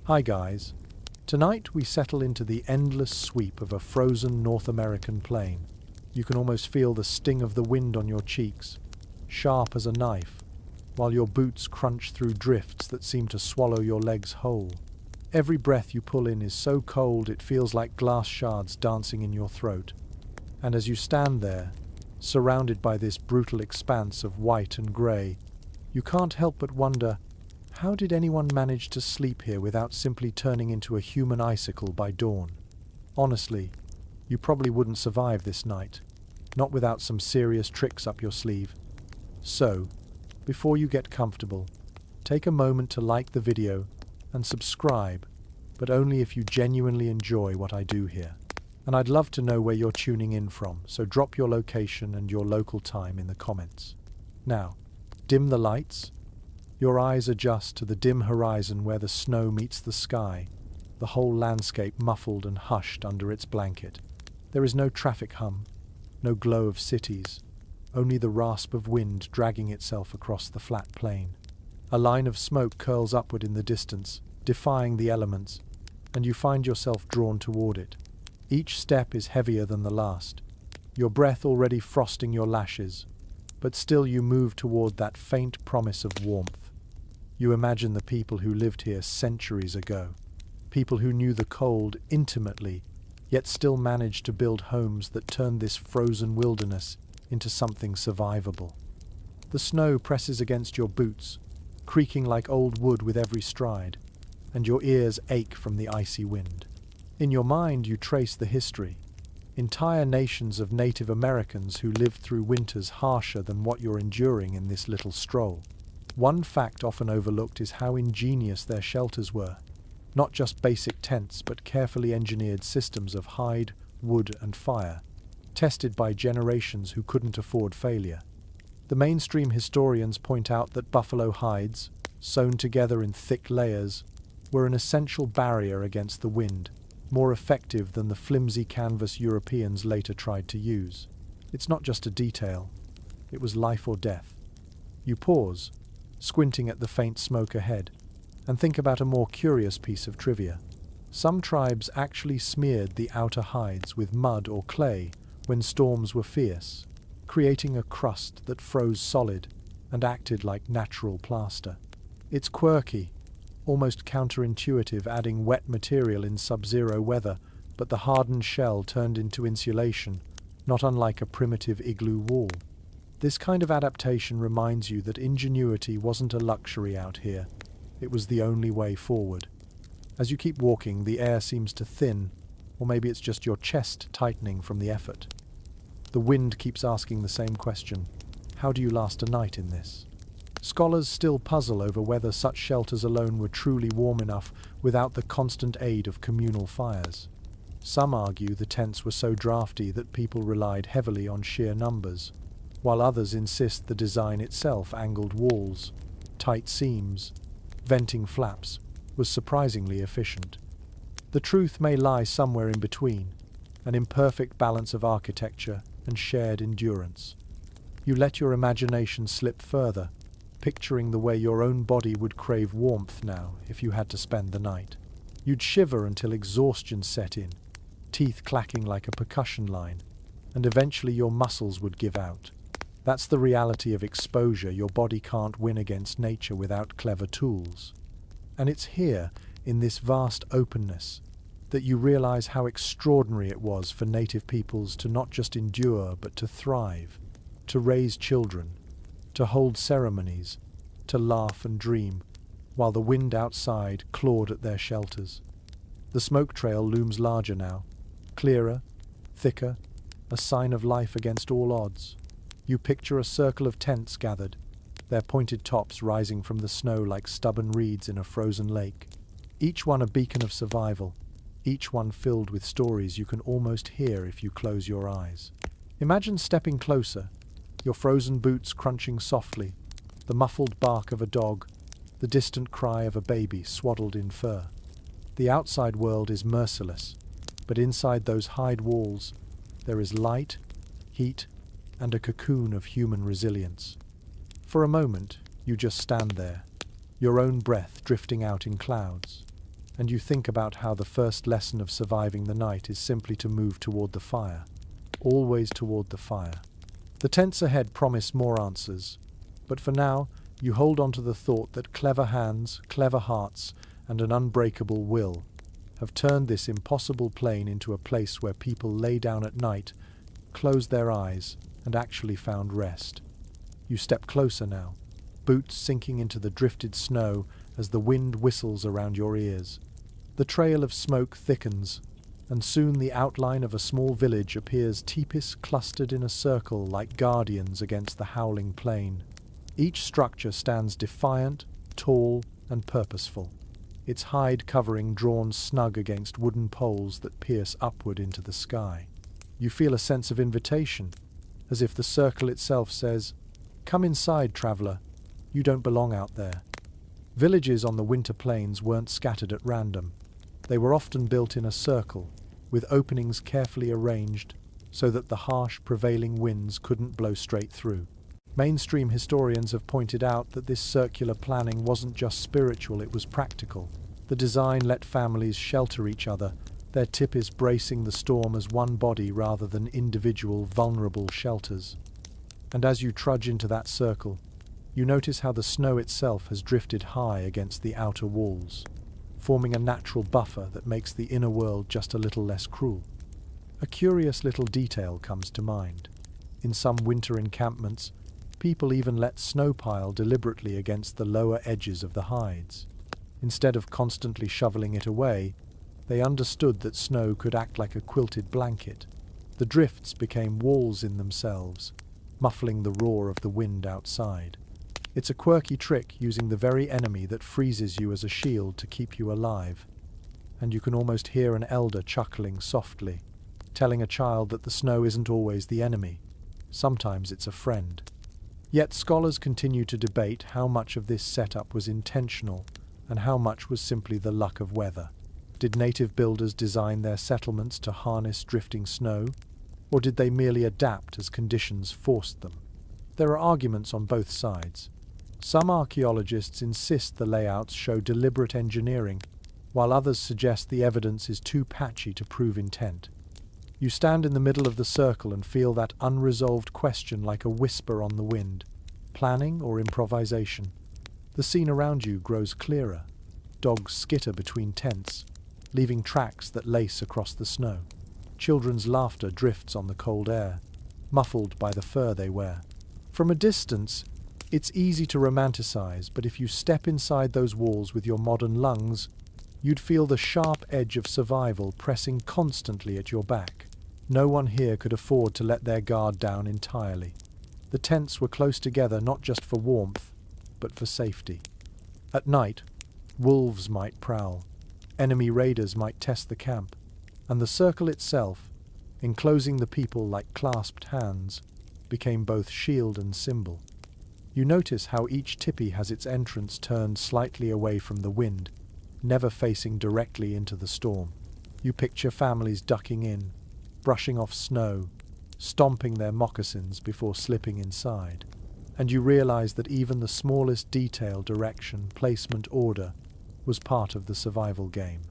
Hi guys. Tonight we settle into the endless sweep of a frozen North American plain. You can almost feel the sting of the wind on your cheeks, sharp as a knife, while your boots crunch through drifts that seem to swallow your legs whole. Every breath you pull in is so cold it feels like glass shards dancing in your throat. And as you stand there, surrounded by this brutal expanse of white and grey, you can't help but wonder, how did anyone manage to sleep here without simply turning into a human icicle by dawn? Honestly, you probably wouldn't survive this night, not without some serious tricks up your sleeve. So, before you get comfortable, take a moment to like the video and subscribe, but only if you genuinely enjoy what I do here. And I'd love to know where you're tuning in from, so drop your location and your local time in the comments. Now, dim the lights. Your eyes adjust to the dim horizon where the snow meets the sky, the whole landscape muffled and hushed under its blanket. There is no traffic hum, no glow of cities, only the rasp of wind dragging itself across the flat plain. A line of smoke curls upward in the distance, defying the elements, and you find yourself drawn toward it. Each step is heavier than the last, your breath already frosting your lashes, but still you move toward that faint promise of warmth. You imagine the people who lived here centuries ago, people who knew the cold intimately, yet still managed to build homes that turned this frozen wilderness into something survivable. The snow presses against your boots, creaking like old wood with every stride, and your ears ache from the icy wind. In your mind you trace the history, entire nations of Native Americans who lived through winters harsher than what you're enduring in this little stroll. One fact often overlooked is how ingenious their shelters were. Not just basic tents, but carefully engineered systems of hide, wood, and fire, tested by generations who couldn't afford failure. The mainstream historians point out that buffalo hides, sewn together in thick layers, were an essential barrier against the wind, more effective than the flimsy canvas Europeans later tried to use. It's not just a detail, it was life or death. You pause, squinting at the faint smoke ahead, and think about a more curious piece of trivia. Some tribes actually smeared the outer hides with mud or clay when storms were fierce, creating a crust that froze solid and acted like natural plaster. It's quirky, almost counterintuitive, adding wet material in sub-zero weather, but the hardened shell turned into insulation, not unlike a primitive igloo wall. This kind of adaptation reminds you that ingenuity wasn't a luxury out here. It was the only way forward. As you keep walking, the air seems to thin, or maybe it's just your chest tightening from the effort. The wind keeps asking the same question: how do you last a night in this? Scholars still puzzle over whether such shelters alone were truly warm enough without the constant aid of communal fires. Some argue the tents were so drafty that people relied heavily on sheer numbers, while others insist the design itself, angled walls, tight seams, venting flaps, was surprisingly efficient. The truth may lie somewhere in between, an imperfect balance of architecture and shared endurance. You let your imagination slip further, picturing the way your own body would crave warmth now if you had to spend the night. You'd shiver until exhaustion set in, teeth clacking like a percussion line, and eventually your muscles would give out. That's the reality of exposure. Your body can't win against nature without clever tools. And it's here, in this vast openness, that you realize how extraordinary it was for native peoples to not just endure but to thrive, to raise children, to hold ceremonies, to laugh and dream, while the wind outside clawed at their shelters. The smoke trail looms larger now, clearer, thicker, a sign of life against all odds. You picture a circle of tents gathered, their pointed tops rising from the snow like stubborn reeds in a frozen lake. Each one a beacon of survival, each one filled with stories you can almost hear if you close your eyes. Imagine stepping closer, your frozen boots crunching softly, the muffled bark of a dog, the distant cry of a baby swaddled in fur. The outside world is merciless, but inside those hide walls, there is light, heat, and a cocoon of human resilience. For a moment, you just stand there, your own breath drifting out in clouds. and you think about how the first lesson of surviving the night is simply to move toward the fire. Always toward the fire. The tents ahead promise more answers, but for now, you hold on to the thought that clever hands, clever hearts, and an unbreakable will have turned this impossible plain into a place where people lay down at night, closed their eyes, and actually found rest. You step closer now, boots sinking into the drifted snow as the wind whistles around your ears. The trail of smoke thickens, and soon the outline of a small village appears, teepees clustered in a circle like guardians against the howling plain. Each structure stands defiant, tall, and purposeful, its hide covering drawn snug against wooden poles that pierce upward into the sky. You feel a sense of invitation, as if the circle itself says, "Come inside, traveller. You don't belong out there." Villages on the winter plains weren't scattered at random. They were often built in a circle, with openings carefully arranged so that the harsh prevailing winds couldn't blow straight through. Mainstream historians have pointed out that this circular planning wasn't just spiritual, it was practical. The design let families shelter each other, their teepees bracing the storm as one body rather than individual vulnerable shelters. And as you trudge into that circle, you notice how the snow itself has drifted high against the outer walls, forming a natural buffer that makes the inner world just a little less cruel. A curious little detail comes to mind. In some winter encampments, people even let snow pile deliberately against the lower edges of the hides. Instead of constantly shoveling it away, they understood that snow could act like a quilted blanket. The drifts became walls in themselves, muffling the roar of the wind outside. It's a quirky trick using the very enemy that freezes you as a shield to keep you alive. And you can almost hear an elder chuckling softly, telling a child that the snow isn't always the enemy. Sometimes it's a friend. Yet scholars continue to debate how much of this setup was intentional and how much was simply the luck of weather. Did native builders design their settlements to harness drifting snow, or did they merely adapt as conditions forced them? There are arguments on both sides. Some archaeologists insist the layouts show deliberate engineering, while others suggest the evidence is too patchy to prove intent. You stand in the middle of the circle and feel that unresolved question like a whisper on the wind. Planning or improvisation? The scene around you grows clearer. Dogs skitter between tents, leaving tracks that lace across the snow. Children's laughter drifts on the cold air, muffled by the fur they wear. From a distance, it's easy to romanticize, but if you step inside those walls with your modern lungs, you'd feel the sharp edge of survival pressing constantly at your back. No one here could afford to let their guard down entirely. The tents were close together not just for warmth, but for safety. At night, wolves might prowl, enemy raiders might test the camp, and the circle itself, enclosing the people like clasped hands, became both shield and symbol. You notice how each teepee has its entrance turned slightly away from the wind, never facing directly into the storm. You picture families ducking in, brushing off snow, stomping their moccasins before slipping inside. And you realize that even the smallest detail, direction, placement, order was part of the survival game.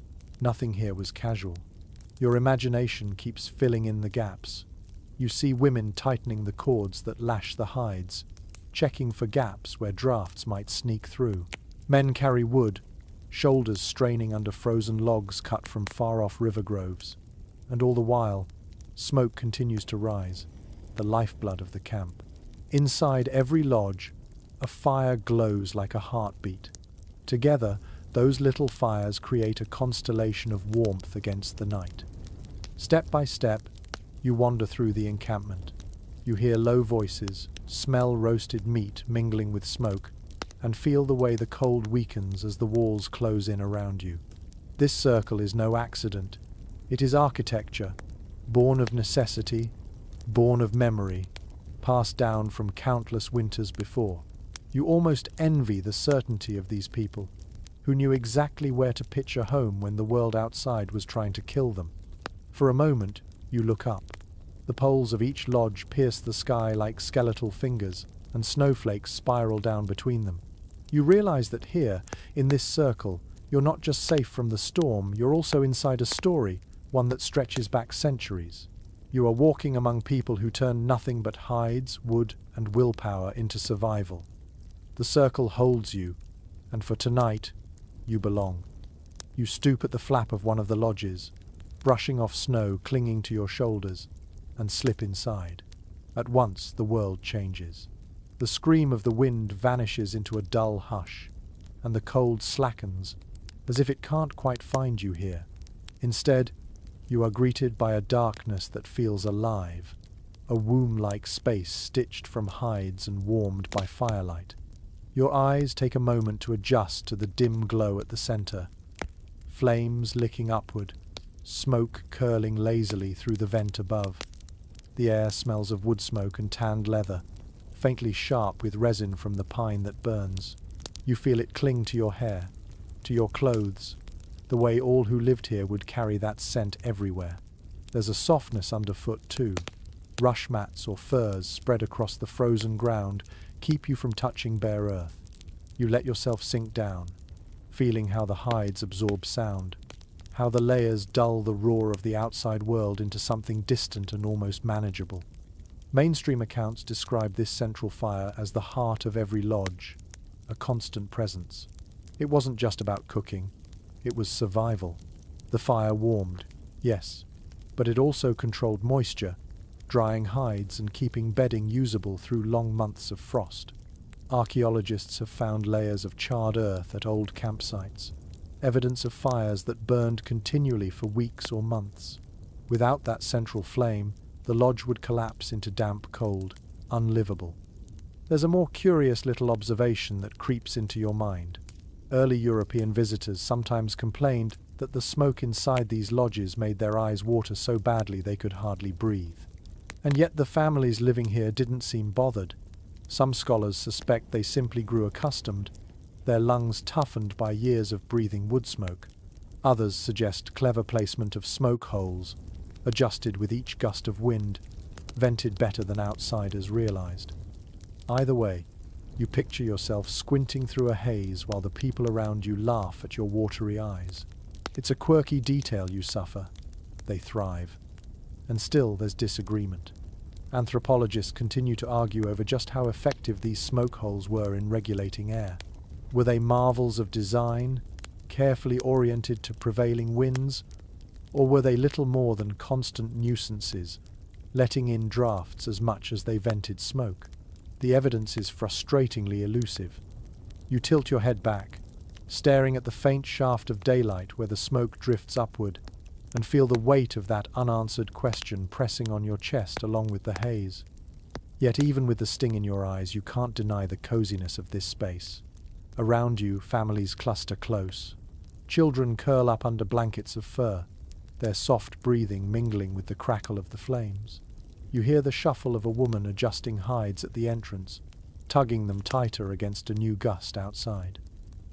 Nothing here was casual. Your imagination keeps filling in the gaps. You see women tightening the cords that lash the hides, checking for gaps where drafts might sneak through. Men carry wood, shoulders straining under frozen logs cut from far-off river groves. And all the while, smoke continues to rise, the lifeblood of the camp. Inside every lodge, a fire glows like a heartbeat. Together, those little fires create a constellation of warmth against the night. Step by step, you wander through the encampment. You hear low voices, smell roasted meat mingling with smoke, and feel the way the cold weakens as the walls close in around you. This circle is no accident. It is architecture, born of necessity, born of memory, passed down from countless winters before. You almost envy the certainty of these people, who knew exactly where to pitch a home when the world outside was trying to kill them. For a moment, you look up. The poles of each lodge pierce the sky like skeletal fingers, and snowflakes spiral down between them. You realize that here, in this circle, You're not just safe from the storm, you're also inside a story, one that stretches back centuries. You are walking among people who turn nothing but hides, wood, and willpower into survival. The circle holds you, and for tonight, you belong. You stoop at the flap of one of the lodges, brushing off snow clinging to your shoulders, and slip inside. At once, the world changes. The scream of the wind vanishes into a dull hush, and the cold slackens, as if it can't quite find you here. Instead, you are greeted by a darkness that feels alive, a womb-like space stitched from hides and warmed by firelight. Your eyes take a moment to adjust to the dim glow at the center. Flames licking upward, smoke curling lazily through the vent above. The air smells of wood smoke and tanned leather, faintly sharp with resin from the pine that burns. You feel it cling to your hair, to your clothes, the way all who lived here would carry that scent everywhere. There's a softness underfoot too. Rush mats or furs spread across the frozen ground keep you from touching bare earth. You let yourself sink down, feeling how the hides absorb sound, how the layers dull the roar of the outside world into something distant and almost manageable. Mainstream accounts describe this central fire as the heart of every lodge, a constant presence. It wasn't just about cooking, it was survival. The fire warmed, yes, but it also controlled moisture, drying hides and keeping bedding usable through long months of frost. Archaeologists have found layers of charred earth at old campsites, evidence of fires that burned continually for weeks or months. Without that central flame, the lodge would collapse into damp cold, unlivable. There's a more curious little observation that creeps into your mind. Early European visitors sometimes complained that the smoke inside these lodges made their eyes water so badly they could hardly breathe. And yet the families living here didn't seem bothered. Some scholars suspect they simply grew accustomed, their lungs toughened by years of breathing wood smoke. Others suggest clever placement of smoke holes, adjusted with each gust of wind, vented better than outsiders realized. Either way, you picture yourself squinting through a haze while the people around you laugh at your watery eyes. It's a quirky detail you suffer. They thrive. And still there's disagreement. Anthropologists continue to argue over just how effective these smoke holes were in regulating air. Were they marvels of design, carefully oriented to prevailing winds, or were they little more than constant nuisances, letting in drafts as much as they vented smoke? The evidence is frustratingly elusive. You tilt your head back, staring at the faint shaft of daylight where the smoke drifts upward, and feel the weight of that unanswered question pressing on your chest along with the haze. Yet even with the sting in your eyes, you can't deny the coziness of this space. Around you, families cluster close. Children curl up under blankets of fur, their soft breathing mingling with the crackle of the flames. You hear the shuffle of a woman adjusting hides at the entrance, tugging them tighter against a new gust outside.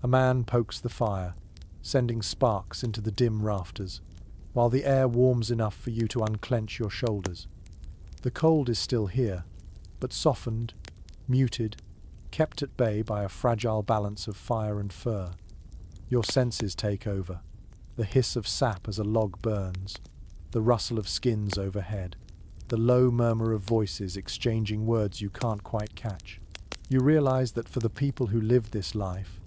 A man pokes the fire, sending sparks into the dim rafters, while the air warms enough for you to unclench your shoulders. The cold is still here, but softened, muted, kept at bay by a fragile balance of fire and fur. Your senses take over, the hiss of sap as a log burns, the rustle of skins overhead, the low murmur of voices exchanging words you can't quite catch. You realize that for the people who lived this life,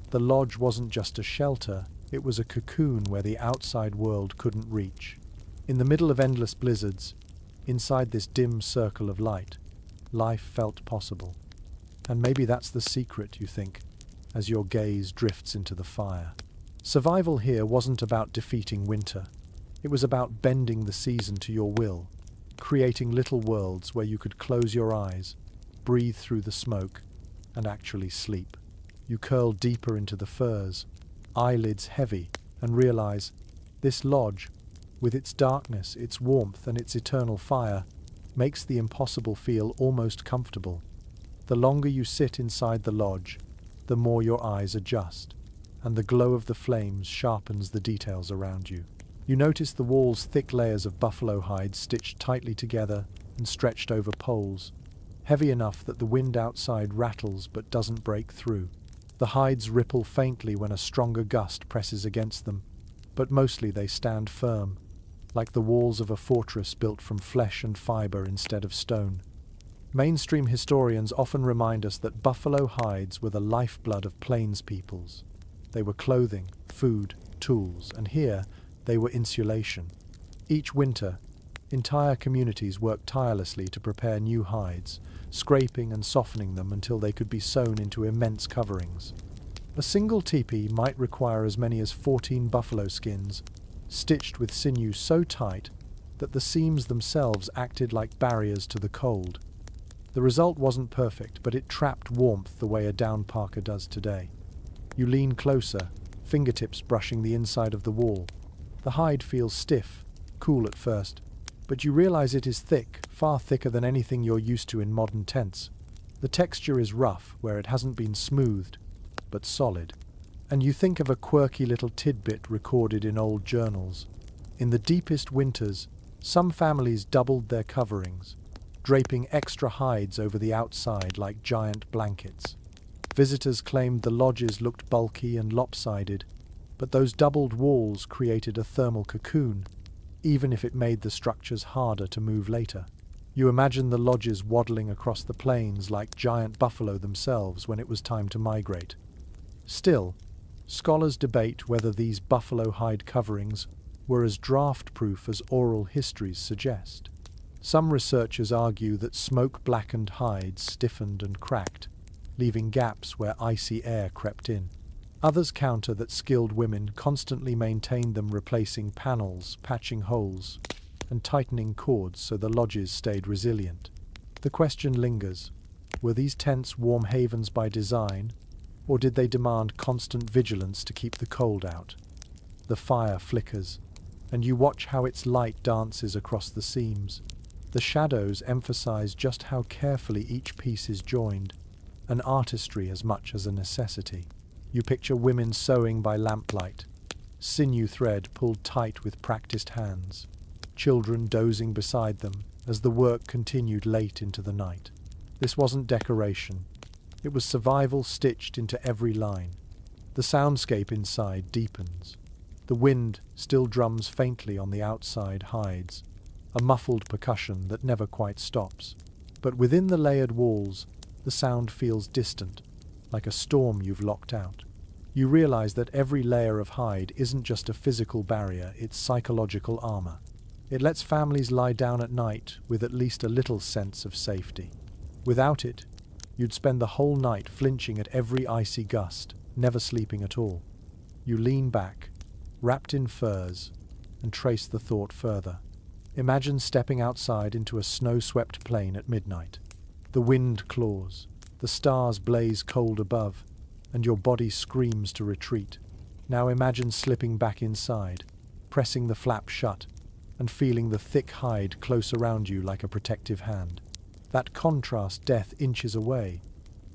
the lodge wasn't just a shelter, it was a cocoon where the outside world couldn't reach. In the middle of endless blizzards, inside this dim circle of light, life felt possible. And maybe that's the secret, you think, as your gaze drifts into the fire. Survival here wasn't about defeating winter. It was about bending the season to your will, creating little worlds where you could close your eyes, breathe through the smoke, and actually sleep. You curl deeper into the furs, eyelids heavy, and realize this lodge, with its darkness, its warmth, and its eternal fire, makes the impossible feel almost comfortable. The longer you sit inside the lodge, the more your eyes adjust, and the glow of the flames sharpens the details around you. You notice the walls' thick layers of buffalo hide stitched tightly together and stretched over poles, heavy enough that the wind outside rattles but doesn't break through. The hides ripple faintly when a stronger gust presses against them, but mostly they stand firm, like the walls of a fortress built from flesh and fiber instead of stone. Mainstream historians often remind us that buffalo hides were the lifeblood of plains peoples. They were clothing, food, tools, and here they were insulation. Each winter, entire communities worked tirelessly to prepare new hides, scraping and softening them until they could be sewn into immense coverings. A single teepee might require as many as 14 buffalo skins, stitched with sinew so tight that the seams themselves acted like barriers to the cold. The result wasn't perfect, but it trapped warmth the way a down parka does today. You lean closer, fingertips brushing the inside of the wall. The hide feels stiff, cool at first, but you realize it is thick, far thicker than anything you're used to in modern tents. The texture is rough where it hasn't been smoothed, but solid. And you think of a quirky little tidbit recorded in old journals. In the deepest winters, some families doubled their coverings, draping extra hides over the outside like giant blankets. Visitors claimed the lodges looked bulky and lopsided, but those doubled walls created a thermal cocoon, even if it made the structures harder to move later. You imagine the lodges waddling across the plains like giant buffalo themselves when it was time to migrate. Still, scholars debate whether these buffalo hide coverings were as draft-proof as oral histories suggest. Some researchers argue that smoke-blackened hides stiffened and cracked, leaving gaps where icy air crept in. Others counter that skilled women constantly maintained them, replacing panels, patching holes, and tightening cords so the lodges stayed resilient. The question lingers: were these tents warm havens by design, or did they demand constant vigilance to keep the cold out? The fire flickers, and you watch how its light dances across the seams. The shadows emphasize just how carefully each piece is joined, an artistry as much as a necessity. You picture women sewing by lamplight, sinew thread pulled tight with practiced hands, children dozing beside them as the work continued late into the night. This wasn't decoration. It was survival stitched into every line. The soundscape inside deepens. The wind still drums faintly on the outside hides, a muffled percussion that never quite stops. But within the layered walls, the sound feels distant, like a storm you've locked out. You realize that every layer of hide isn't just a physical barrier, it's psychological armor. It lets families lie down at night with at least a little sense of safety. Without it, you'd spend the whole night flinching at every icy gust, never sleeping at all. You lean back, wrapped in furs, and trace the thought further. Imagine stepping outside into a snow-swept plain at midnight. The wind claws, the stars blaze cold above, and your body screams to retreat. Now imagine slipping back inside, pressing the flap shut, and feeling the thick hide close around you like a protective hand. That contrast death inches away,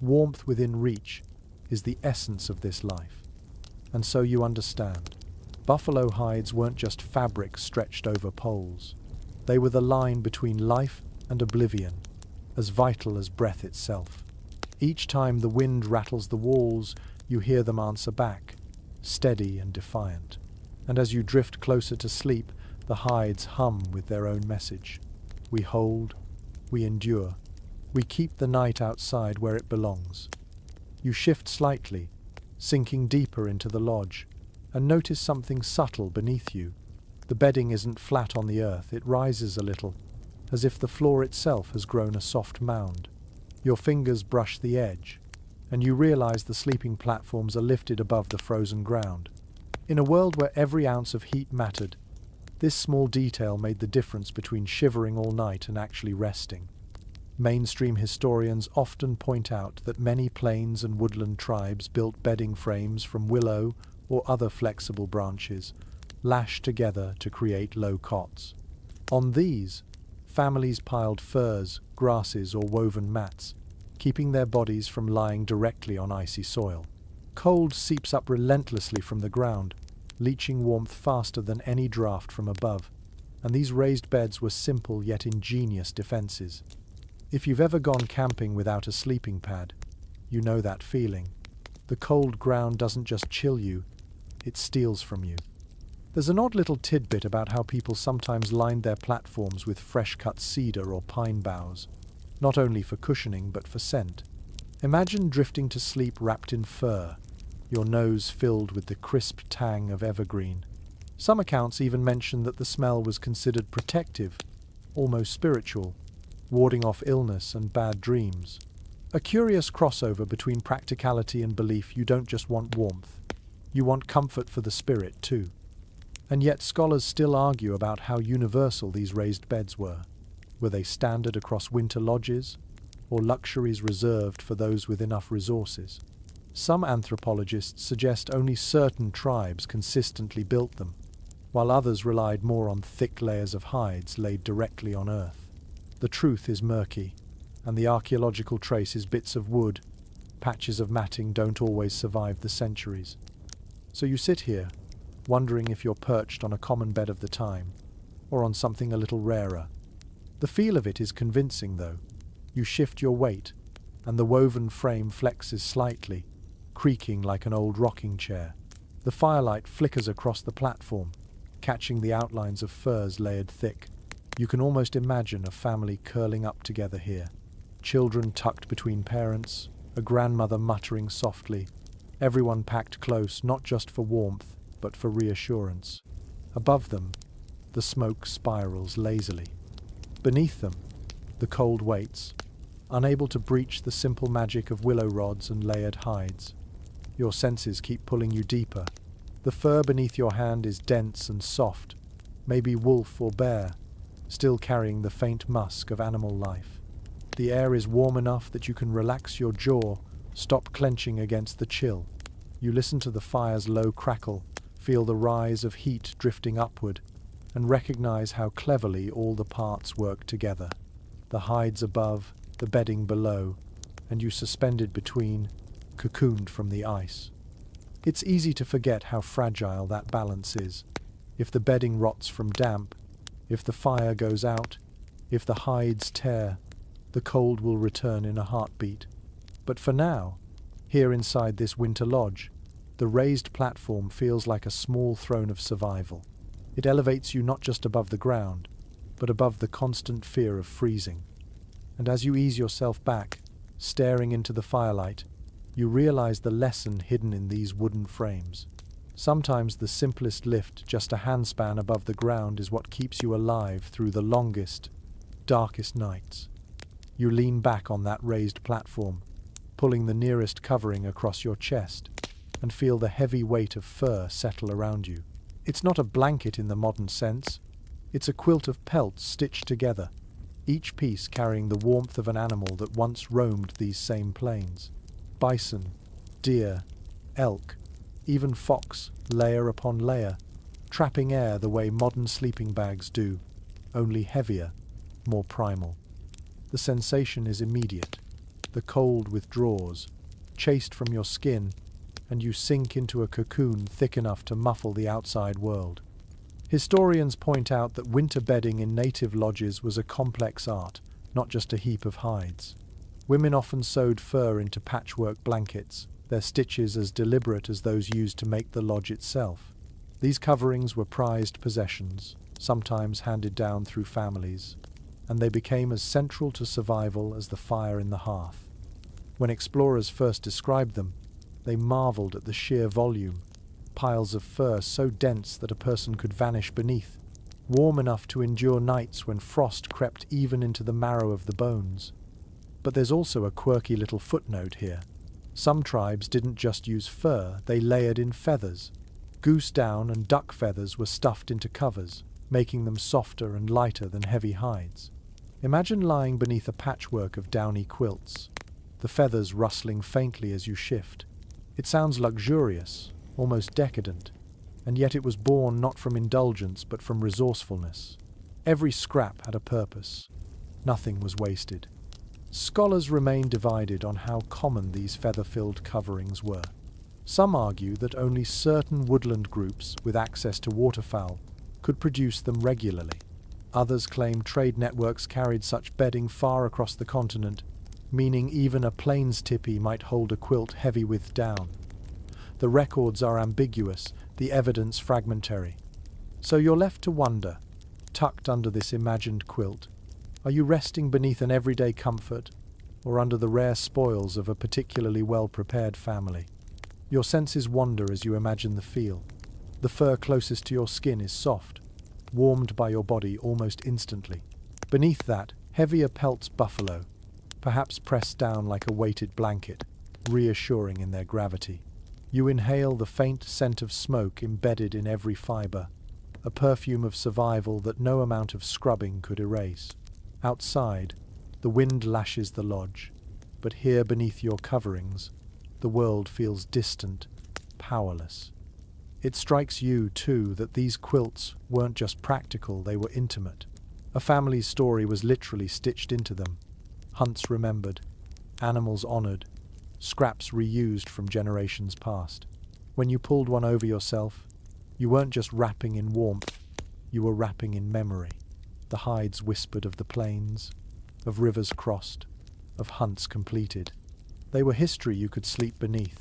warmth within reach, is the essence of this life. And so you understand. Buffalo hides weren't just fabric stretched over poles. They were the line between life and oblivion, as vital as breath itself. Each time the wind rattles the walls, you hear them answer back, steady and defiant. And as you drift closer to sleep, the hides hum with their own message. We hold, we endure, we keep the night outside where it belongs. You shift slightly, sinking deeper into the lodge, and notice something subtle beneath you. The bedding isn't flat on the earth, it rises a little, as if the floor itself has grown a soft mound. Your fingers brush the edge, and you realize the sleeping platforms are lifted above the frozen ground. In a world where every ounce of heat mattered, this small detail made the difference between shivering all night and actually resting. Mainstream historians often point out that many plains and woodland tribes built bedding frames from willow or other flexible branches, lashed together to create low cots. On these, families piled furs, grasses, or woven mats, keeping their bodies from lying directly on icy soil. Cold seeps up relentlessly from the ground, leaching warmth faster than any draft from above, and these raised beds were simple yet ingenious defenses. If you've ever gone camping without a sleeping pad, you know that feeling. The The cold ground doesn't just chill you, it steals from you. There's an odd little tidbit about how people sometimes lined their platforms with fresh-cut cedar or pine boughs, not only for cushioning but for scent. Imagine drifting to sleep wrapped in fur, your nose filled with the crisp tang of evergreen. Some accounts even mention that the smell was considered protective, almost spiritual, warding off illness and bad dreams. A curious crossover between practicality and belief. You don't just want warmth, you want comfort for the spirit too. And yet scholars still argue about how universal these raised beds were. Were they standard across winter lodges, or luxuries reserved for those with enough resources? Some anthropologists suggest only certain tribes consistently built them, while others relied more on thick layers of hides laid directly on earth. The truth is murky, and the archaeological trace is bits of wood. Patches of matting don't always survive the centuries. So you sit here, wondering if you're perched on a common bed of the time, or on something a little rarer. The feel of it is convincing, though. You shift your weight, and the woven frame flexes slightly, creaking like an old rocking chair. The firelight flickers across the platform, catching the outlines of furs layered thick. You can almost imagine a family curling up together here. Children tucked between parents, a grandmother muttering softly, everyone packed close not just for warmth, but for reassurance. Above them, the smoke spirals lazily. Beneath them, the cold waits, unable to breach the simple magic of willow rods and layered hides. Your senses keep pulling you deeper. The fur beneath your hand is dense and soft, maybe wolf or bear, still carrying the faint musk of animal life. The air is warm enough that you can relax your jaw, stop clenching against the chill. You listen to the fire's low crackle, feel the rise of heat drifting upward, and recognize how cleverly all the parts work together. The hides above, the bedding below, and you suspended between, cocooned from the ice. It's easy to forget how fragile that balance is. If the bedding rots from damp, if the fire goes out, if the hides tear, the cold will return in a heartbeat. But for now, here inside this winter lodge, the raised platform feels like a small throne of survival. It elevates you not just above the ground, but above the constant fear of freezing. And as you ease yourself back, staring into the firelight, you realize the lesson hidden in these wooden frames. Sometimes the simplest lift, just a handspan above the ground, is what keeps you alive through the longest, darkest nights. You lean back on that raised platform, pulling the nearest covering across your chest, and feel the heavy weight of fur settle around you. It's not a blanket in the modern sense. It's a quilt of pelts stitched together, each piece carrying the warmth of an animal that once roamed these same plains. Bison, deer, elk, even fox, layer upon layer, trapping air the way modern sleeping bags do, only heavier, more primal. The sensation is immediate. The cold withdraws, chased from your skin, and you sink into a cocoon thick enough to muffle the outside world. Historians point out that winter bedding in native lodges was a complex art, not just a heap of hides. Women often sewed fur into patchwork blankets, their stitches as deliberate as those used to make the lodge itself. These coverings were prized possessions, sometimes handed down through families, and they became as central to survival as the fire in the hearth. When explorers first described them, they marveled at the sheer volume, piles of fur so dense that a person could vanish beneath, warm enough to endure nights when frost crept even into the marrow of the bones. But there's also a quirky little footnote here. Some tribes didn't just use fur, they layered in feathers. Goose down and duck feathers were stuffed into covers, making them softer and lighter than heavy hides. Imagine lying beneath a patchwork of downy quilts, the feathers rustling faintly as you shift. It sounds luxurious, almost decadent, and yet it was born not from indulgence but from resourcefulness. Every scrap had a purpose. Nothing was wasted. Scholars remain divided on how common these feather-filled coverings were. Some argue that only certain woodland groups with access to waterfowl could produce them regularly. Others claim trade networks carried such bedding far across the continent, meaning even a plains tipi might hold a quilt heavy with down. The records are ambiguous, the evidence fragmentary. So you're left to wonder, tucked under this imagined quilt, are you resting beneath an everyday comfort, or under the rare spoils of a particularly well-prepared family? Your senses wander as you imagine the feel. The fur closest to your skin is soft, warmed by your body almost instantly. Beneath that, heavier pelts buffalo, perhaps pressed down like a weighted blanket, reassuring in their gravity. You inhale the faint scent of smoke embedded in every fiber, a perfume of survival that no amount of scrubbing could erase. Outside, the wind lashes the lodge, but here beneath your coverings, the world feels distant, powerless. It strikes you, too, that these quilts weren't just practical, they were intimate. A family's story was literally stitched into them. Hunts remembered, animals honored, scraps reused from generations past. When you pulled one over yourself, you weren't just wrapping in warmth, you were wrapping in memory. The hides whispered of the plains, of rivers crossed, of hunts completed. They were history you could sleep beneath.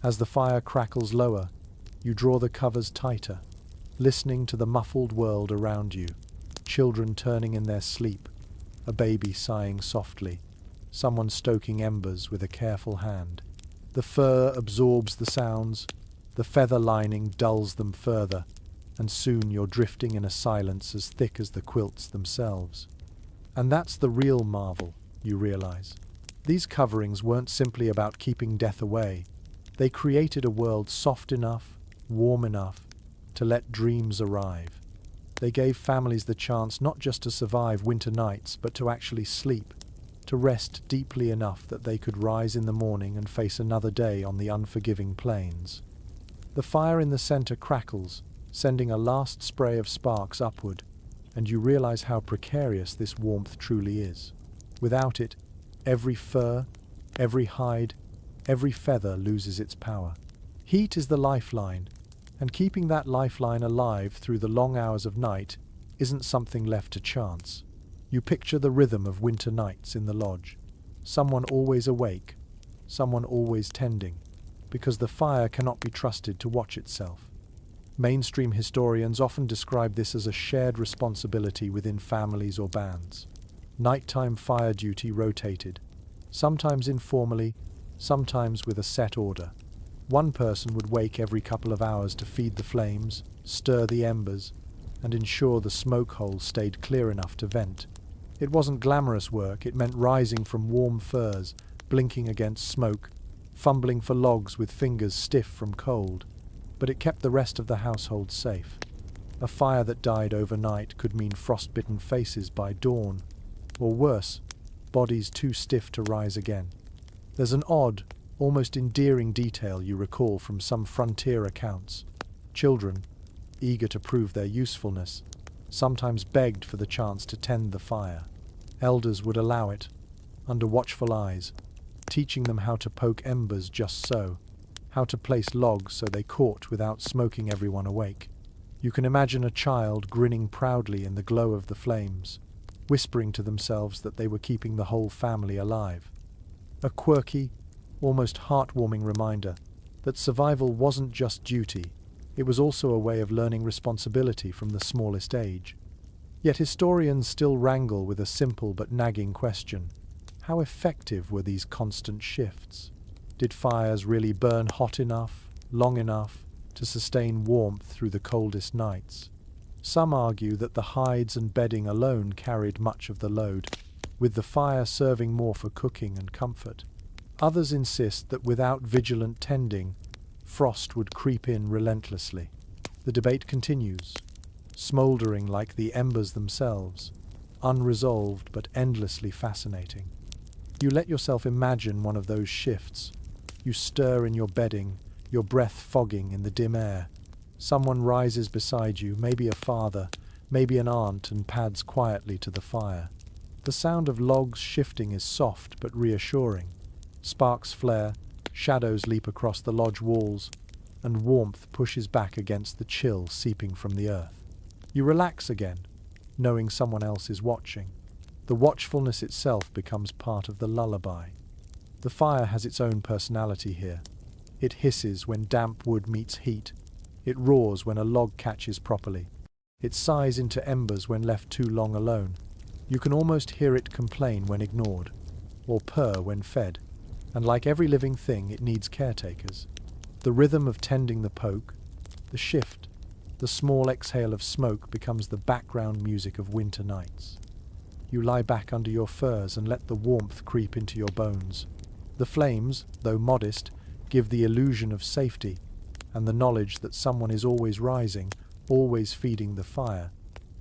As the fire crackles lower, you draw the covers tighter, listening to the muffled world around you. Children turning in their sleep, a baby sighing softly, someone stoking embers with a careful hand. The fur absorbs the sounds, the feather lining dulls them further, and soon you're drifting in a silence as thick as the quilts themselves. And that's the real marvel, you realize. These coverings weren't simply about keeping death away. They created a world soft enough, warm enough, to let dreams arrive. They gave families the chance not just to survive winter nights, but to actually sleep, to rest deeply enough that they could rise in the morning and face another day on the unforgiving plains. The fire in the center crackles, sending a last spray of sparks upward, and you realize how precarious this warmth truly is. Without it, every fur, every hide, every feather loses its power. Heat is the lifeline, and keeping that lifeline alive through the long hours of night isn't something left to chance. You picture the rhythm of winter nights in the lodge. Someone always awake, someone always tending, because the fire cannot be trusted to watch itself. Mainstream historians often describe this as a shared responsibility within families or bands. Nighttime fire duty rotated, sometimes informally, sometimes with a set order. One person would wake every couple of hours to feed the flames, stir the embers, and ensure the smoke hole stayed clear enough to vent. It wasn't glamorous work, it meant rising from warm furs, blinking against smoke, fumbling for logs with fingers stiff from cold, but it kept the rest of the household safe. A fire that died overnight could mean frostbitten faces by dawn, or worse, bodies too stiff to rise again. There's an odd, almost endearing detail you recall from some frontier accounts. Children, eager to prove their usefulness, sometimes begged for the chance to tend the fire. Elders would allow it, under watchful eyes, teaching them how to poke embers just so, how to place logs so they caught without smoking everyone awake. You can imagine a child grinning proudly in the glow of the flames, whispering to themselves that they were keeping the whole family alive. A quirky, almost heartwarming reminder that survival wasn't just duty, it was also a way of learning responsibility from the smallest age. Yet historians still wrangle with a simple but nagging question. How effective were these constant shifts? Did fires really burn hot enough, long enough, to sustain warmth through the coldest nights? Some argue that the hides and bedding alone carried much of the load, with the fire serving more for cooking and comfort. Others insist that without vigilant tending, frost would creep in relentlessly. The debate continues, smouldering like the embers themselves, unresolved but endlessly fascinating. You let yourself imagine one of those shifts. You stir in your bedding, your breath fogging in the dim air. Someone rises beside you, maybe a father, maybe an aunt, and pads quietly to the fire. The sound of logs shifting is soft but reassuring. Sparks flare, shadows leap across the lodge walls, and warmth pushes back against the chill seeping from the earth. You relax again, knowing someone else is watching. The watchfulness itself becomes part of the lullaby. The fire has its own personality here. It hisses when damp wood meets heat. It roars when a log catches properly. It sighs into embers when left too long alone. You can almost hear it complain when ignored, or purr when fed. And like every living thing, it needs caretakers. The rhythm of tending the poke, the shift, the small exhale of smoke becomes the background music of winter nights. You lie back under your furs and let the warmth creep into your bones. The flames, though modest, give the illusion of safety, and the knowledge that someone is always rising, always feeding the fire,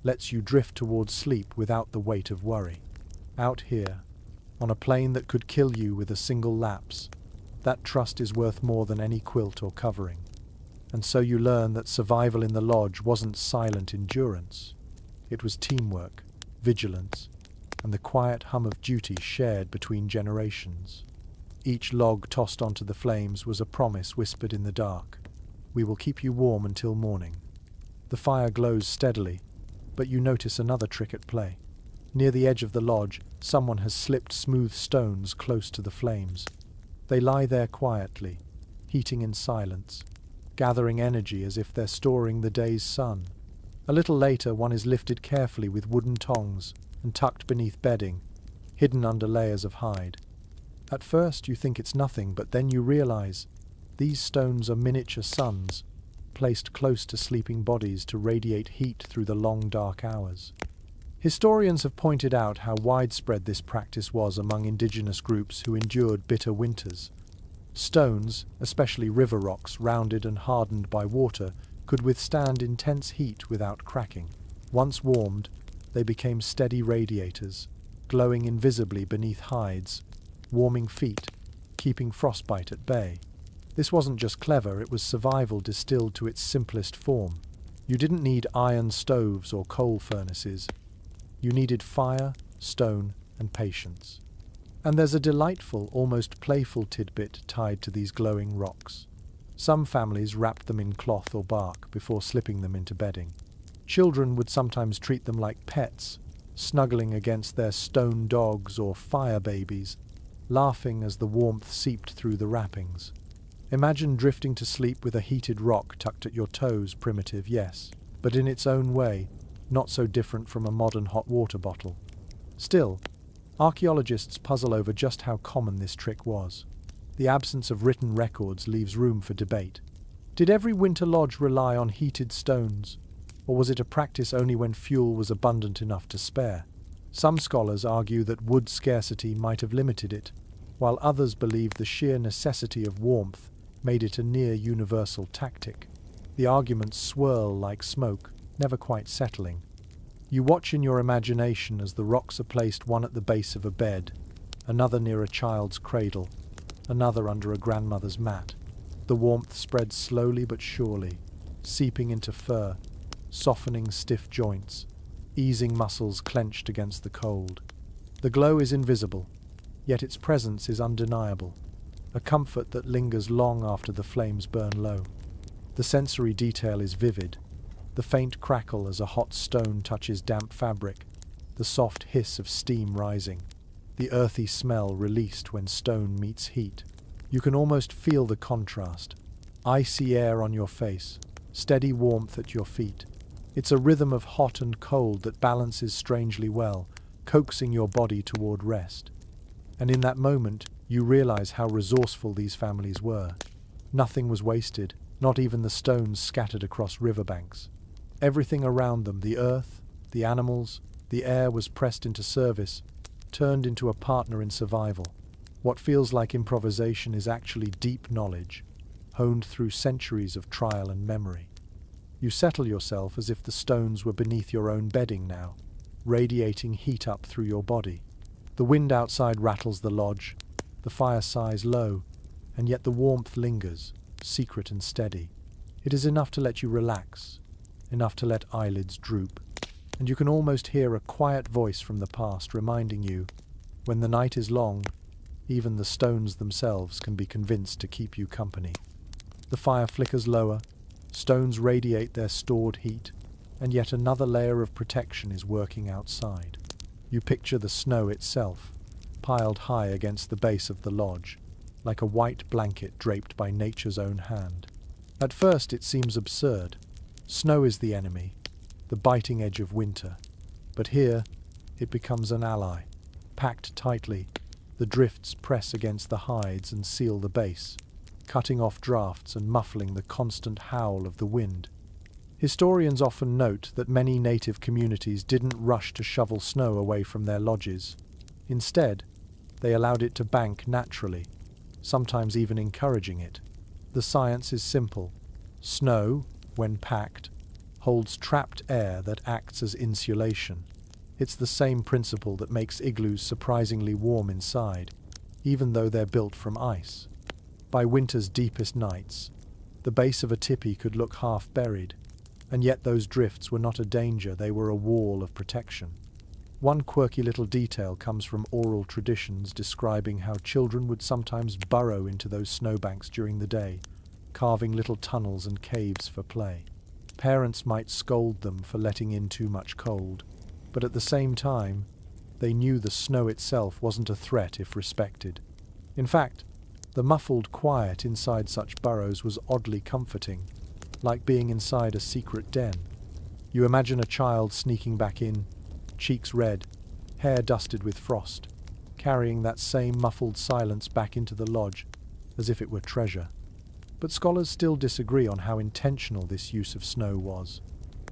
lets you drift towards sleep without the weight of worry. Out here, on a plane that could kill you with a single lapse, that trust is worth more than any quilt or covering. And so you learn that survival in the lodge wasn't silent endurance. It was teamwork, vigilance, and the quiet hum of duty shared between generations. Each log tossed onto the flames was a promise whispered in the dark. We will keep you warm until morning. The fire glows steadily, but you notice another trick at play. Near the edge of the lodge, someone has slipped smooth stones close to the flames. They lie there quietly, heating in silence, gathering energy as if they're storing the day's sun. A little later, one is lifted carefully with wooden tongs and tucked beneath bedding, hidden under layers of hide. At first you think it's nothing, but then you realize these stones are miniature suns, placed close to sleeping bodies to radiate heat through the long dark hours. Historians have pointed out how widespread this practice was among indigenous groups who endured bitter winters. Stones, especially river rocks rounded and hardened by water, could withstand intense heat without cracking. Once warmed, they became steady radiators, glowing invisibly beneath hides, warming feet, keeping frostbite at bay. This wasn't just clever, it was survival distilled to its simplest form. You didn't need iron stoves or coal furnaces. You needed fire, stone, and patience. And there's a delightful, almost playful tidbit tied to these glowing rocks. Some families wrapped them in cloth or bark before slipping them into bedding. Children would sometimes treat them like pets, snuggling against their stone dogs or fire babies, laughing as the warmth seeped through the wrappings. Imagine drifting to sleep with a heated rock tucked at your toes. Primitive, yes, but in its own way, not so different from a modern hot water bottle. Still, archaeologists puzzle over just how common this trick was. The absence of written records leaves room for debate. Did every winter lodge rely on heated stones, or was it a practice only when fuel was abundant enough to spare? Some scholars argue that wood scarcity might have limited it, while others believe the sheer necessity of warmth made it a near-universal tactic. The arguments swirl like smoke, never quite settling. You watch in your imagination as the rocks are placed, one at the base of a bed, another near a child's cradle, another under a grandmother's mat. The warmth spreads slowly but surely, seeping into fur, softening stiff joints, easing muscles clenched against the cold. The glow is invisible, yet its presence is undeniable, a comfort that lingers long after the flames burn low. The sensory detail is vivid, the faint crackle as a hot stone touches damp fabric, the soft hiss of steam rising, the earthy smell released when stone meets heat. You can almost feel the contrast. Icy air on your face, steady warmth at your feet. It's a rhythm of hot and cold that balances strangely well, coaxing your body toward rest. And in that moment, you realize how resourceful these families were. Nothing was wasted, not even the stones scattered across riverbanks. Everything around them, the earth, the animals, the air, was pressed into service, turned into a partner in survival. What feels like improvisation is actually deep knowledge, honed through centuries of trial and memory. You settle yourself as if the stones were beneath your own bedding now, radiating heat up through your body. The wind outside rattles the lodge, the fire sighs low, and yet the warmth lingers, secret and steady. It is enough to let you relax, enough to let eyelids droop, and you can almost hear a quiet voice from the past reminding you, when the night is long, even the stones themselves can be convinced to keep you company. The fire flickers lower, stones radiate their stored heat, and yet another layer of protection is working outside. You picture the snow itself, piled high against the base of the lodge, like a white blanket draped by nature's own hand. At first it seems absurd. Snow is the enemy, the biting edge of winter. But here, it becomes an ally. Packed tightly, the drifts press against the hides and seal the base, cutting off drafts and muffling the constant howl of the wind. Historians often note that many native communities didn't rush to shovel snow away from their lodges. Instead, they allowed it to bank naturally, sometimes even encouraging it. The science is simple. Snow, when packed, holds trapped air that acts as insulation. It's the same principle that makes igloos surprisingly warm inside, even though they're built from ice. By winter's deepest nights, the base of a tipi could look half buried, and yet those drifts were not a danger, they were a wall of protection. One quirky little detail comes from oral traditions describing how children would sometimes burrow into those snowbanks during the day, carving little tunnels and caves for play. Parents might scold them for letting in too much cold, but at the same time, they knew the snow itself wasn't a threat if respected. In fact, the muffled quiet inside such burrows was oddly comforting, like being inside a secret den. You imagine a child sneaking back in, cheeks red, hair dusted with frost, carrying that same muffled silence back into the lodge, as if it were treasure. But scholars still disagree on how intentional this use of snow was.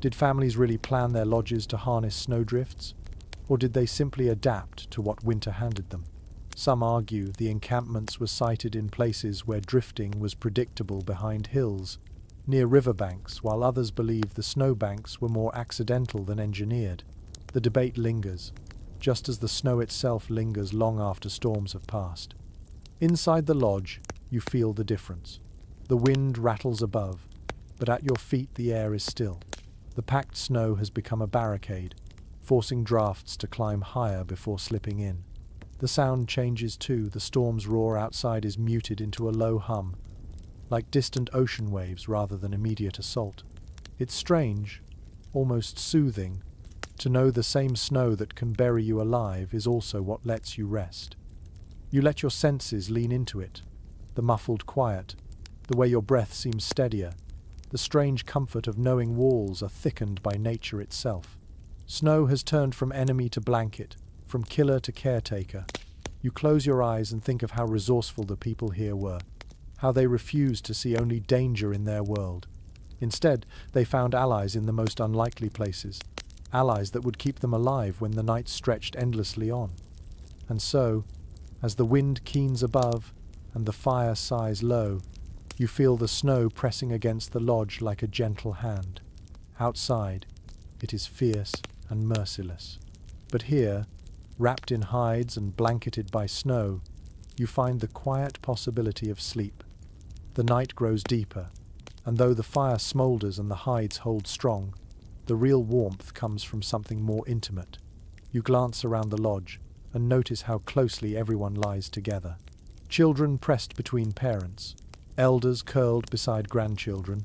Did families really plan their lodges to harness snowdrifts, or did they simply adapt to what winter handed them? Some argue the encampments were sited in places where drifting was predictable behind hills, near riverbanks, while others believe the snowbanks were more accidental than engineered. The debate lingers, just as the snow itself lingers long after storms have passed. Inside the lodge, you feel the difference. The wind rattles above, but at your feet the air is still. The packed snow has become a barricade, forcing drafts to climb higher before slipping in. The sound changes too. The storm's roar outside is muted into a low hum, like distant ocean waves rather than immediate assault. It's strange, almost soothing, to know the same snow that can bury you alive is also what lets you rest. You let your senses lean into it, the muffled quiet, the way your breath seems steadier, the strange comfort of knowing walls are thickened by nature itself. Snow has turned from enemy to blanket, from killer to caretaker. You close your eyes and think of how resourceful the people here were, how they refused to see only danger in their world. Instead, they found allies in the most unlikely places, allies that would keep them alive when the night stretched endlessly on. And so, as the wind keens above and the fire sighs low, you feel the snow pressing against the lodge like a gentle hand. Outside, it is fierce and merciless. But here, wrapped in hides and blanketed by snow, you find the quiet possibility of sleep. The night grows deeper, and though the fire smoulders and the hides hold strong, the real warmth comes from something more intimate. You glance around the lodge and notice how closely everyone lies together. Children pressed between parents, elders curled beside grandchildren,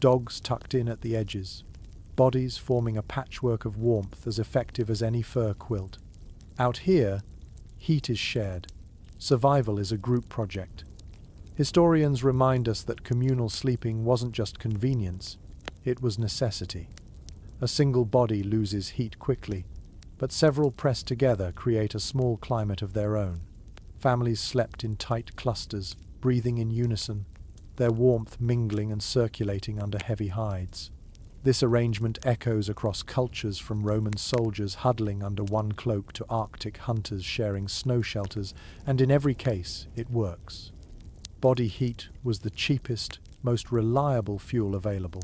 dogs tucked in at the edges, bodies forming a patchwork of warmth as effective as any fur quilt. Out here, heat is shared. Survival is a group project. Historians remind us that communal sleeping wasn't just convenience, it was necessity. A single body loses heat quickly, but several pressed together create a small climate of their own. Families slept in tight clusters, breathing in unison, their warmth mingling and circulating under heavy hides. This arrangement echoes across cultures, from Roman soldiers huddling under one cloak to Arctic hunters sharing snow shelters, and in every case it works. Body heat was the cheapest, most reliable fuel available.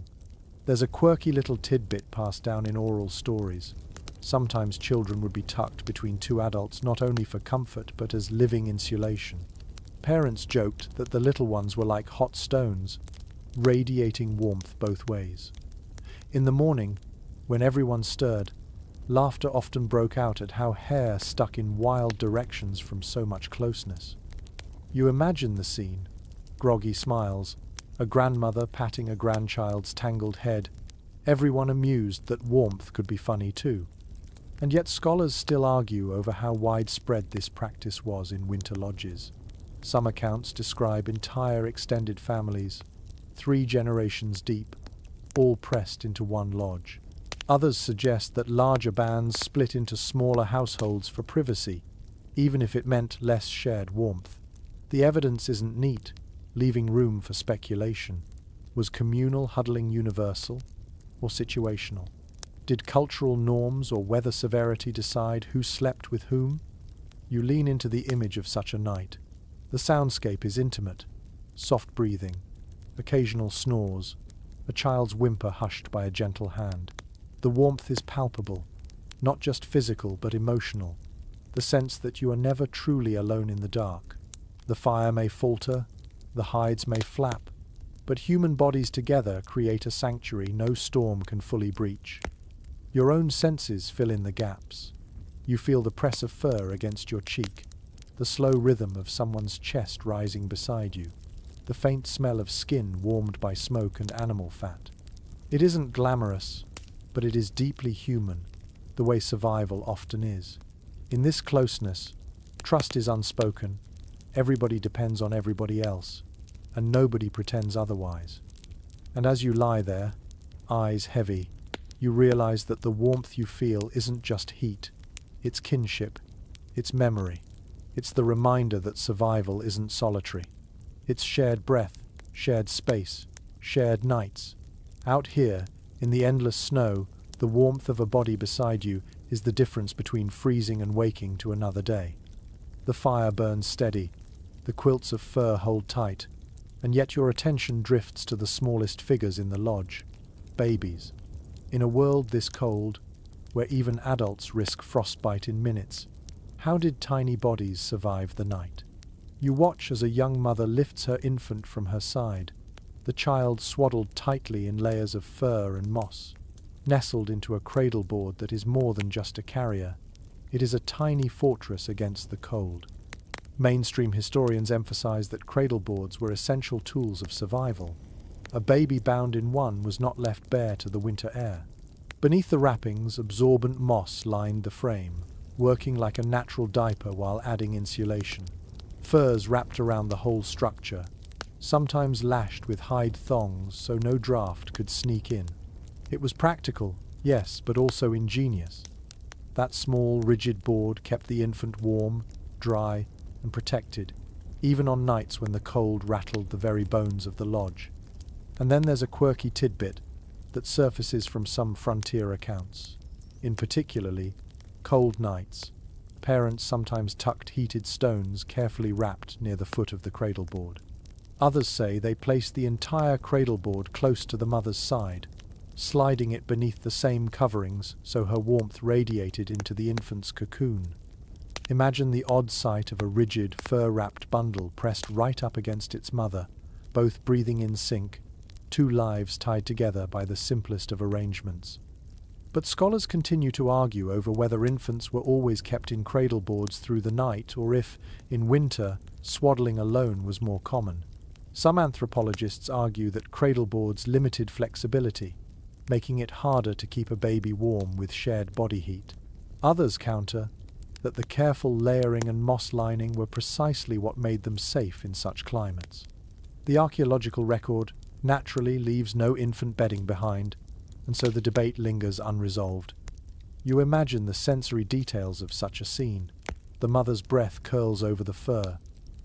There's a quirky little tidbit passed down in oral stories. Sometimes children would be tucked between two adults not only for comfort but as living insulation. Parents joked that the little ones were like hot stones, radiating warmth both ways. In the morning, when everyone stirred, laughter often broke out at how hair stuck in wild directions from so much closeness. You imagine the scene, groggy smiles, a grandmother patting a grandchild's tangled head, everyone amused that warmth could be funny too. And yet scholars still argue over how widespread this practice was in winter lodges. Some accounts describe entire extended families, 3 generations deep, all pressed into one lodge. Others suggest that larger bands split into smaller households for privacy, even if it meant less shared warmth. The evidence isn't neat, leaving room for speculation. Was communal huddling universal or situational? Did cultural norms or weather severity decide who slept with whom? You lean into the image of such a night. The soundscape is intimate, soft breathing, occasional snores, a child's whimper hushed by a gentle hand. The warmth is palpable, not just physical but emotional, the sense that you are never truly alone in the dark. The fire may falter, the hides may flap, but human bodies together create a sanctuary no storm can fully breach. Your own senses fill in the gaps. You feel the press of fur against your cheek, the slow rhythm of someone's chest rising beside you, the faint smell of skin warmed by smoke and animal fat. It isn't glamorous, but it is deeply human, the way survival often is. In this closeness, trust is unspoken, everybody depends on everybody else, and nobody pretends otherwise. And as you lie there, eyes heavy, you realize that the warmth you feel isn't just heat, it's kinship, it's memory, it's the reminder that survival isn't solitary. It's shared breath, shared space, shared nights. Out here, in the endless snow, the warmth of a body beside you is the difference between freezing and waking to another day. The fire burns steady, the quilts of fur hold tight, and yet your attention drifts to the smallest figures in the lodge, babies. In a world this cold, where even adults risk frostbite in minutes, how did tiny bodies survive the night? You watch as a young mother lifts her infant from her side, the child swaddled tightly in layers of fur and moss, nestled into a cradle board that is more than just a carrier. It is a tiny fortress against the cold. Mainstream historians emphasize that cradle boards were essential tools of survival. A baby bound in one was not left bare to the winter air. Beneath the wrappings, absorbent moss lined the frame, working like a natural diaper while adding insulation. Furs wrapped around the whole structure, sometimes lashed with hide thongs so no draft could sneak in. It was practical, yes, but also ingenious. That small, rigid board kept the infant warm, dry, and protected, even on nights when the cold rattled the very bones of the lodge. And then there's a quirky tidbit that surfaces from some frontier accounts. In particularly, cold nights, parents sometimes tucked heated stones carefully wrapped near the foot of the cradle board. Others say they placed the entire cradle board close to the mother's side, sliding it beneath the same coverings so her warmth radiated into the infant's cocoon. Imagine the odd sight of a rigid, fur-wrapped bundle pressed right up against its mother, both breathing in sync, 2 lives tied together by the simplest of arrangements. But scholars continue to argue over whether infants were always kept in cradle boards through the night or if, in winter, swaddling alone was more common. Some anthropologists argue that cradle boards limited flexibility, making it harder to keep a baby warm with shared body heat. Others counter that the careful layering and moss lining were precisely what made them safe in such climates. The archaeological record naturally leaves no infant bedding behind, and so the debate lingers unresolved. You imagine the sensory details of such a scene. The mother's breath curls over the fur,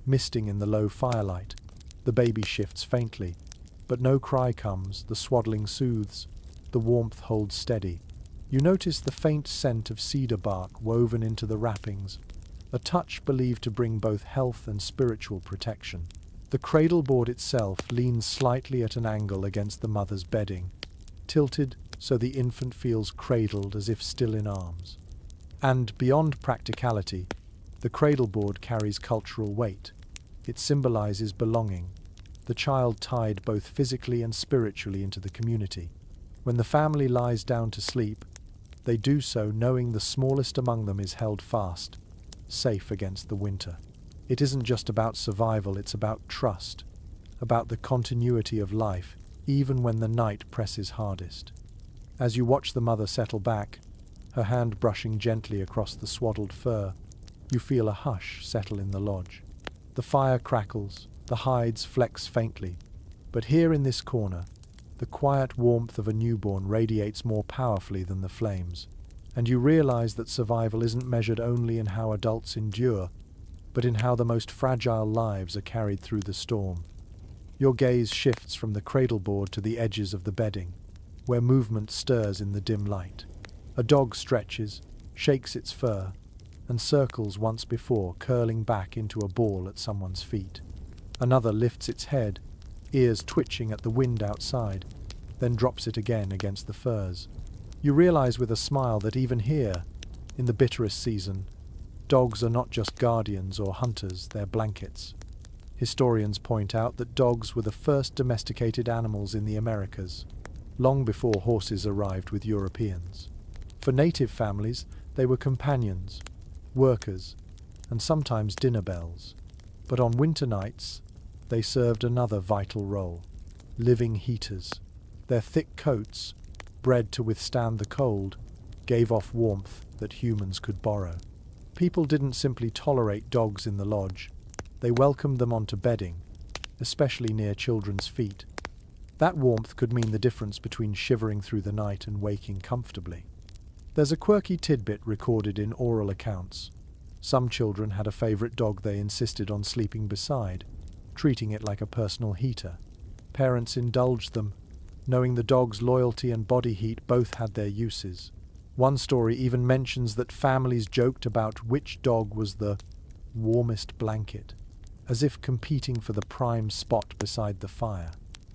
misting in the low firelight. The baby shifts faintly, but no cry comes, the swaddling soothes, the warmth holds steady. You notice the faint scent of cedar bark woven into the wrappings, a touch believed to bring both health and spiritual protection. The cradle board itself leans slightly at an angle against the mother's bedding, tilted so the infant feels cradled as if still in arms. And beyond practicality, the cradle board carries cultural weight. It symbolizes belonging, the child tied both physically and spiritually into the community. When the family lies down to sleep, they do so knowing the smallest among them is held fast, safe against the winter. It isn't just about survival, it's about trust, about the continuity of life, even when the night presses hardest. As you watch the mother settle back, her hand brushing gently across the swaddled fur, you feel a hush settle in the lodge. The fire crackles, the hides flex faintly, but here in this corner, the quiet warmth of a newborn radiates more powerfully than the flames, and you realize that survival isn't measured only in how adults endure, but in how the most fragile lives are carried through the storm. Your gaze shifts from the cradleboard to the edges of the bedding, where movement stirs in the dim light. A dog stretches, shakes its fur, and circles once before, curling back into a ball at someone's feet. Another lifts its head, ears twitching at the wind outside, then drops it again against the furs. You realize with a smile that even here, in the bitterest season, dogs are not just guardians or hunters, they're blankets. Historians point out that dogs were the first domesticated animals in the Americas, long before horses arrived with Europeans. For native families, they were companions, workers, and sometimes dinner bells. But on winter nights, they served another vital role: living heaters. Their thick coats, bred to withstand the cold, gave off warmth that humans could borrow. People didn't simply tolerate dogs in the lodge, they welcomed them onto bedding, especially near children's feet. That warmth could mean the difference between shivering through the night and waking comfortably. There's a quirky tidbit recorded in oral accounts. Some children had a favorite dog they insisted on sleeping beside, treating it like a personal heater. Parents indulged them, knowing the dog's loyalty and body heat both had their uses. One story even mentions that families joked about which dog was the warmest blanket, as if competing for the prime spot beside the fire.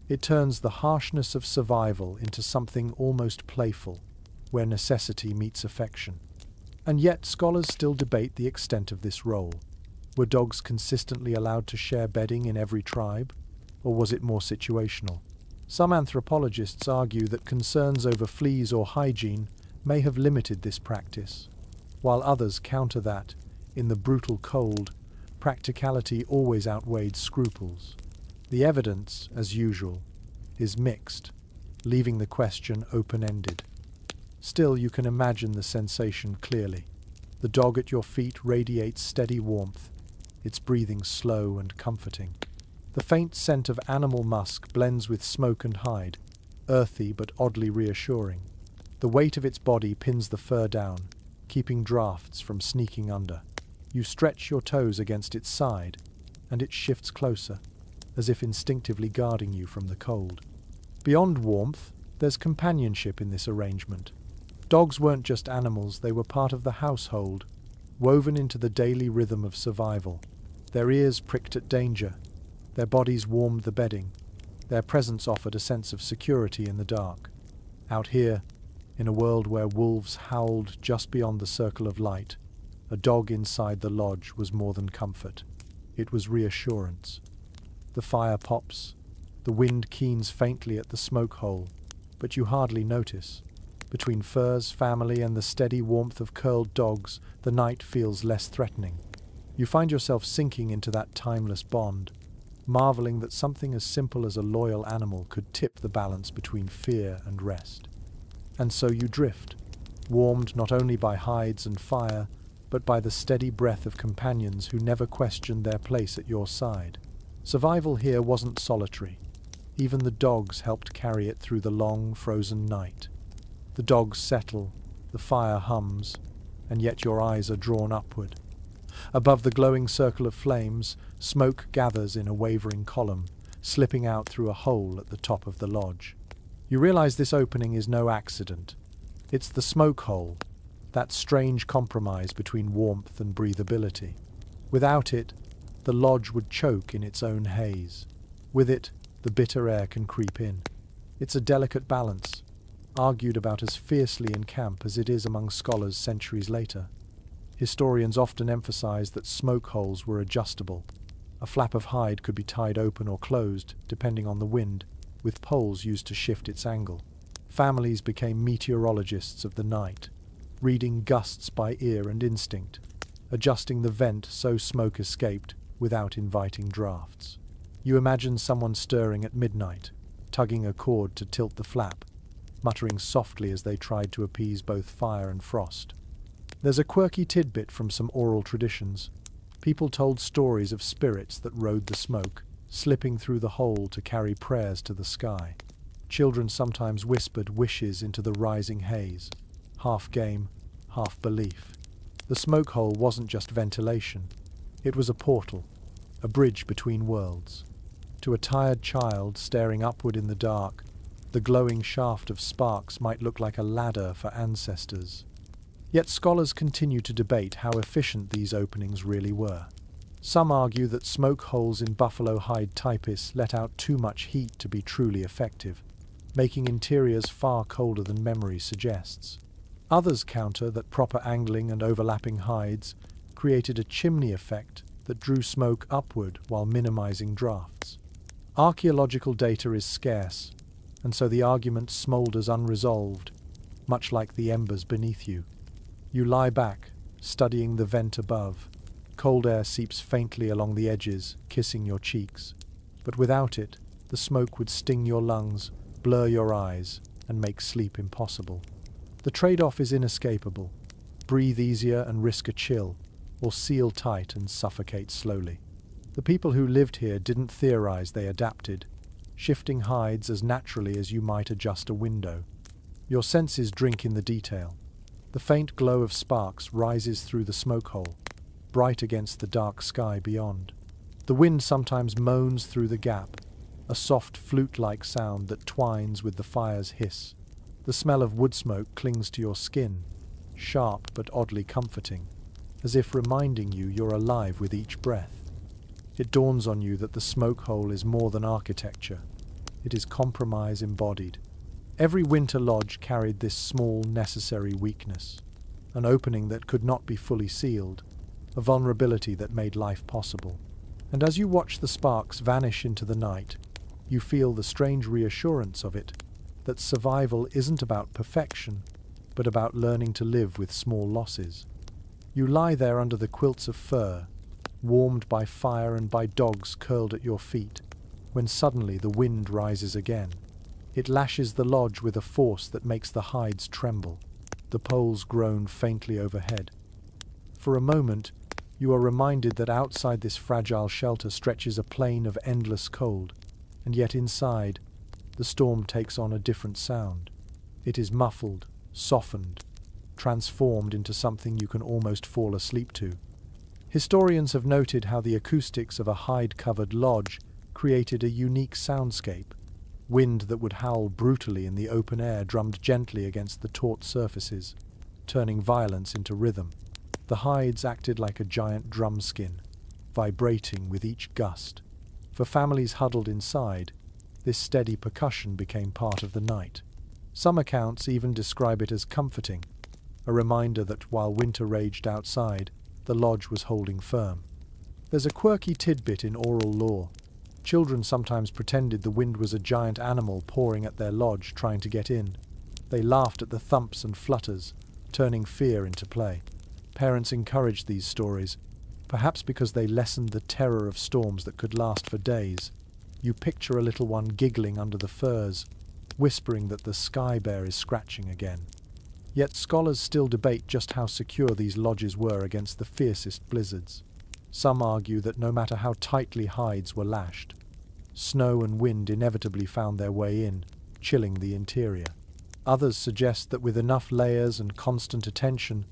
It turns the harshness of survival into something almost playful, where necessity meets affection. And yet scholars still debate the extent of this role. Were dogs consistently allowed to share bedding in every tribe, or was it more situational? Some anthropologists argue that concerns over fleas or hygiene may have limited this practice, while others counter that, in the brutal cold, practicality always outweighed scruples. The evidence, as usual, is mixed, leaving the question open-ended. Still, you can imagine the sensation clearly. The dog at your feet radiates steady warmth, its breathing slow and comforting. The faint scent of animal musk blends with smoke and hide, earthy but oddly reassuring. The weight of its body pins the fur down, keeping drafts from sneaking under. You stretch your toes against its side, and it shifts closer, as if instinctively guarding you from the cold. Beyond warmth, there's companionship in this arrangement. Dogs weren't just animals, they were part of the household, woven into the daily rhythm of survival. Their ears pricked at danger, their bodies warmed the bedding, their presence offered a sense of security in the dark. Out here, in a world where wolves howled just beyond the circle of light, a dog inside the lodge was more than comfort. It was reassurance. The fire pops, the wind keens faintly at the smoke hole, but you hardly notice. Between furs, family, and the steady warmth of curled dogs, the night feels less threatening. You find yourself sinking into that timeless bond, marveling that something as simple as a loyal animal could tip the balance between fear and rest. And so you drift, warmed not only by hides and fire, but by the steady breath of companions who never questioned their place at your side. Survival here wasn't solitary. Even the dogs helped carry it through the long, frozen night. The dogs settle, the fire hums, and yet your eyes are drawn upward. Above the glowing circle of flames, smoke gathers in a wavering column, slipping out through a hole at the top of the lodge. You realize this opening is no accident. It's the smoke hole, that strange compromise between warmth and breathability. Without it, the lodge would choke in its own haze. With it, the bitter air can creep in. It's a delicate balance, argued about as fiercely in camp as it is among scholars centuries later. Historians often emphasize that smoke holes were adjustable. A flap of hide could be tied open or closed, depending on the wind, with poles used to shift its angle. Families became meteorologists of the night, reading gusts by ear and instinct, adjusting the vent so smoke escaped without inviting drafts. You imagine someone stirring at midnight, tugging a cord to tilt the flap, muttering softly as they tried to appease both fire and frost. There's a quirky tidbit from some oral traditions. People told stories of spirits that rode the smoke, slipping through the hole to carry prayers to the sky. Children sometimes whispered wishes into the rising haze, half game, half belief. The smoke hole wasn't just ventilation. It was a portal, a bridge between worlds. To a tired child staring upward in the dark, the glowing shaft of sparks might look like a ladder for ancestors. Yet scholars continue to debate how efficient these openings really were. Some argue that smoke holes in buffalo hide typis let out too much heat to be truly effective, making interiors far colder than memory suggests. Others counter that proper angling and overlapping hides created a chimney effect that drew smoke upward while minimizing drafts. Archaeological data is scarce, and so the argument smoulders unresolved, much like the embers beneath you. You lie back, studying the vent above. Cold air seeps faintly along the edges, kissing your cheeks. But without it, the smoke would sting your lungs, blur your eyes, and make sleep impossible. The trade-off is inescapable. Breathe easier and risk a chill, or seal tight and suffocate slowly. The people who lived here didn't theorize, they adapted, shifting hides as naturally as you might adjust a window. Your senses drink in the detail. The faint glow of sparks rises through the smoke hole, bright against the dark sky beyond. The wind sometimes moans through the gap, a soft flute-like sound that twines with the fire's hiss. The smell of wood smoke clings to your skin, sharp but oddly comforting, as if reminding you you're alive with each breath. It dawns on you that the smoke hole is more than architecture. It is compromise embodied. Every winter lodge carried this small, necessary weakness, an opening that could not be fully sealed, a vulnerability that made life possible. And as you watch the sparks vanish into the night, you feel the strange reassurance of it, that survival isn't about perfection, but about learning to live with small losses. You lie there under the quilts of fur, warmed by fire and by dogs curled at your feet, when suddenly the wind rises again. It lashes the lodge with a force that makes the hides tremble. The poles groan faintly overhead. For a moment, you are reminded that outside this fragile shelter stretches a plain of endless cold, and yet inside, the storm takes on a different sound. It is muffled, softened, transformed into something you can almost fall asleep to. Historians have noted how the acoustics of a hide-covered lodge created a unique soundscape. Wind that would howl brutally in the open air drummed gently against the taut surfaces, turning violence into rhythm. The hides acted like a giant drum skin, vibrating with each gust. For families huddled inside, this steady percussion became part of the night. Some accounts even describe it as comforting, a reminder that while winter raged outside, the lodge was holding firm. There's a quirky tidbit in oral lore. Children sometimes pretended the wind was a giant animal pouring at their lodge trying to get in. They laughed at the thumps and flutters, turning fear into play. Parents encouraged these stories, perhaps because they lessened the terror of storms that could last for days. You picture a little one giggling under the firs, whispering that the sky bear is scratching again. Yet scholars still debate just how secure these lodges were against the fiercest blizzards. Some argue that no matter how tightly hides were lashed, snow and wind inevitably found their way in, chilling the interior. Others suggest that with enough layers and constant attention,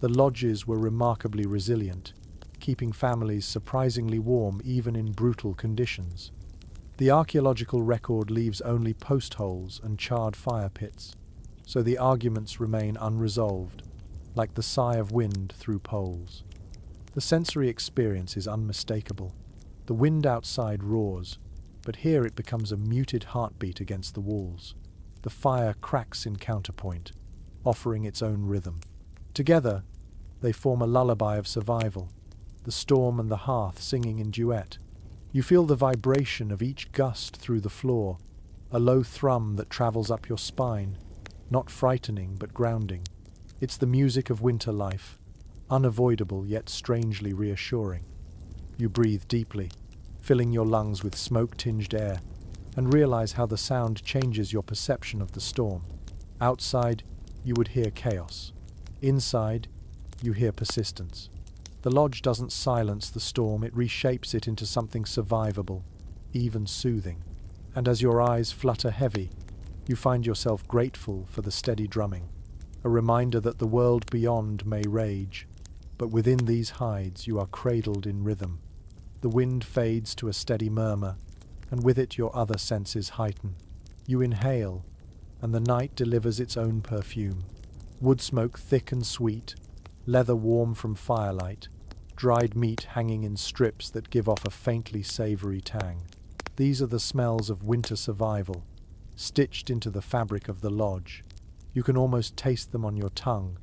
the lodges were remarkably resilient, keeping families surprisingly warm even in brutal conditions. The archaeological record leaves only post holes and charred fire pits, so the arguments remain unresolved, like the sigh of wind through poles. The sensory experience is unmistakable. The wind outside roars, but here it becomes a muted heartbeat against the walls. The fire cracks in counterpoint, offering its own rhythm. Together, they form a lullaby of survival, the storm and the hearth singing in duet. You feel the vibration of each gust through the floor, a low thrum that travels up your spine, not frightening but grounding. It's the music of winter life, unavoidable yet strangely reassuring. You breathe deeply, filling your lungs with smoke-tinged air, and realize how the sound changes your perception of the storm. Outside, you would hear chaos. Inside, you hear persistence. The lodge doesn't silence the storm, it reshapes it into something survivable, even soothing. And as your eyes flutter heavy, you find yourself grateful for the steady drumming, a reminder that the world beyond may rage, but within these hides you are cradled in rhythm. The wind fades to a steady murmur, and with it your other senses heighten. You inhale, and the night delivers its own perfume. Wood smoke thick and sweet, leather warm from firelight, dried meat hanging in strips that give off a faintly savory tang. These are the smells of winter survival, stitched into the fabric of the lodge. You can almost taste them on your tongue,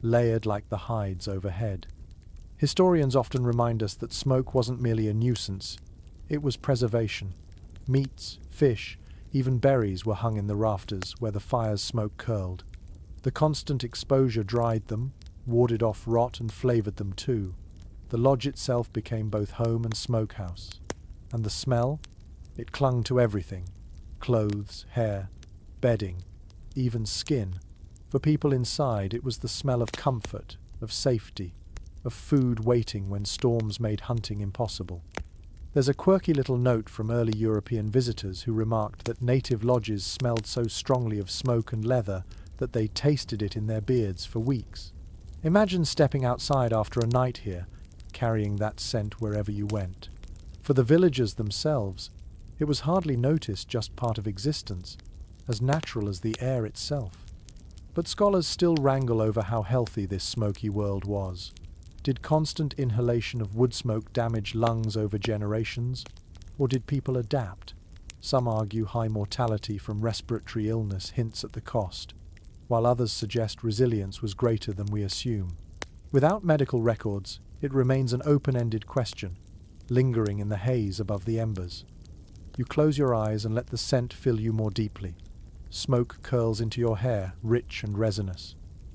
layered like the hides overhead. Historians often remind us that smoke wasn't merely a nuisance, it was preservation. Meats, fish, even berries were hung in the rafters where the fire's smoke curled. The constant exposure dried them, warded off rot and flavoured them too. The lodge itself became both home and smokehouse. And the smell? It clung to everything. Clothes, hair, bedding, even skin. For people inside, it was the smell of comfort, of safety, of food waiting when storms made hunting impossible. There's a quirky little note from early European visitors who remarked that native lodges smelled so strongly of smoke and leather that they tasted it in their beards for weeks. Imagine stepping outside after a night here, carrying that scent wherever you went. For the villagers themselves, it was hardly noticed, just part of existence, as natural as the air itself. But scholars still wrangle over how healthy this smoky world was. Did constant inhalation of wood smoke damage lungs over generations, or did people adapt? Some argue high mortality from respiratory illness hints at the cost, while others suggest resilience was greater than we assume. Without medical records, it remains an open-ended question, lingering in the haze above the embers. You close your eyes and let the scent fill you more deeply. Smoke curls into your hair, rich and resinous.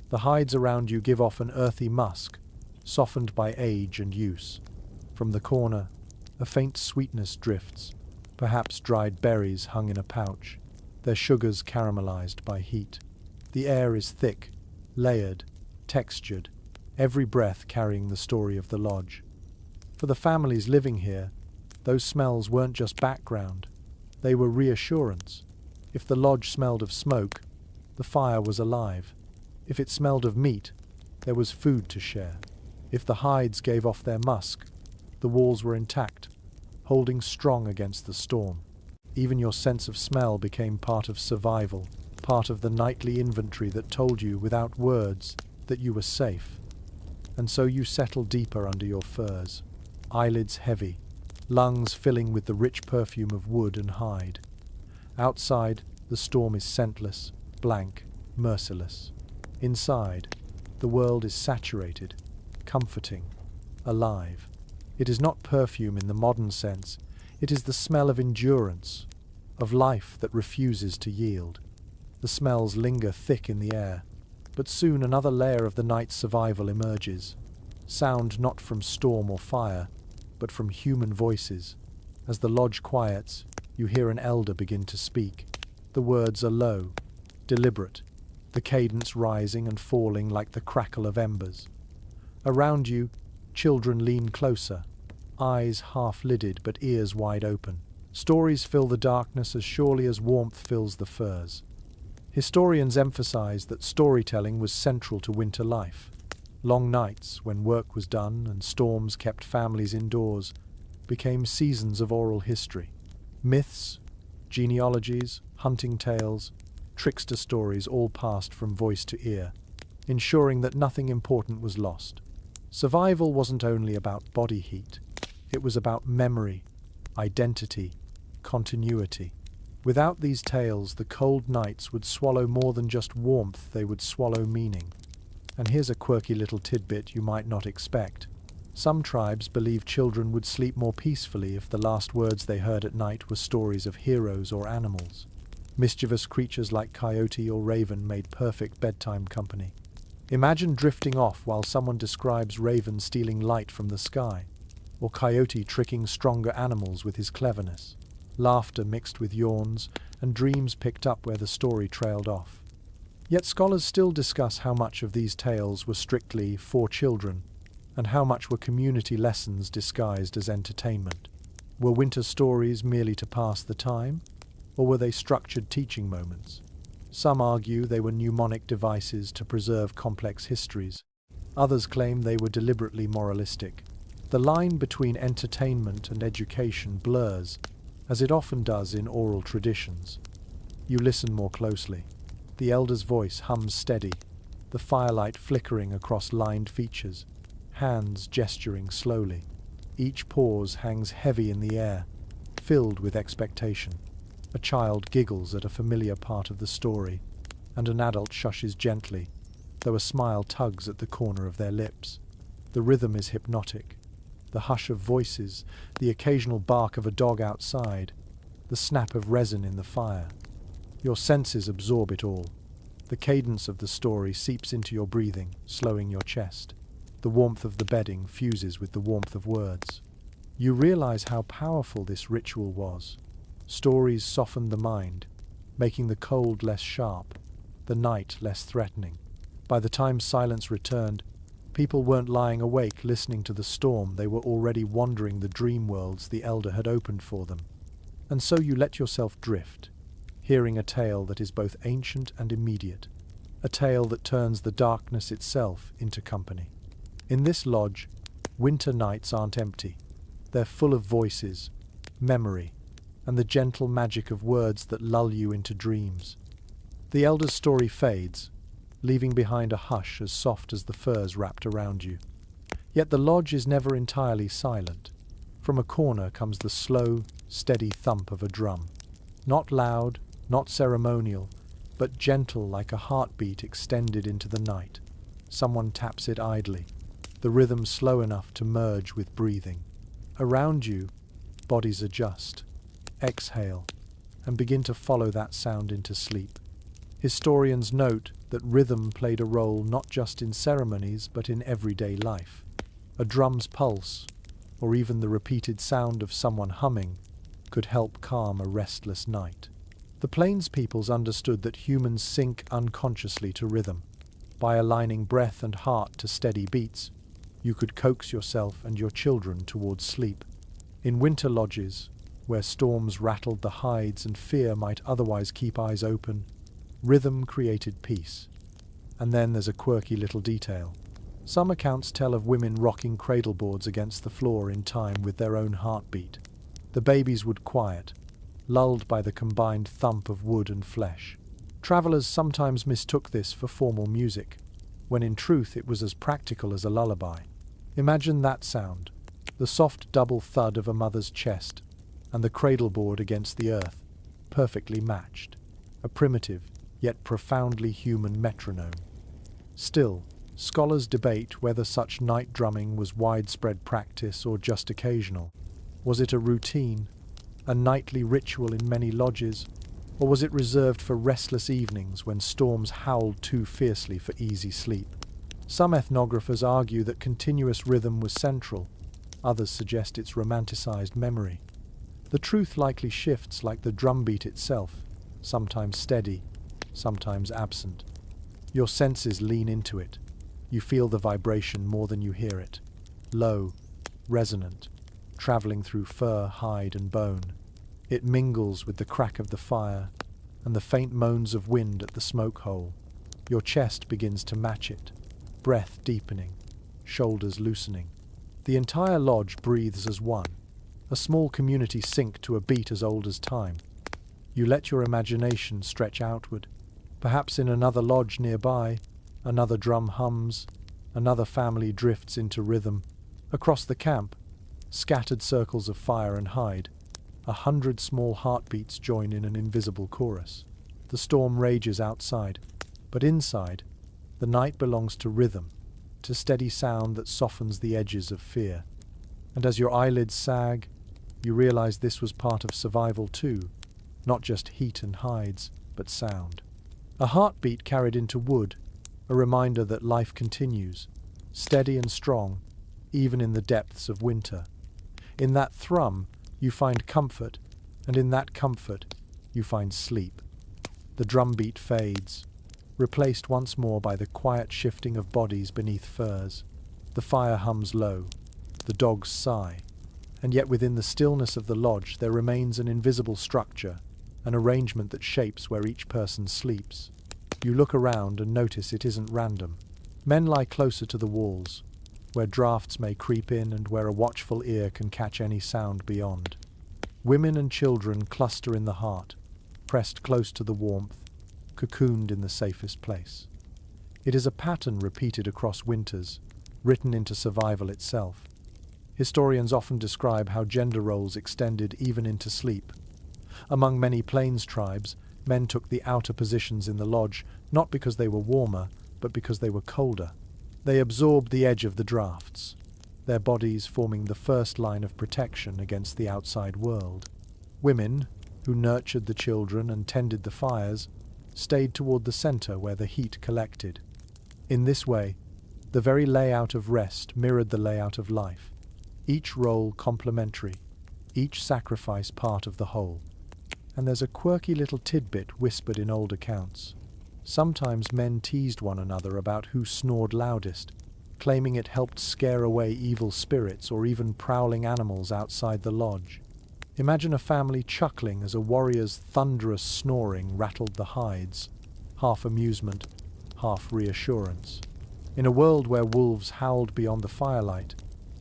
The hides around you give off an earthy musk, softened by age and use. From the corner, a faint sweetness drifts, perhaps dried berries hung in a pouch, their sugars caramelized by heat. The air is thick, layered, textured, every breath carrying the story of the lodge. For the families living here, those smells weren't just background, they were reassurance. If the lodge smelled of smoke, the fire was alive. If it smelled of meat, there was food to share. If the hides gave off their musk, the walls were intact, holding strong against the storm. Even your sense of smell became part of survival, part of the nightly inventory that told you without words that you were safe. And so you settled deeper under your furs, eyelids heavy, lungs filling with the rich perfume of wood and hide. Outside, the storm is scentless, blank, merciless. Inside, the world is saturated, comforting, alive. It is not perfume in the modern sense, it is the smell of endurance, of life that refuses to yield. The smells linger thick in the air, but soon another layer of the night's survival emerges. Sound not from storm or fire, but from human voices. As the lodge quiets, you hear an elder begin to speak. The words are low, deliberate, the cadence rising and falling like the crackle of embers. Around you, children lean closer, eyes half-lidded but ears wide open. Stories fill the darkness as surely as warmth fills the furs. Historians emphasize that storytelling was central to winter life. Long nights, when work was done and storms kept families indoors, became seasons of oral history. Myths, genealogies, hunting tales, trickster stories all passed from voice to ear, ensuring that nothing important was lost. Survival wasn't only about body heat, it was about memory, identity, continuity. Without these tales, the cold nights would swallow more than just warmth, they would swallow meaning. And here's a quirky little tidbit you might not expect. Some tribes believed children would sleep more peacefully if the last words they heard at night were stories of heroes or animals. Mischievous creatures like coyote or raven made perfect bedtime company. Imagine drifting off while someone describes raven stealing light from the sky, or coyote tricking stronger animals with his cleverness. Laughter mixed with yawns, and dreams picked up where the story trailed off. Yet scholars still discuss how much of these tales were strictly for children, And how much were community lessons disguised as entertainment? Were winter stories merely to pass the time, or were they structured teaching moments? Some argue they were mnemonic devices to preserve complex histories. Others claim they were deliberately moralistic. The line between entertainment and education blurs, as it often does in oral traditions. You listen more closely. The elder's voice hums steady, the firelight flickering across lined features, hands gesturing slowly. Each pause hangs heavy in the air, filled with expectation. A child giggles at a familiar part of the story, and an adult shushes gently, though a smile tugs at the corner of their lips. The rhythm is hypnotic. The hush of voices, the occasional bark of a dog outside, the snap of resin in the fire. Your senses absorb it all. The cadence of the story seeps into your breathing, slowing your chest. The warmth of the bedding fuses with the warmth of words. You realize how powerful this ritual was. Stories softened the mind, making the cold less sharp, the night less threatening. By the time silence returned, people weren't lying awake listening to the storm, they were already wandering the dream worlds the elder had opened for them. And so you let yourself drift, hearing a tale that is both ancient and immediate, a tale that turns the darkness itself into company. In this lodge, winter nights aren't empty. They're full of voices, memory, and the gentle magic of words that lull you into dreams. The elder's story fades, leaving behind a hush as soft as the furs wrapped around you. Yet the lodge is never entirely silent. From a corner comes the slow, steady thump of a drum. Not loud, not ceremonial, but gentle like a heartbeat extended into the night. Someone taps it idly, the rhythm slow enough to merge with breathing. Around you, bodies adjust, exhale, and begin to follow that sound into sleep. Historians note that rhythm played a role not just in ceremonies but in everyday life. A drum's pulse, or even the repeated sound of someone humming, could help calm a restless night. The Plains peoples understood that humans sync unconsciously to rhythm. By aligning breath and heart to steady beats, you could coax yourself and your children towards sleep. In winter lodges, where storms rattled the hides and fear might otherwise keep eyes open, rhythm created peace. And then there's a quirky little detail. Some accounts tell of women rocking cradle boards against the floor in time with their own heartbeat. The babies would quiet, lulled by the combined thump of wood and flesh. Travelers sometimes mistook this for formal music, when in truth it was as practical as a lullaby. Imagine that sound, the soft double thud of a mother's chest, and the cradle board against the earth, perfectly matched. A primitive, yet profoundly human metronome. Still, scholars debate whether such night drumming was widespread practice or just occasional. Was it a routine, a nightly ritual in many lodges, or was it reserved for restless evenings when storms howled too fiercely for easy sleep? Some ethnographers argue that continuous rhythm was central, others suggest its romanticized memory. The truth likely shifts like the drumbeat itself, sometimes steady, sometimes absent. Your senses lean into it. You feel the vibration more than you hear it. Low, resonant, traveling through fur, hide, and bone. It mingles with the crack of the fire and the faint moans of wind at the smoke hole. Your chest begins to match it, breath deepening, shoulders loosening. The entire lodge breathes as one, a small community sync to a beat as old as time. You let your imagination stretch outward. Perhaps in another lodge nearby, another drum hums, another family drifts into rhythm. Across the camp, scattered circles of fire and hide, 100 small heartbeats join in an invisible chorus. The storm rages outside, but inside, the night belongs to rhythm, to steady sound that softens the edges of fear. And as your eyelids sag, you realize this was part of survival too, not just heat and hides, but sound. A heartbeat carried into wood, a reminder that life continues, steady and strong, even in the depths of winter. In that thrum, you find comfort, and in that comfort, you find sleep. The drumbeat fades, replaced once more by the quiet shifting of bodies beneath furs. The fire hums low, the dogs sigh, and yet within the stillness of the lodge there remains an invisible structure, an arrangement that shapes where each person sleeps. You look around and notice it isn't random. Men lie closer to the walls, where drafts may creep in and where a watchful ear can catch any sound beyond. Women and children cluster in the heart, pressed close to the warmth, cocooned in the safest place. It is a pattern repeated across winters, written into survival itself. Historians often describe how gender roles extended even into sleep. Among many plains tribes, men took the outer positions in the lodge not because they were warmer, but because they were colder. They absorbed the edge of the drafts, their bodies forming the first line of protection against the outside world. Women, who nurtured the children and tended the fires, stayed toward the center where the heat collected. In this way, the very layout of rest mirrored the layout of life, each role complementary, each sacrifice part of the whole. And there's a quirky little tidbit whispered in old accounts. Sometimes men teased one another about who snored loudest, claiming it helped scare away evil spirits or even prowling animals outside the lodge. Imagine a family chuckling as a warrior's thunderous snoring rattled the hides, half amusement, half reassurance. In a world where wolves howled beyond the firelight,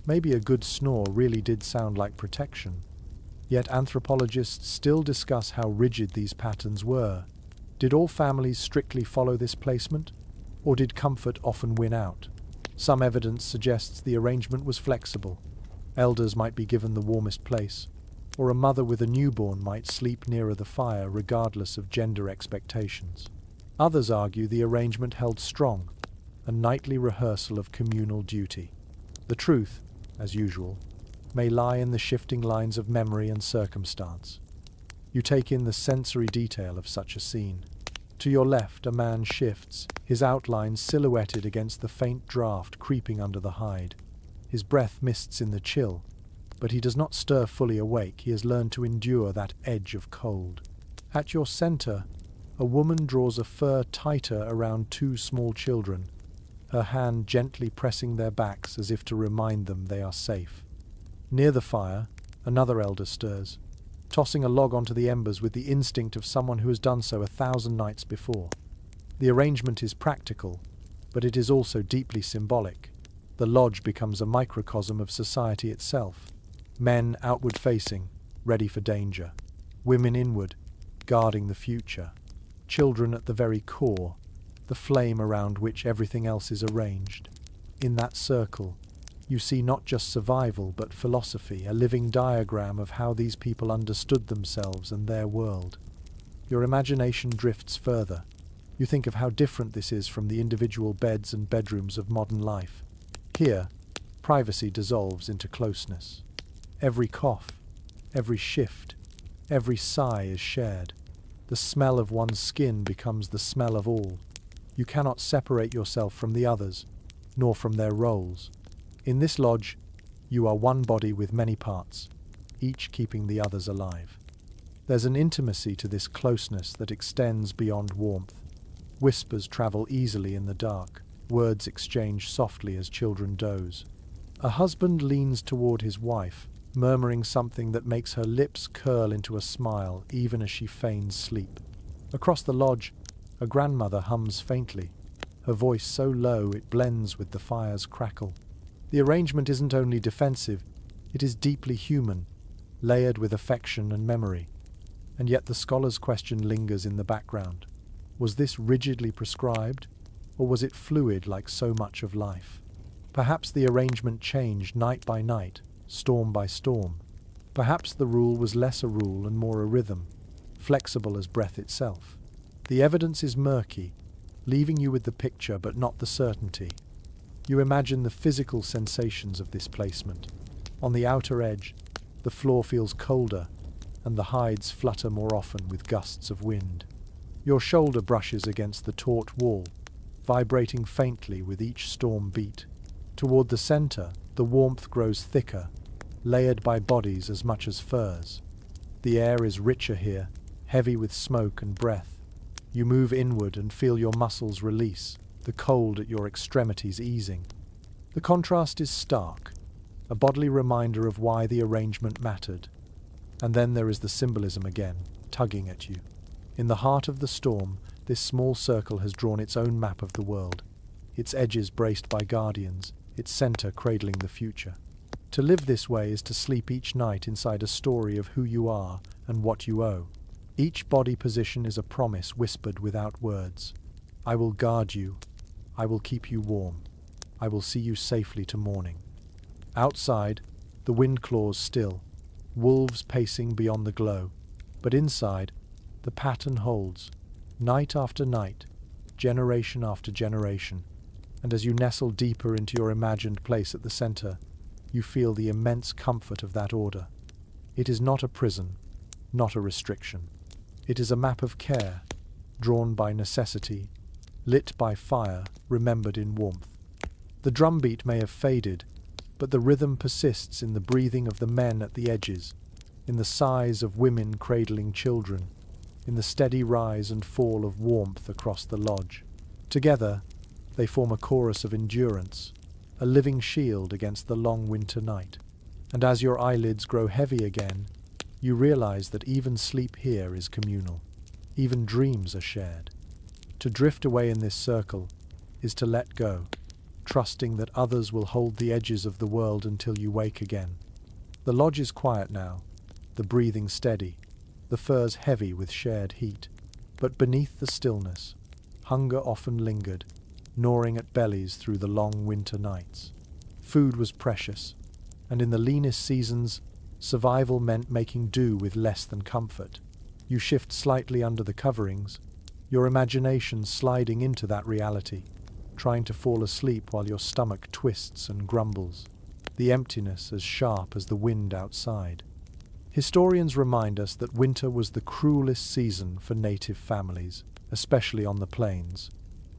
maybe a good snore really did sound like protection. Yet anthropologists still discuss how rigid these patterns were. Did all families strictly follow this placement, or did comfort often win out? Some evidence suggests the arrangement was flexible. Elders might be given the warmest place, or a mother with a newborn might sleep nearer the fire regardless of gender expectations. Others argue the arrangement held strong, a nightly rehearsal of communal duty. The truth, as usual, may lie in the shifting lines of memory and circumstance. You take in the sensory detail of such a scene. To your left, a man shifts, his outline silhouetted against the faint draft creeping under the hide. His breath mists in the chill, but he does not stir fully awake. He has learned to endure that edge of cold. At your center, a woman draws a fur tighter around two small children, her hand gently pressing their backs as if to remind them they are safe. Near the fire, another elder stirs, tossing a log onto the embers with the instinct of someone who has done so 1,000 nights before. The arrangement is practical, but it is also deeply symbolic. The lodge becomes a microcosm of society itself. Men outward-facing, ready for danger. Women inward, guarding the future. Children at the very core, the flame around which everything else is arranged. In that circle, you see not just survival but philosophy, a living diagram of how these people understood themselves and their world. Your imagination drifts further. You think of how different this is from the individual beds and bedrooms of modern life. Here, privacy dissolves into closeness. Every cough, every shift, every sigh is shared. The smell of one's skin becomes the smell of all. You cannot separate yourself from the others, nor from their roles. In this lodge, you are one body with many parts, each keeping the others alive. There's an intimacy to this closeness that extends beyond warmth. Whispers travel easily in the dark, words exchange softly as children doze. A husband leans toward his wife, murmuring something that makes her lips curl into a smile even as she feigns sleep. Across the lodge, a grandmother hums faintly, her voice so low it blends with the fire's crackle. The arrangement isn't only defensive, it is deeply human, layered with affection and memory. And yet the scholar's question lingers in the background. Was this rigidly prescribed, or was it fluid like so much of life? Perhaps the arrangement changed night by night, storm by storm. Perhaps the rule was less a rule and more a rhythm, flexible as breath itself. The evidence is murky, leaving you with the picture but not the certainty. You imagine the physical sensations of this placement. On the outer edge, the floor feels colder, and the hides flutter more often with gusts of wind. Your shoulder brushes against the taut wall, vibrating faintly with each storm beat. Toward the center, the warmth grows thicker, layered by bodies as much as furs. The air is richer here, heavy with smoke and breath. You move inward and feel your muscles release, the cold at your extremities easing. The contrast is stark, a bodily reminder of why the arrangement mattered. And then there is the symbolism again, tugging at you. In the heart of the storm, this small circle has drawn its own map of the world, its edges braced by guardians, its center cradling the future. To live this way is to sleep each night inside a story of who you are and what you owe. Each body position is a promise whispered without words. I will guard you. I will keep you warm. I will see you safely to morning. Outside, the wind claws still, wolves pacing beyond the glow. But inside, the pattern holds, night after night, generation after generation. And as you nestle deeper into your imagined place at the center, you feel the immense comfort of that order. It is not a prison, not a restriction. It is a map of care, drawn by necessity, lit by fire, remembered in warmth. The drumbeat may have faded, but the rhythm persists in the breathing of the men at the edges, in the sighs of women cradling children, in the steady rise and fall of warmth across the lodge. Together, they form a chorus of endurance, a living shield against the long winter night. And as your eyelids grow heavy again, you realize that even sleep here is communal. Even dreams are shared. To drift away in this circle is to let go, trusting that others will hold the edges of the world until you wake again. The lodge is quiet now, the breathing steady, the furs heavy with shared heat. But beneath the stillness, hunger often lingered, gnawing at bellies through the long winter nights. Food was precious, and in the leanest seasons, survival meant making do with less than comfort. You shift slightly under the coverings, your imagination sliding into that reality, trying to fall asleep while your stomach twists and grumbles, the emptiness as sharp as the wind outside. Historians remind us that winter was the cruelest season for native families, especially on the plains.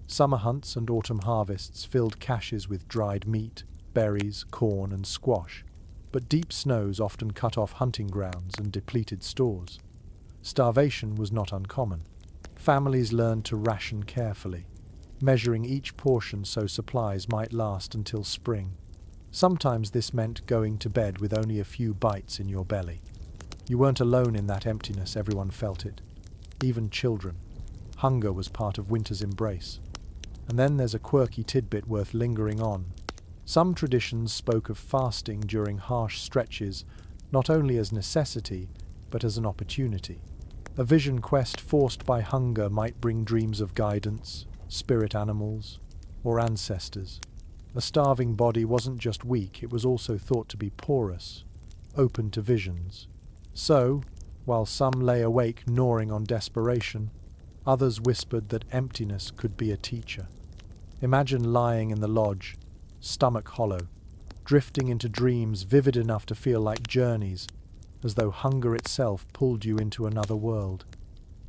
Summer hunts and autumn harvests filled caches with dried meat, berries, corn, and squash, but deep snows often cut off hunting grounds and depleted stores. Starvation was not uncommon. Families learned to ration carefully, measuring each portion so supplies might last until spring. Sometimes this meant going to bed with only a few bites in your belly. You weren't alone in that emptiness, everyone felt it. Even children. Hunger was part of winter's embrace. And then there's a quirky tidbit worth lingering on. Some traditions spoke of fasting during harsh stretches, not only as necessity, but as an opportunity. A vision quest forced by hunger might bring dreams of guidance, spirit animals, or ancestors. A starving body wasn't just weak, it was also thought to be porous, open to visions. So, while some lay awake gnawing on desperation, others whispered that emptiness could be a teacher. Imagine lying in the lodge, stomach hollow, drifting into dreams vivid enough to feel like journeys, as though hunger itself pulled you into another world.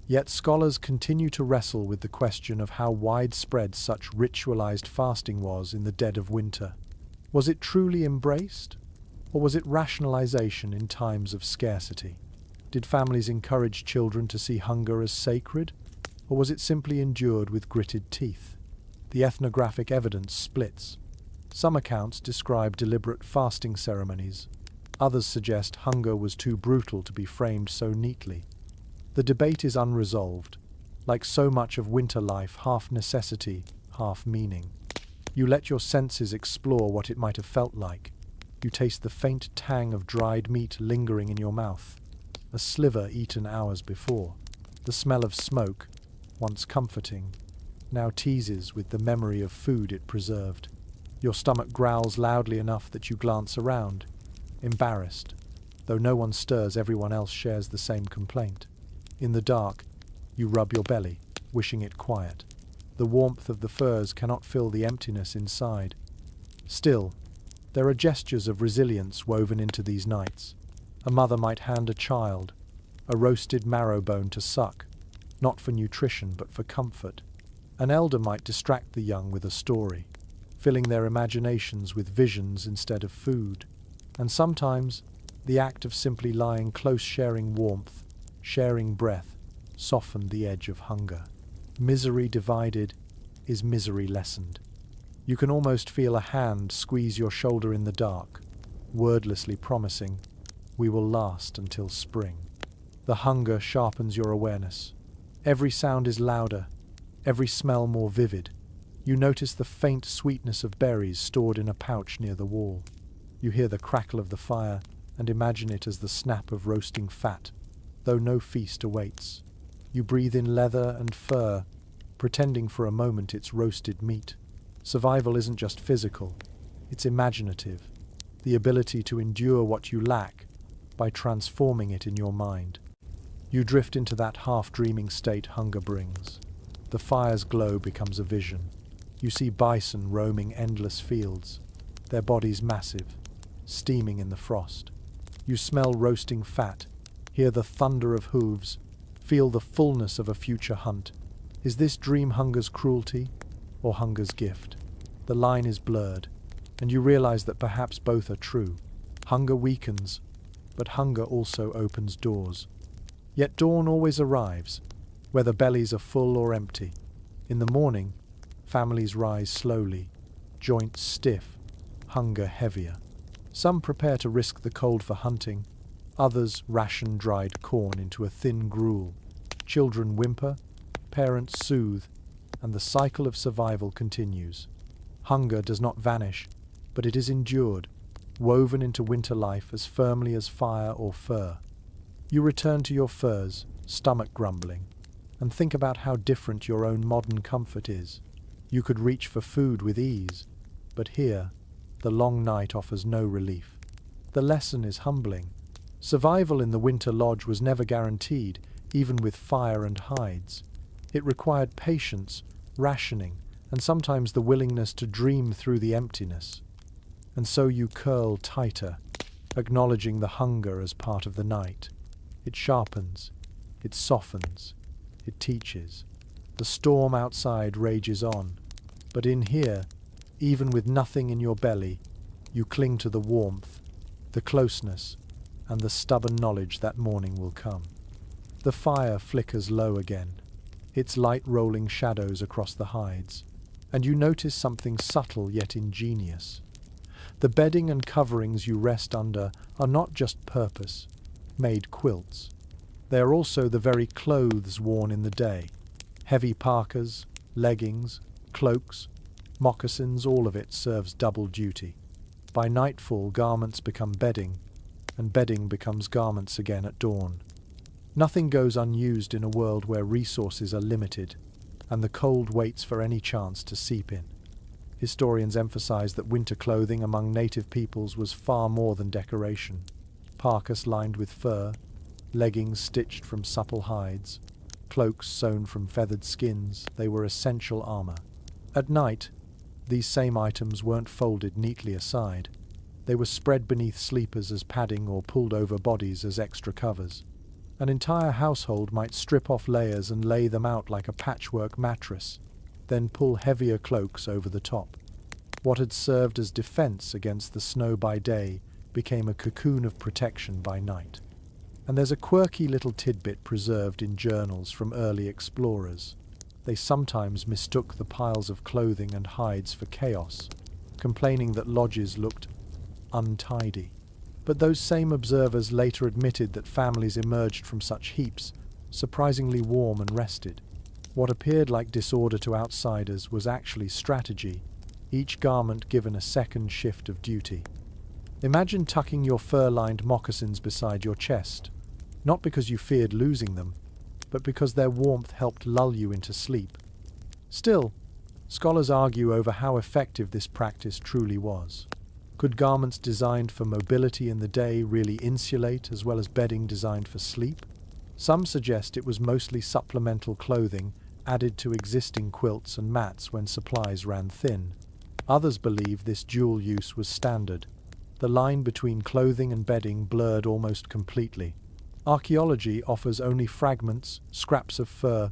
Yet scholars continue to wrestle with the question of how widespread such ritualized fasting was in the dead of winter. Was it truly embraced, or was it rationalization in times of scarcity? Did families encourage children to see hunger as sacred, or was it simply endured with gritted teeth? The ethnographic evidence splits. Some accounts describe deliberate fasting ceremonies. Others suggest hunger was too brutal to be framed so neatly. The debate is unresolved, like so much of winter life, half necessity, half meaning. You let your senses explore what it might have felt like. You taste the faint tang of dried meat lingering in your mouth, a sliver eaten hours before. The smell of smoke, once comforting, now teases with the memory of food it preserved. Your stomach growls loudly enough that you glance around, embarrassed. Though no one stirs, everyone else shares the same complaint. In the dark, you rub your belly, wishing it quiet. The warmth of the furs cannot fill the emptiness inside. Still, there are gestures of resilience woven into these nights. A mother might hand a child a roasted marrow bone to suck, not for nutrition but for comfort. An elder might distract the young with a story, filling their imaginations with visions instead of food. And sometimes, the act of simply lying close, sharing warmth, sharing breath, softened the edge of hunger. Misery divided is misery lessened. You can almost feel a hand squeeze your shoulder in the dark, wordlessly promising, "We will last until spring." The hunger sharpens your awareness. Every sound is louder, every smell more vivid. You notice the faint sweetness of berries stored in a pouch near the wall. You hear the crackle of the fire and imagine it as the snap of roasting fat, though no feast awaits. You breathe in leather and fur, pretending for a moment it's roasted meat. Survival isn't just physical, it's imaginative, the ability to endure what you lack by transforming it in your mind. You drift into that half-dreaming state hunger brings. The fire's glow becomes a vision. You see bison roaming endless fields, their bodies massive, steaming in the frost. You smell roasting fat, hear the thunder of hooves, feel the fullness of a future hunt. Is this dream hunger's cruelty or hunger's gift? The line is blurred, and you realize that perhaps both are true. Hunger weakens, but hunger also opens doors. Yet dawn always arrives, whether bellies are full or empty. In the morning, families rise slowly, joints stiff, hunger heavier. Some prepare to risk the cold for hunting, others ration dried corn into a thin gruel. Children whimper, parents soothe, and the cycle of survival continues. Hunger does not vanish, but it is endured, woven into winter life as firmly as fire or fur. You return to your furs, stomach grumbling, and think about how different your own modern comfort is. You could reach for food with ease, but here, the long night offers no relief. The lesson is humbling. Survival in the winter lodge was never guaranteed, even with fire and hides. It required patience, rationing, and sometimes the willingness to dream through the emptiness. And so you curl tighter, acknowledging the hunger as part of the night. It sharpens, it softens, it teaches. The storm outside rages on, but in here, even with nothing in your belly, you cling to the warmth, the closeness, and the stubborn knowledge that morning will come. The fire flickers low again, its light rolling shadows across the hides, and you notice something subtle yet ingenious. The bedding and coverings you rest under are not just purpose-made quilts. They are also the very clothes worn in the day. Heavy parkas, leggings, cloaks, moccasins, all of it serves double duty. By nightfall, garments become bedding, and bedding becomes garments again at dawn. Nothing goes unused in a world where resources are limited, and the cold waits for any chance to seep in. Historians emphasize that winter clothing among native peoples was far more than decoration. Parkas lined with fur, leggings stitched from supple hides, cloaks sewn from feathered skins, they were essential armor. At night, these same items weren't folded neatly aside. They were spread beneath sleepers as padding or pulled over bodies as extra covers. An entire household might strip off layers and lay them out like a patchwork mattress, then pull heavier cloaks over the top. What had served as defense against the snow by day became a cocoon of protection by night. And there's a quirky little tidbit preserved in journals from early explorers. They sometimes mistook the piles of clothing and hides for chaos, complaining that lodges looked untidy. But those same observers later admitted that families emerged from such heaps, surprisingly warm and rested. What appeared like disorder to outsiders was actually strategy, each garment given a second shift of duty. Imagine tucking your fur-lined moccasins beside your chest, not because you feared losing them, but because their warmth helped lull you into sleep. Still, scholars argue over how effective this practice truly was. Could garments designed for mobility in the day really insulate as well as bedding designed for sleep? Some suggest it was mostly supplemental clothing added to existing quilts and mats when supplies ran thin. Others believe this dual use was standard. The line between clothing and bedding blurred almost completely. Archaeology offers only fragments, scraps of fur,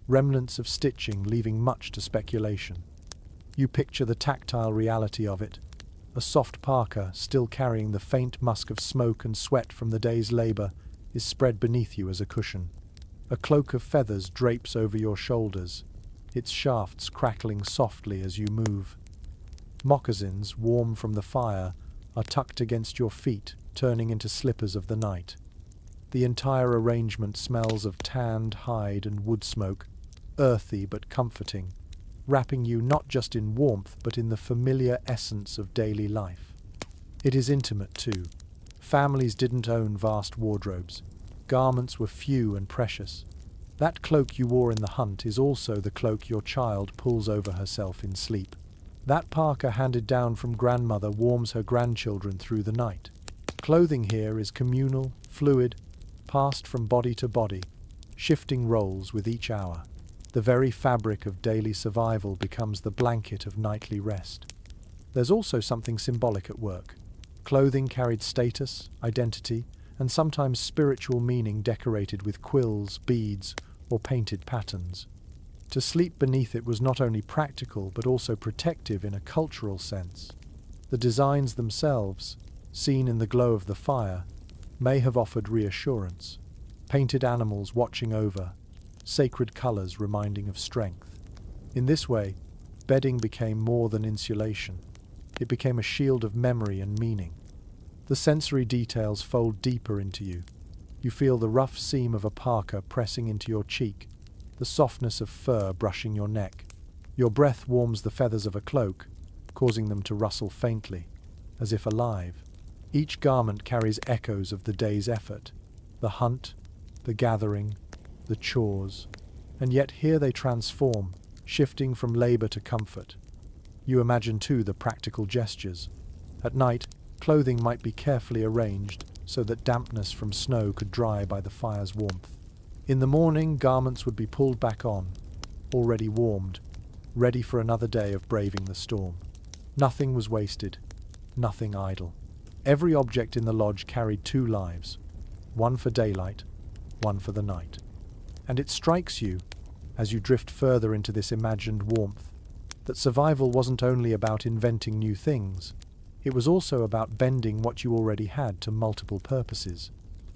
remnants of stitching, leaving much to speculation. You picture the tactile reality of it. A soft parka, still carrying the faint musk of smoke and sweat from the day's labor, is spread beneath you as a cushion. A cloak of feathers drapes over your shoulders, its shafts crackling softly as you move. Moccasins, warm from the fire, are tucked against your feet, turning into slippers of the night. The entire arrangement smells of tanned hide and wood smoke, earthy but comforting, wrapping you not just in warmth but in the familiar essence of daily life. It is intimate too. Families didn't own vast wardrobes. Garments were few and precious. That cloak you wore in the hunt is also the cloak your child pulls over herself in sleep. That parka handed down from grandmother warms her grandchildren through the night. Clothing here is communal, fluid, passed from body to body, shifting roles with each hour. The very fabric of daily survival becomes the blanket of nightly rest. There's also something symbolic at work. Clothing carried status, identity, and sometimes spiritual meaning decorated with quills, beads, or painted patterns. To sleep beneath it was not only practical but also protective in a cultural sense. The designs themselves, seen in the glow of the fire, may have offered reassurance. Painted animals watching over, sacred colors reminding of strength. In this way, bedding became more than insulation. It became a shield of memory and meaning. The sensory details fold deeper into you. You feel the rough seam of a parka pressing into your cheek, the softness of fur brushing your neck. Your breath warms the feathers of a cloak, causing them to rustle faintly, as if alive. Each garment carries echoes of the day's effort, the hunt, the gathering, the chores, and yet here they transform, shifting from labor to comfort. You imagine too the practical gestures. At night, clothing might be carefully arranged so that dampness from snow could dry by the fire's warmth. In the morning, garments would be pulled back on, already warmed, ready for another day of braving the storm. Nothing was wasted, nothing idle. Every object in the lodge carried two lives, one for daylight, one for the night. And it strikes you, as you drift further into this imagined warmth, that survival wasn't only about inventing new things, it was also about bending what you already had to multiple purposes.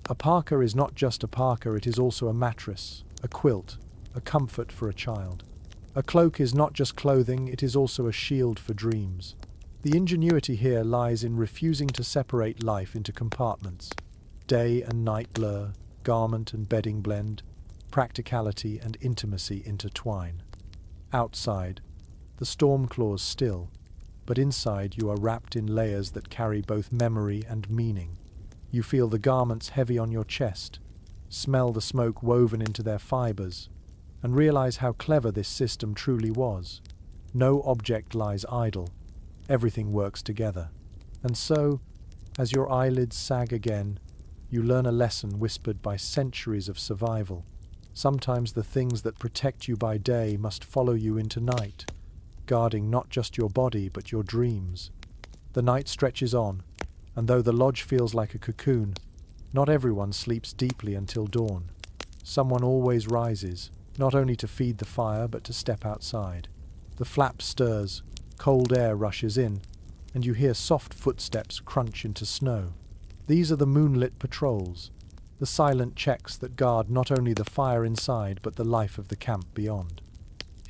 A parka is not just a parka, it is also a mattress, a quilt, a comfort for a child. A cloak is not just clothing, it is also a shield for dreams. The ingenuity here lies in refusing to separate life into compartments. Day and night blur, garment and bedding blend, practicality and intimacy intertwine. Outside, the storm claws still, but inside you are wrapped in layers that carry both memory and meaning. You feel the garments heavy on your chest, smell the smoke woven into their fibers, and realize how clever this system truly was. No object lies idle. Everything works together. And so, as your eyelids sag again, you learn a lesson whispered by centuries of survival. Sometimes the things that protect you by day must follow you into night, guarding not just your body but your dreams. The night stretches on, and though the lodge feels like a cocoon, not everyone sleeps deeply until dawn. Someone always rises, not only to feed the fire but to step outside. The flap stirs, cold air rushes in, and you hear soft footsteps crunch into snow. These are the moonlit patrols, the silent checks that guard not only the fire inside but the life of the camp beyond.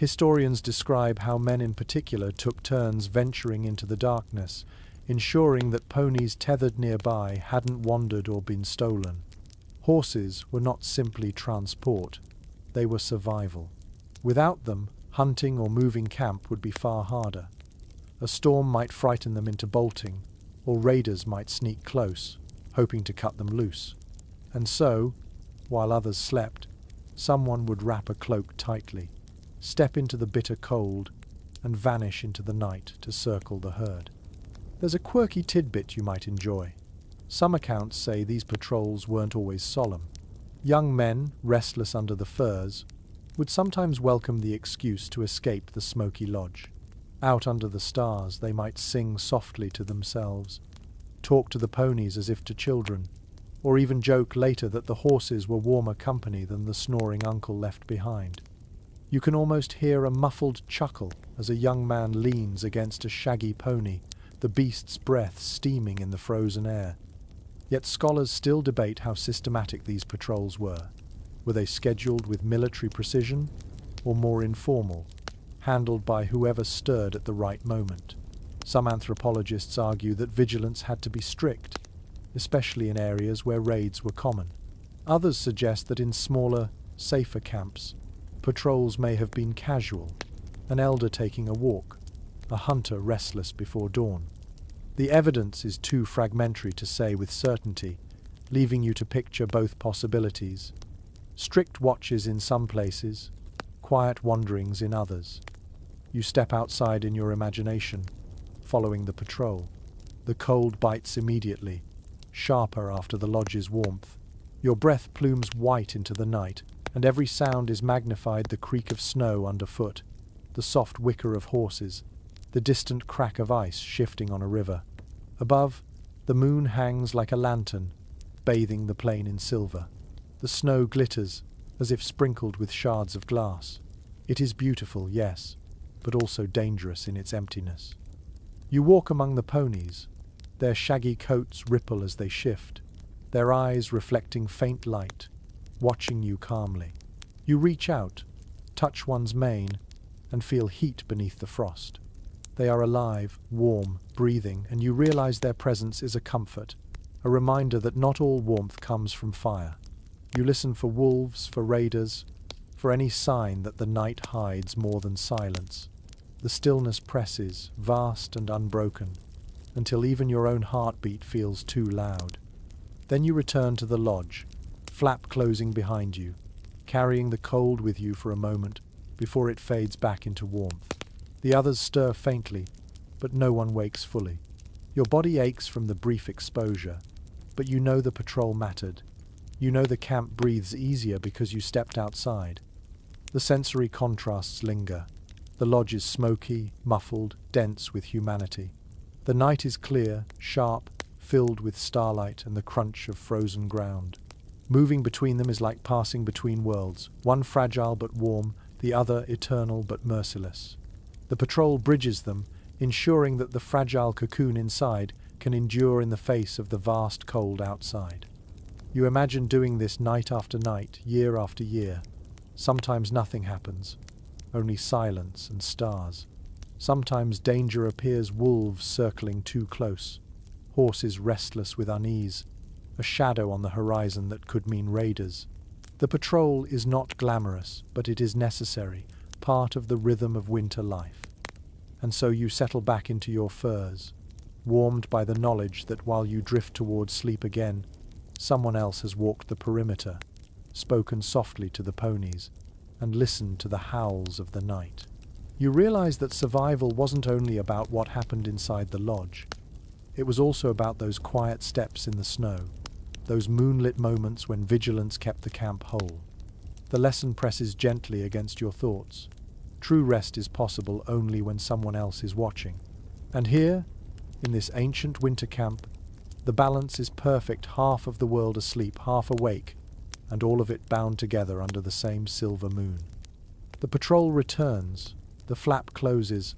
Historians describe how men in particular took turns venturing into the darkness, ensuring that ponies tethered nearby hadn't wandered or been stolen. Horses were not simply transport, they were survival. Without them, hunting or moving camp would be far harder. A storm might frighten them into bolting, or raiders might sneak close, hoping to cut them loose. And so, while others slept, someone would wrap a cloak tightly, step into the bitter cold, and vanish into the night to circle the herd. There's a quirky tidbit you might enjoy. Some accounts say these patrols weren't always solemn. Young men, restless under the furs, would sometimes welcome the excuse to escape the smoky lodge. Out under the stars, they might sing softly to themselves, talk to the ponies as if to children, or even joke later that the horses were warmer company than the snoring uncle left behind. You can almost hear a muffled chuckle as a young man leans against a shaggy pony, the beast's breath steaming in the frozen air. Yet scholars still debate how systematic these patrols were. Were they scheduled with military precision, or more informal, handled by whoever stirred at the right moment? Some anthropologists argue that vigilance had to be strict, especially in areas where raids were common. Others suggest that in smaller, safer camps, patrols may have been casual, an elder taking a walk, a hunter restless before dawn. The evidence is too fragmentary to say with certainty, leaving you to picture both possibilities. Strict watches in some places, quiet wanderings in others. You step outside in your imagination, following the patrol. The cold bites immediately, sharper after the lodge's warmth. Your breath plumes white into the night, and every sound is magnified: the creak of snow underfoot, the soft whicker of horses, the distant crack of ice shifting on a river. Above, the moon hangs like a lantern, bathing the plain in silver. The snow glitters, as if sprinkled with shards of glass. It is beautiful, yes, but also dangerous in its emptiness. You walk among the ponies. Their shaggy coats ripple as they shift, their eyes reflecting faint light, watching you calmly. You reach out, touch one's mane, and feel heat beneath the frost. They are alive, warm, breathing, and you realize their presence is a comfort, a reminder that not all warmth comes from fire. You listen for wolves, for raiders, for any sign that the night hides more than silence. The stillness presses, vast and unbroken, until even your own heartbeat feels too loud. Then you return to the lodge, flap closing behind you, carrying the cold with you for a moment before it fades back into warmth. The others stir faintly, but no one wakes fully. Your body aches from the brief exposure, but you know the patrol mattered. You know the camp breathes easier because you stepped outside. The sensory contrasts linger. The lodge is smoky, muffled, dense with humanity. The night is clear, sharp, filled with starlight and the crunch of frozen ground. Moving between them is like passing between worlds, one fragile but warm, the other eternal but merciless. The patrol bridges them, ensuring that the fragile cocoon inside can endure in the face of the vast cold outside. You imagine doing this night after night, year after year. Sometimes nothing happens, only silence and stars. Sometimes danger appears: wolves circling too close, horses restless with unease, a shadow on the horizon that could mean raiders. The patrol is not glamorous, but it is necessary, part of the rhythm of winter life. And so you settle back into your furs, warmed by the knowledge that while you drift towards sleep again, someone else has walked the perimeter, spoken softly to the ponies, and listened to the howls of the night. You realize that survival wasn't only about what happened inside the lodge. It was also about those quiet steps in the snow, those moonlit moments when vigilance kept the camp whole. The lesson presses gently against your thoughts. True rest is possible only when someone else is watching. And here, in this ancient winter camp, the balance is perfect: half of the world asleep, half awake, and all of it bound together under the same silver moon. The patrol returns, the flap closes,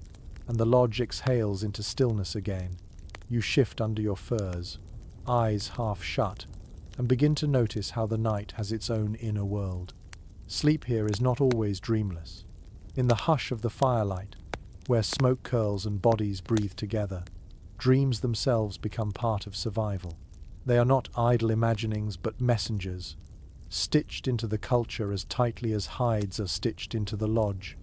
and the lodge exhales into stillness again. You shift under your furs, eyes half shut, and begin to notice how the night has its own inner world. Sleep here is not always dreamless. In the hush of the firelight, where smoke curls and bodies breathe together, dreams themselves become part of survival. They are not idle imaginings, but messengers, stitched into the culture as tightly as hides are stitched into the lodge.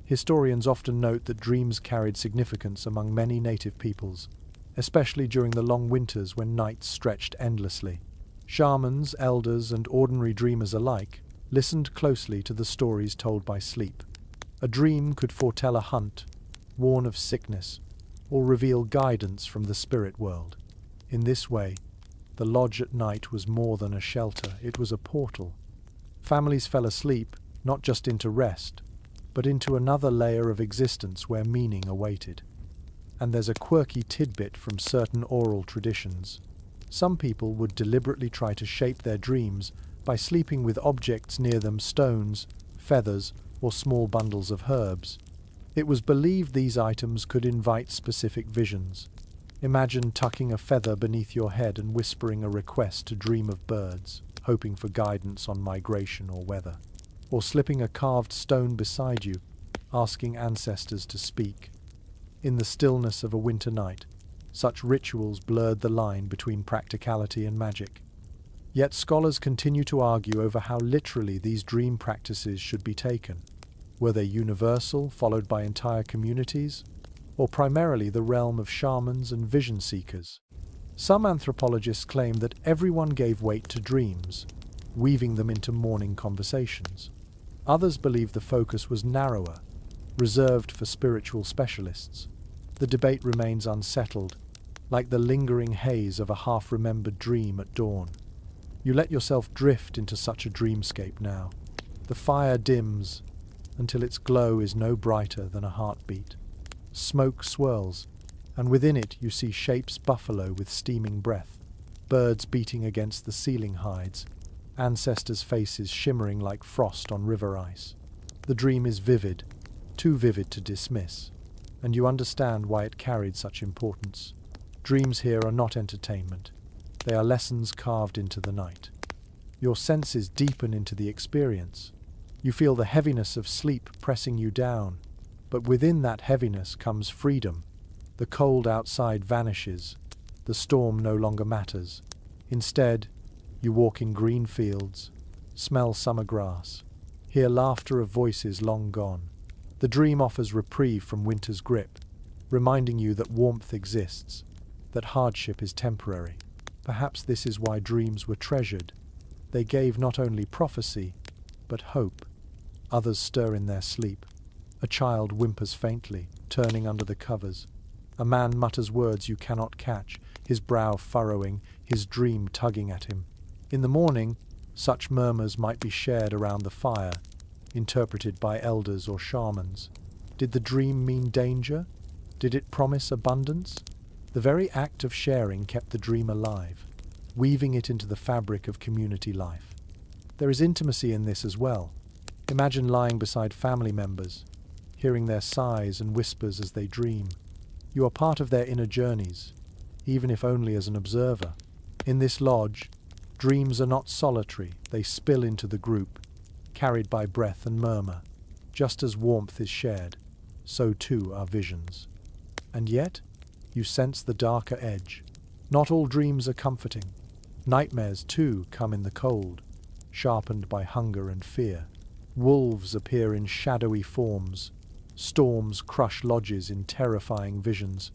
Historians often note that dreams carried significance among many native peoples, especially during the long winters when nights stretched endlessly. Shamans, elders, and ordinary dreamers alike listened closely to the stories told by sleep. A dream could foretell a hunt, warn of sickness, or reveal guidance from the spirit world. In this way, the lodge at night was more than a shelter, it was a portal. Families fell asleep, not just into rest, but into another layer of existence where meaning awaited. And there's a quirky tidbit from certain oral traditions. Some people would deliberately try to shape their dreams by sleeping with objects near them: stones, feathers, or small bundles of herbs. It was believed these items could invite specific visions. Imagine tucking a feather beneath your head and whispering a request to dream of birds, hoping for guidance on migration or weather. Or slipping a carved stone beside you, asking ancestors to speak. In the stillness of a winter night, such rituals blurred the line between practicality and magic. Yet scholars continue to argue over how literally these dream practices should be taken. Were they universal, followed by entire communities, or primarily the realm of shamans and vision seekers? Some anthropologists claim that everyone gave weight to dreams, weaving them into morning conversations. Others believe the focus was narrower, reserved for spiritual specialists. The debate remains unsettled, like the lingering haze of a half-remembered dream at dawn. You let yourself drift into such a dreamscape now. The fire dims until its glow is no brighter than a heartbeat. Smoke swirls, and within it you see shapes buffalo with steaming breath, birds beating against the ceiling hides, ancestors' faces shimmering like frost on river ice. The dream is vivid, too vivid to dismiss, and you understand why it carried such importance. Dreams here are not entertainment. They are lessons carved into the night. Your senses deepen into the experience. You feel the heaviness of sleep pressing you down, but within that heaviness comes freedom. The cold outside vanishes. The storm no longer matters. Instead, you walk in green fields, smell summer grass, hear laughter of voices long gone. The dream offers reprieve from winter's grip, reminding you that warmth exists, that hardship is temporary. Perhaps this is why dreams were treasured. They gave not only prophecy, but hope. Others stir in their sleep. A child whimpers faintly, turning under the covers. A man mutters words you cannot catch, his brow furrowing, his dream tugging at him. In the morning, such murmurs might be shared around the fire, interpreted by elders or shamans. Did the dream mean danger? Did it promise abundance? The very act of sharing kept the dream alive, weaving it into the fabric of community life. There is intimacy in this as well. Imagine lying beside family members, hearing their sighs and whispers as they dream. You are part of their inner journeys, even if only as an observer. In this lodge, dreams are not solitary, they spill into the group, carried by breath and murmur. Just as warmth is shared, so too are visions. And yet, you sense the darker edge. Not all dreams are comforting. Nightmares, too, come in the cold, sharpened by hunger and fear. Wolves appear in shadowy forms. Storms crush lodges in terrifying visions.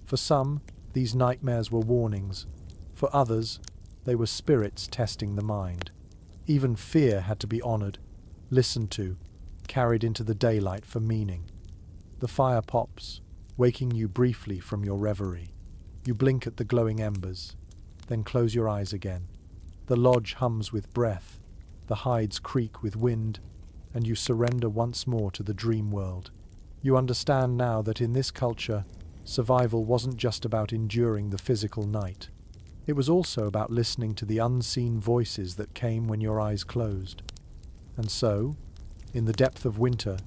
For some, these nightmares were warnings. For others, they were spirits testing the mind. Even fear had to be honored, listened to, carried into the daylight for meaning. The fire pops, waking you briefly from your reverie. You blink at the glowing embers, then close your eyes again. The lodge hums with breath, the hides creak with wind, and you surrender once more to the dream world. You understand now that in this culture, survival wasn't just about enduring the physical night. It was also about listening to the unseen voices that came when your eyes closed. And so, in the depth of winter,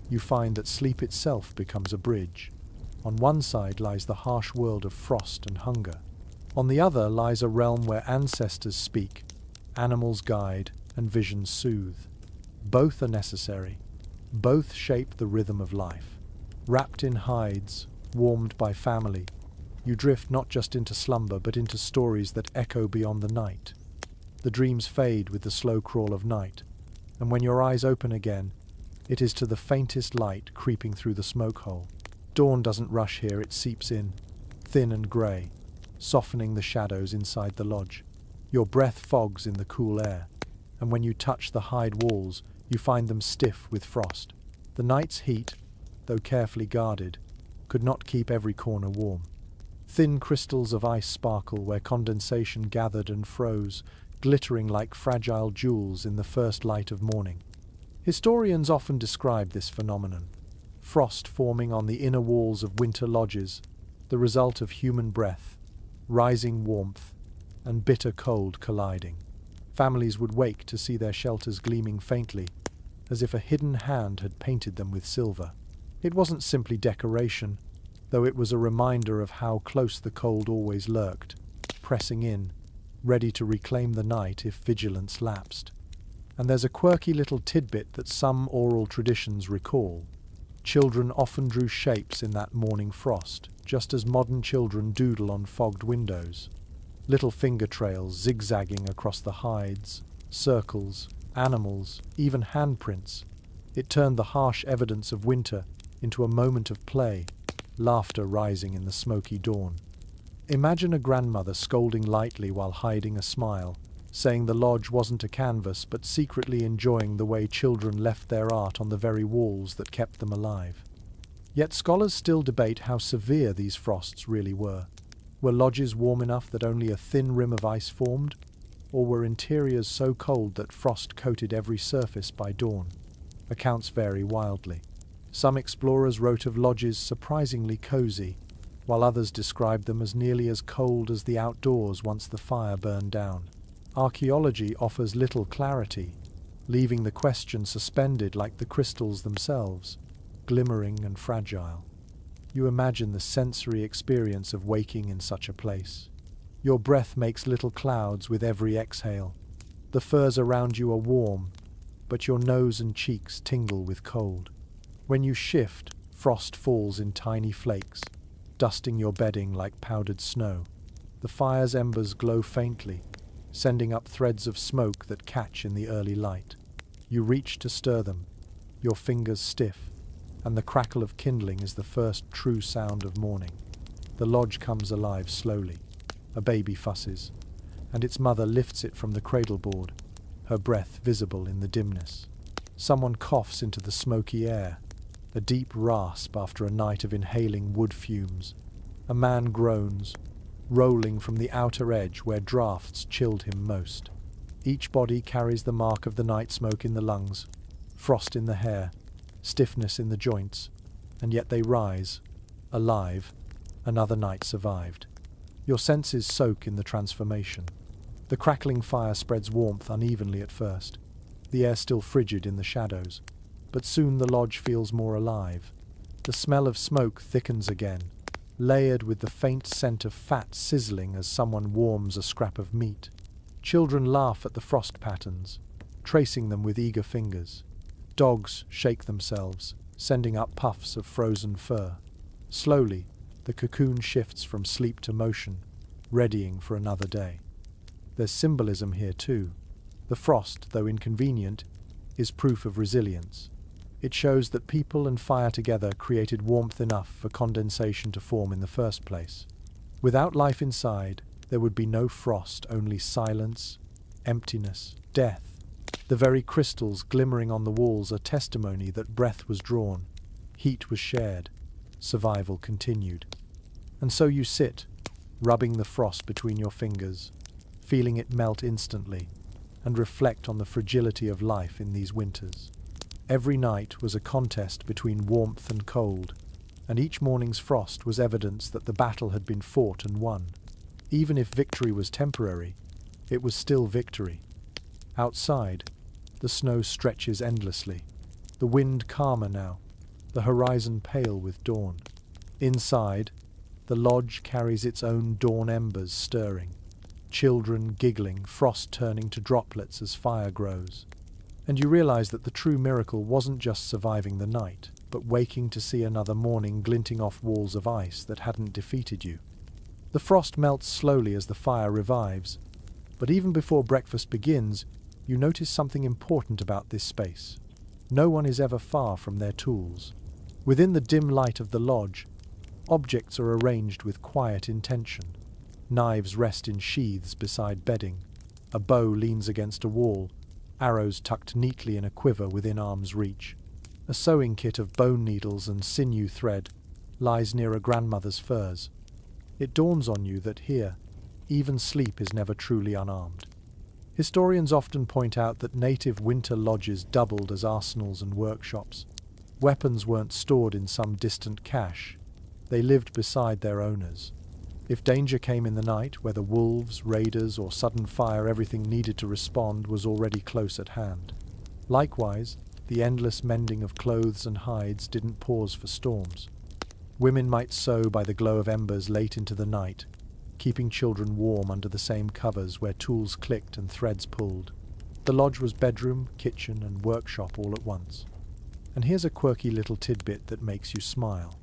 you find that sleep itself becomes a bridge. On one side lies the harsh world of frost and hunger. On the other lies a realm where ancestors speak, animals guide, and visions soothe. Both are necessary. Both shape the rhythm of life. Wrapped in hides, warmed by family, you drift not just into slumber but into stories that echo beyond the night. The dreams fade with the slow crawl of night, and when your eyes open again, it is to the faintest light creeping through the smoke hole. Dawn doesn't rush here, it seeps in, thin and grey, softening the shadows inside the lodge. Your breath fogs in the cool air, and when you touch the hide walls, you find them stiff with frost. The night's heat, though carefully guarded, could not keep every corner warm. Thin crystals of ice sparkle where condensation gathered and froze, glittering like fragile jewels in the first light of morning. Historians often describe this phenomenon. Frost forming on the inner walls of winter lodges, the result of human breath, rising warmth, and bitter cold colliding. Families would wake to see their shelters gleaming faintly, as if a hidden hand had painted them with silver. It wasn't simply decoration, though it was a reminder of how close the cold always lurked, pressing in, ready to reclaim the night if vigilance lapsed. And there's a quirky little tidbit that some oral traditions recall. Children often drew shapes in that morning frost, just as modern children doodle on fogged windows. Little finger trails zigzagging across the hides, circles, animals, even handprints. It turned the harsh evidence of winter into a moment of play, laughter rising in the smoky dawn. Imagine a grandmother scolding lightly while hiding a smile, saying the lodge wasn't a canvas but secretly enjoying the way children left their art on the very walls that kept them alive. Yet scholars still debate how severe these frosts really were. Were lodges warm enough that only a thin rim of ice formed, or were interiors so cold that frost coated every surface by dawn? Accounts vary wildly. Some explorers wrote of lodges surprisingly cozy, while others described them as nearly as cold as the outdoors once the fire burned down. Archaeology offers little clarity, leaving the question suspended like the crystals themselves, glimmering and fragile. You imagine the sensory experience of waking in such a place. Your breath makes little clouds with every exhale. The furs around you are warm, but your nose and cheeks tingle with cold. When you shift, frost falls in tiny flakes, dusting your bedding like powdered snow. The fire's embers glow faintly, sending up threads of smoke that catch in the early light. You reach to stir them, your fingers stiff, and the crackle of kindling is the first true sound of morning. The lodge comes alive slowly. A baby fusses, and its mother lifts it from the cradle board, her breath visible in the dimness. Someone coughs into the smoky air, a deep rasp after a night of inhaling wood fumes. A man groans, rolling from the outer edge where drafts chilled him most. Each body carries the mark of the night smoke in the lungs, frost in the hair, stiffness in the joints, and yet they rise, alive, another night survived. Your senses soak in the transformation. The crackling fire spreads warmth unevenly at first, the air still frigid in the shadows, but soon the lodge feels more alive. The smell of smoke thickens again, layered with the faint scent of fat sizzling as someone warms a scrap of meat. Children laugh at the frost patterns, tracing them with eager fingers. Dogs shake themselves, sending up puffs of frozen fur. Slowly, the cocoon shifts from sleep to motion, readying for another day. There's symbolism here too. The frost, though inconvenient, is proof of resilience. It shows that people and fire together created warmth enough for condensation to form in the first place. Without life inside, there would be no frost, only silence, emptiness, death. The very crystals glimmering on the walls are testimony that breath was drawn, heat was shared, survival continued. And so you sit, rubbing the frost between your fingers, feeling it melt instantly, and reflect on the fragility of life in these winters. Every night was a contest between warmth and cold, and each morning's frost was evidence that the battle had been fought and won. Even if victory was temporary, it was still victory. Outside, the snow stretches endlessly, the wind calmer now, the horizon pale with dawn. Inside, the lodge carries its own dawn embers stirring, children giggling, frost turning to droplets as fire grows. And you realize that the true miracle wasn't just surviving the night, but waking to see another morning glinting off walls of ice that hadn't defeated you. The frost melts slowly as the fire revives, but even before breakfast begins, you notice something important about this space. No one is ever far from their tools. Within the dim light of the lodge, objects are arranged with quiet intention. Knives rest in sheaths beside bedding. A bow leans against a wall, arrows tucked neatly in a quiver within arm's reach. A sewing kit of bone needles and sinew thread lies near a grandmother's furs. It dawns on you that here, even sleep is never truly unarmed. Historians often point out that native winter lodges doubled as arsenals and workshops. Weapons weren't stored in some distant cache. They lived beside their owners. If danger came in the night, whether wolves, raiders, or sudden fire, everything needed to respond was already close at hand. Likewise, the endless mending of clothes and hides didn't pause for storms. Women might sew by the glow of embers late into the night, keeping children warm under the same covers where tools clicked and threads pulled. The lodge was bedroom, kitchen, and workshop all at once. And here's a quirky little tidbit that makes you smile.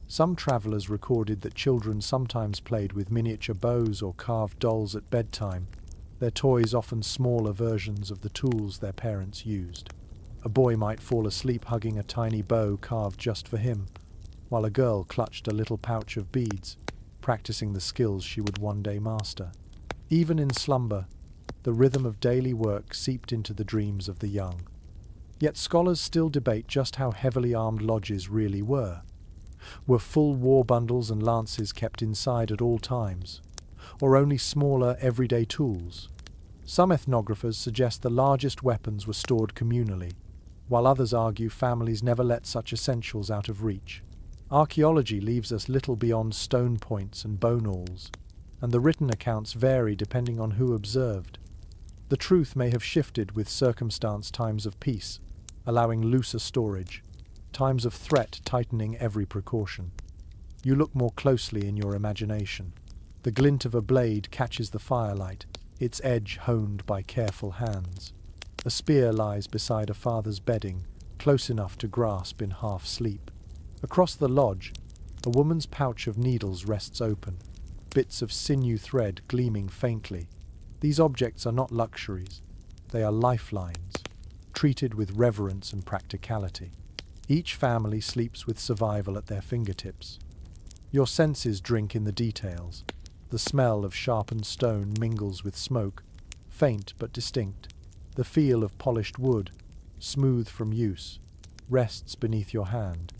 Some travelers recorded that children sometimes played with miniature bows or carved dolls at bedtime, their toys often smaller versions of the tools their parents used. A boy might fall asleep hugging a tiny bow carved just for him, while a girl clutched a little pouch of beads, practicing the skills she would one day master. Even in slumber, the rhythm of daily work seeped into the dreams of the young. Yet scholars still debate just how heavily armed lodges really were. Were full war bundles and lances kept inside at all times, or only smaller everyday tools? Some ethnographers suggest the largest weapons were stored communally, while others argue families never let such essentials out of reach. Archaeology leaves us little beyond stone points and bone awls, and the written accounts vary depending on who observed. The truth may have shifted with circumstance, times of peace, allowing looser storage, times of threat tightening every precaution. You look more closely in your imagination. The glint of a blade catches the firelight, its edge honed by careful hands. A spear lies beside a father's bedding, close enough to grasp in half sleep. Across the lodge, a woman's pouch of needles rests open, bits of sinew thread gleaming faintly. These objects are not luxuries, they are lifelines, treated with reverence and practicality. Each family sleeps with survival at their fingertips. Your senses drink in the details. The smell of sharpened stone mingles with smoke, faint but distinct. The feel of polished wood, smooth from use, rests beneath your hand.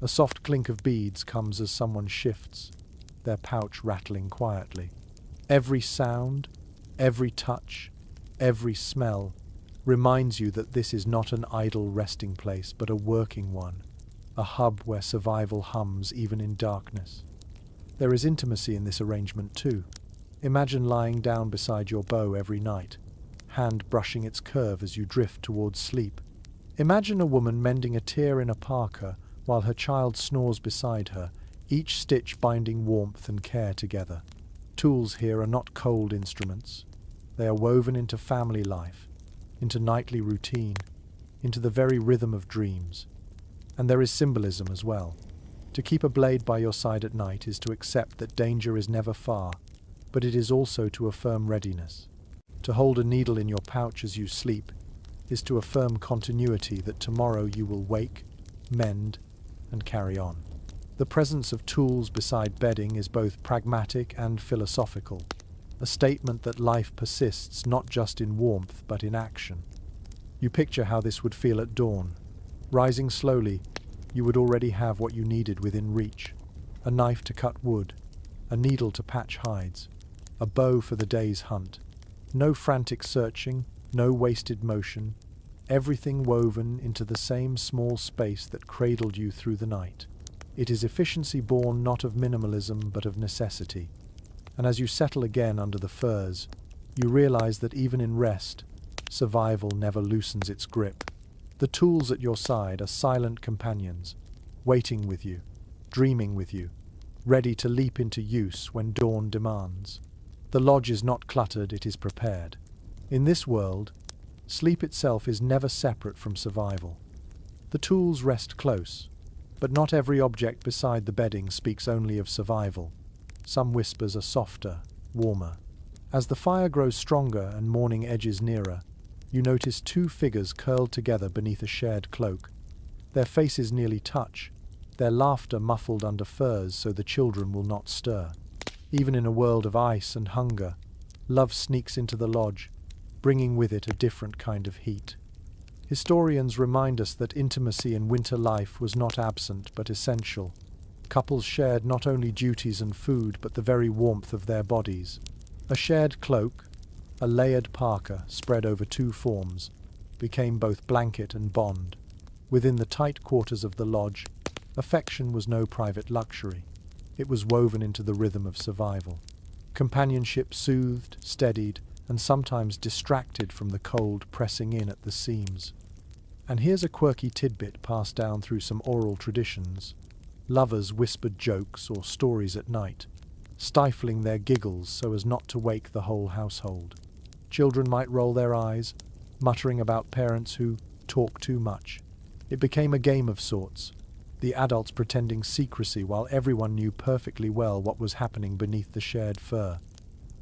A soft clink of beads comes as someone shifts, their pouch rattling quietly. Every sound, every touch, every smell reminds you that this is not an idle resting place but a working one, a hub where survival hums even in darkness. There is intimacy in this arrangement too. Imagine lying down beside your bow every night, hand brushing its curve as you drift towards sleep. Imagine a woman mending a tear in a parka while her child snores beside her, each stitch binding warmth and care together. Tools here are not cold instruments. They are woven into family life, into nightly routine, into the very rhythm of dreams. And there is symbolism as well. To keep a blade by your side at night is to accept that danger is never far, but it is also to affirm readiness. To hold a needle in your pouch as you sleep is to affirm continuity, that tomorrow you will wake, mend, and carry on. The presence of tools beside bedding is both pragmatic and philosophical, a statement that life persists not just in warmth but in action. You picture how this would feel at dawn. Rising slowly, you would already have what you needed within reach: a knife to cut wood, a needle to patch hides, a bow for the day's hunt. No frantic searching, no wasted motion, everything woven into the same small space that cradled you through the night. It is efficiency born not of minimalism but of necessity. And as you settle again under the furs, you realize that even in rest, survival never loosens its grip. The tools at your side are silent companions, waiting with you, dreaming with you, ready to leap into use when dawn demands. The lodge is not cluttered, it is prepared. In this world, sleep itself is never separate from survival. The tools rest close, but not every object beside the bedding speaks only of survival. Some whispers are softer, warmer. As the fire grows stronger and morning edges nearer, you notice two figures curled together beneath a shared cloak. Their faces nearly touch, their laughter muffled under furs so the children will not stir. Even in a world of ice and hunger, love sneaks into the lodge, bringing with it a different kind of heat. Historians remind us that intimacy in winter life was not absent but essential. Couples shared not only duties and food but the very warmth of their bodies. A shared cloak, a layered parka spread over two forms, became both blanket and bond. Within the tight quarters of the lodge, affection was no private luxury. It was woven into the rhythm of survival. Companionship soothed, steadied, and sometimes distracted from the cold pressing in at the seams. And here's a quirky tidbit passed down through some oral traditions. Lovers whispered jokes or stories at night, stifling their giggles so as not to wake the whole household. Children might roll their eyes, muttering about parents who talk too much. It became a game of sorts, the adults pretending secrecy while everyone knew perfectly well what was happening beneath the shared fur.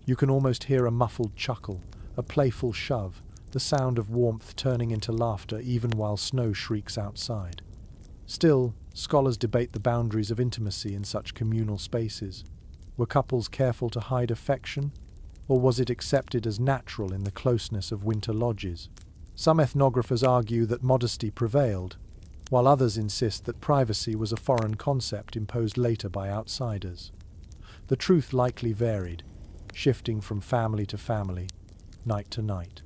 You can almost hear a muffled chuckle, a playful shove, the sound of warmth turning into laughter even while snow shrieks outside. Still, scholars debate the boundaries of intimacy in such communal spaces. Were couples careful to hide affection, or was it accepted as natural in the closeness of winter lodges? Some ethnographers argue that modesty prevailed, while others insist that privacy was a foreign concept imposed later by outsiders. The truth likely varied, shifting from family to family, night to night.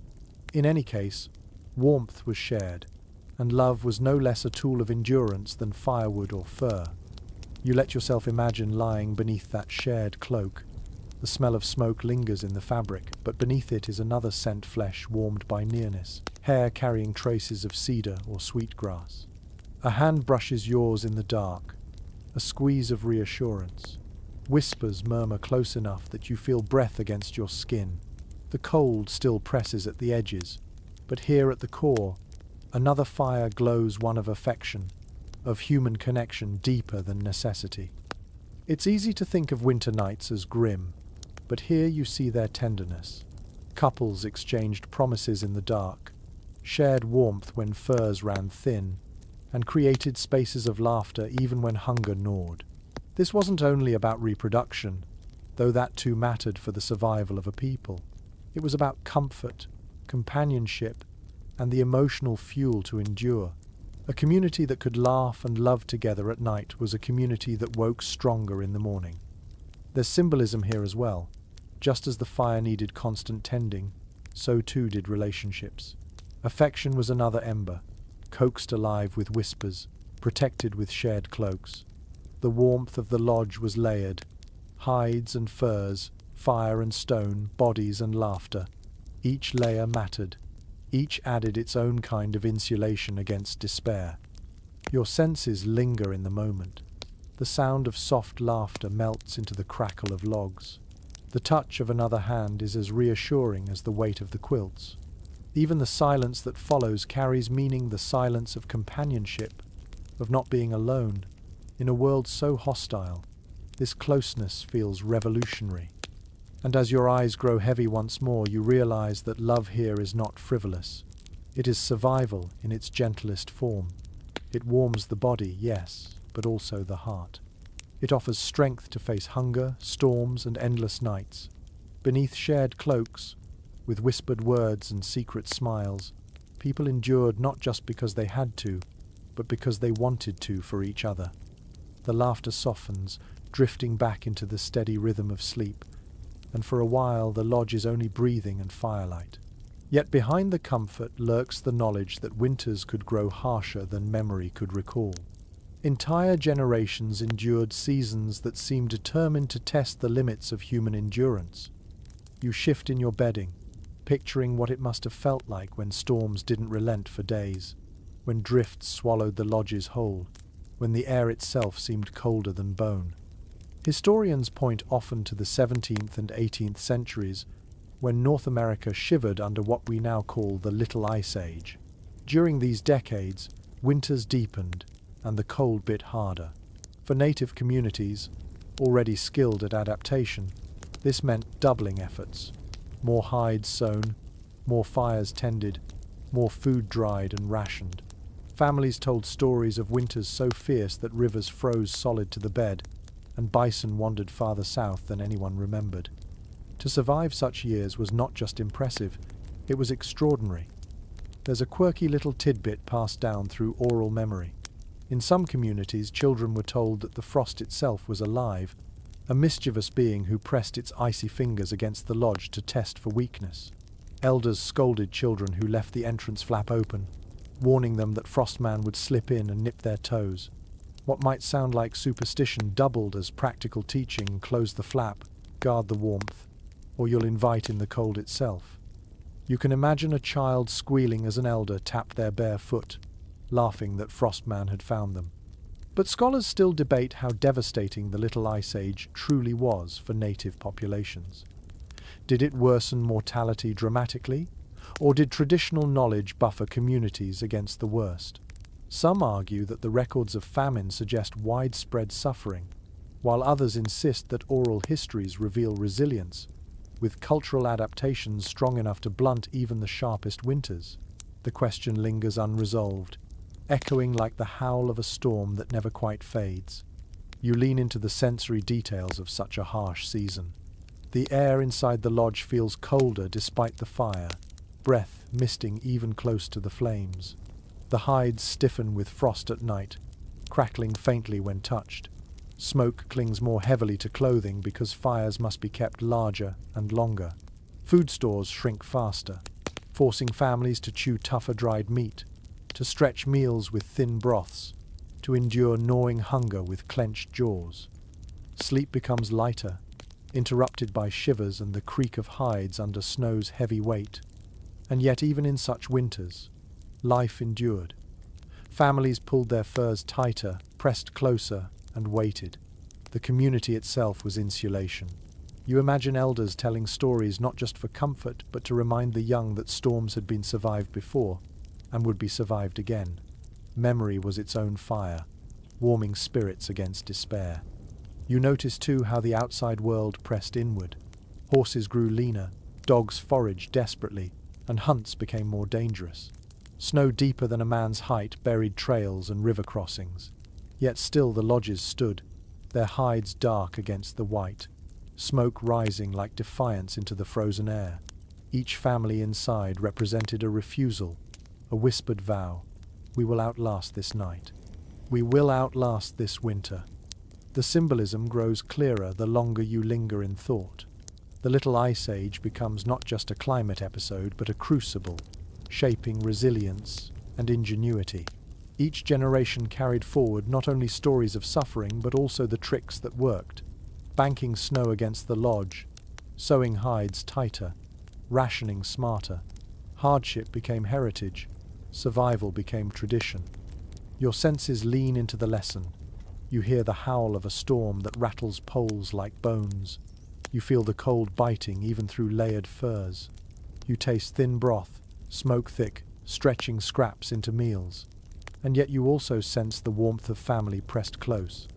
In any case, warmth was shared, and love was no less a tool of endurance than firewood or fur. You let yourself imagine lying beneath that shared cloak. The smell of smoke lingers in the fabric, but beneath it is another scent, flesh warmed by nearness, hair carrying traces of cedar or sweetgrass. A hand brushes yours in the dark, a squeeze of reassurance. Whispers murmur close enough that you feel breath against your skin. The cold still presses at the edges, but here at the core, another fire glows, one of affection, of human connection deeper than necessity. It's easy to think of winter nights as grim, but here you see their tenderness. Couples exchanged promises in the dark, shared warmth when furs ran thin, and created spaces of laughter even when hunger gnawed. This wasn't only about reproduction, though that too mattered for the survival of a people. It was about comfort, companionship, and the emotional fuel to endure. A community that could laugh and love together at night was a community that woke stronger in the morning. There's symbolism here as well. Just as the fire needed constant tending, so too did relationships. Affection was another ember, coaxed alive with whispers, protected with shared cloaks. The warmth of the lodge was layered, hides and furs, fire and stone, bodies and laughter. Each layer mattered. Each added its own kind of insulation against despair. Your senses linger in the moment. The sound of soft laughter melts into the crackle of logs. The touch of another hand is as reassuring as the weight of the quilts. Even the silence that follows carries meaning, the silence of companionship, of not being alone. In a world so hostile, this closeness feels revolutionary. And as your eyes grow heavy once more, you realize that love here is not frivolous. It is survival in its gentlest form. It warms the body, yes, but also the heart. It offers strength to face hunger, storms, and endless nights. Beneath shared cloaks, with whispered words and secret smiles, people endured not just because they had to, but because they wanted to for each other. The laughter softens, drifting back into the steady rhythm of sleep, and for a while the lodge is only breathing and firelight. Yet behind the comfort lurks the knowledge that winters could grow harsher than memory could recall. Entire generations endured seasons that seemed determined to test the limits of human endurance. You shift in your bedding, picturing what it must have felt like when storms didn't relent for days, when drifts swallowed the lodges whole, when the air itself seemed colder than bone. Historians point often to the 17th and 18th centuries, when North America shivered under what we now call the Little Ice Age. During these decades, winters deepened, and the cold bit harder. For native communities, already skilled at adaptation, this meant doubling efforts. More hides sewn, more fires tended, more food dried and rationed. Families told stories of winters so fierce that rivers froze solid to the bed, and bison wandered farther south than anyone remembered. To survive such years was not just impressive, it was extraordinary. There's a quirky little tidbit passed down through oral memory. In some communities, children were told that the frost itself was alive, a mischievous being who pressed its icy fingers against the lodge to test for weakness. Elders scolded children who left the entrance flap open, warning them that Frostman would slip in and nip their toes. What might sound like superstition doubled as practical teaching: close the flap, guard the warmth, or you'll invite in the cold itself. You can imagine a child squealing as an elder tapped their bare foot, laughing that Frostman had found them. But scholars still debate how devastating the Little Ice Age truly was for native populations. Did it worsen mortality dramatically, or did traditional knowledge buffer communities against the worst? Some argue that the records of famine suggest widespread suffering, while others insist that oral histories reveal resilience, with cultural adaptations strong enough to blunt even the sharpest winters. The question lingers unresolved, echoing like the howl of a storm that never quite fades. You lean into the sensory details of such a harsh season. The air inside the lodge feels colder despite the fire, breath misting even close to the flames. The hides stiffen with frost at night, crackling faintly when touched. Smoke clings more heavily to clothing because fires must be kept larger and longer. Food stores shrink faster, forcing families to chew tougher dried meat, to stretch meals with thin broths, to endure gnawing hunger with clenched jaws. Sleep becomes lighter, interrupted by shivers and the creak of hides under snow's heavy weight. And yet even in such winters, life endured. Families pulled their furs tighter, pressed closer, and waited. The community itself was insulation. You imagine elders telling stories not just for comfort, but to remind the young that storms had been survived before, and would be survived again. Memory was its own fire, warming spirits against despair. You notice too how the outside world pressed inward. Horses grew leaner, dogs foraged desperately, and hunts became more dangerous. Snow deeper than a man's height buried trails and river crossings. Yet still the lodges stood, their hides dark against the white, smoke rising like defiance into the frozen air. Each family inside represented a refusal, a whispered vow. We will outlast this night. We will outlast this winter. The symbolism grows clearer the longer you linger in thought. The Little Ice Age becomes not just a climate episode, but a crucible, shaping resilience and ingenuity. Each generation carried forward not only stories of suffering, but also the tricks that worked. Banking snow against the lodge, sewing hides tighter, rationing smarter. Hardship became heritage, survival became tradition. Your senses lean into the lesson. You hear the howl of a storm that rattles poles like bones. You feel the cold biting even through layered furs. You taste thin broth, smoke thick, stretching scraps into meals. And yet you also sense the warmth of family pressed close.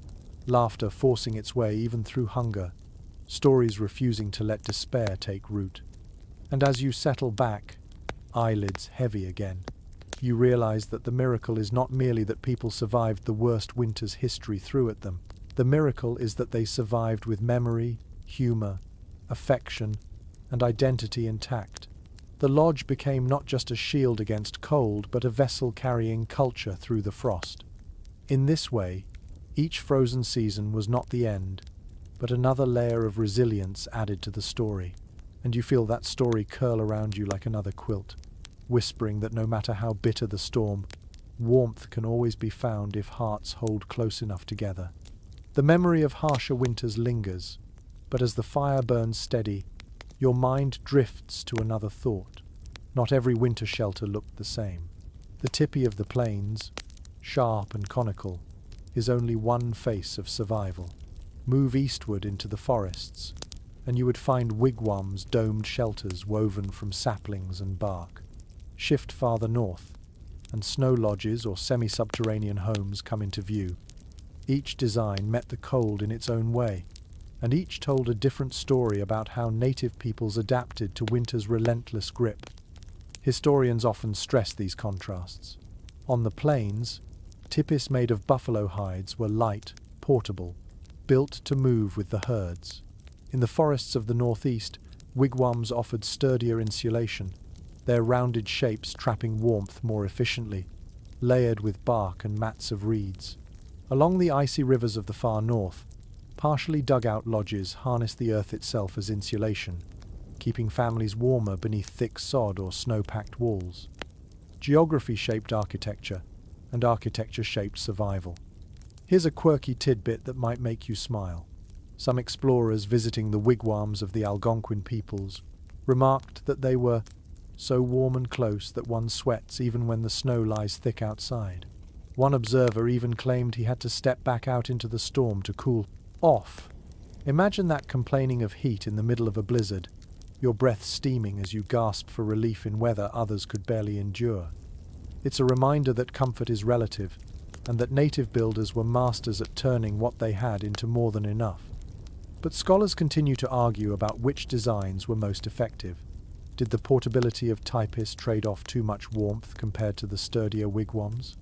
Laughter forcing its way even through hunger. Stories refusing to let despair take root. And as you settle back, eyelids heavy again, you realize that the miracle is not merely that people survived the worst winters history threw at them. The miracle is that they survived with memory, humor, affection, and identity intact. The lodge became not just a shield against cold, but a vessel carrying culture through the frost. In this way, each frozen season was not the end, but another layer of resilience added to the story. And you feel that story curl around you like another quilt, whispering that no matter how bitter the storm, warmth can always be found if hearts hold close enough together. The memory of harsher winters lingers, but as the fire burns steady, your mind drifts to another thought. Not every winter shelter looked the same. The tipi of the plains, sharp and conical, is only one face of survival. Move eastward into the forests, and you would find wigwams, domed shelters woven from saplings and bark. Shift farther north, and snow lodges or semi-subterranean homes come into view. Each design met the cold in its own way, and each told a different story about how native peoples adapted to winter's relentless grip. Historians often stress these contrasts. On the plains, tipis made of buffalo hides were light, portable, built to move with the herds. In the forests of the northeast, wigwams offered sturdier insulation, their rounded shapes trapping warmth more efficiently, layered with bark and mats of reeds. Along the icy rivers of the far north, partially dug-out lodges harnessed the earth itself as insulation, keeping families warmer beneath thick sod or snow-packed walls. Geography shaped architecture, and architecture shaped survival. Here's a quirky tidbit that might make you smile. Some explorers visiting the wigwams of the Algonquin peoples remarked that they were so warm and close that one sweats even when the snow lies thick outside. One observer even claimed he had to step back out into the storm to cool off. Imagine that, complaining of heat in the middle of a blizzard, your breath steaming as you gasp for relief in weather others could barely endure. It's a reminder that comfort is relative, and that native builders were masters at turning what they had into more than enough. But scholars continue to argue about which designs were most effective. Did the portability of typists trade off too much warmth compared to the sturdier wigwams?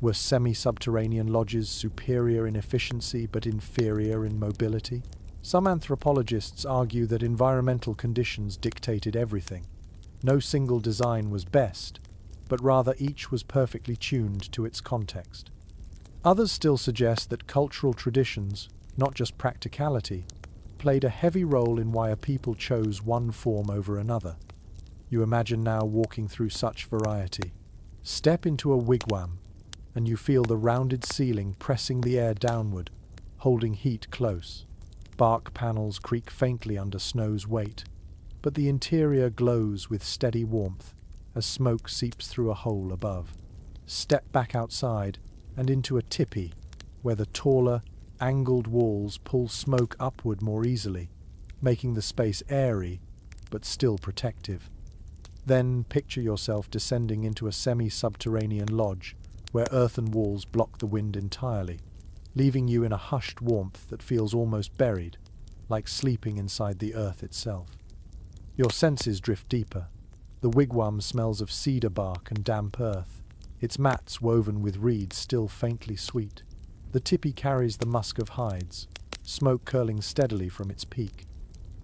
Were semi-subterranean lodges superior in efficiency but inferior in mobility? Some anthropologists argue that environmental conditions dictated everything. No single design was best, but rather each was perfectly tuned to its context. Others still suggest that cultural traditions, not just practicality, played a heavy role in why a people chose one form over another. You imagine now walking through such variety. Step into a wigwam, and you feel the rounded ceiling pressing the air downward, holding heat close. Bark panels creak faintly under snow's weight, but the interior glows with steady warmth as smoke seeps through a hole above. Step back outside and into a tipi, where the taller, angled walls pull smoke upward more easily, making the space airy but still protective. Then picture yourself descending into a semi-subterranean lodge where earthen walls block the wind entirely, leaving you in a hushed warmth that feels almost buried, like sleeping inside the earth itself. Your senses drift deeper. The wigwam smells of cedar bark and damp earth, its mats woven with reeds still faintly sweet. The tipi carries the musk of hides, smoke curling steadily from its peak.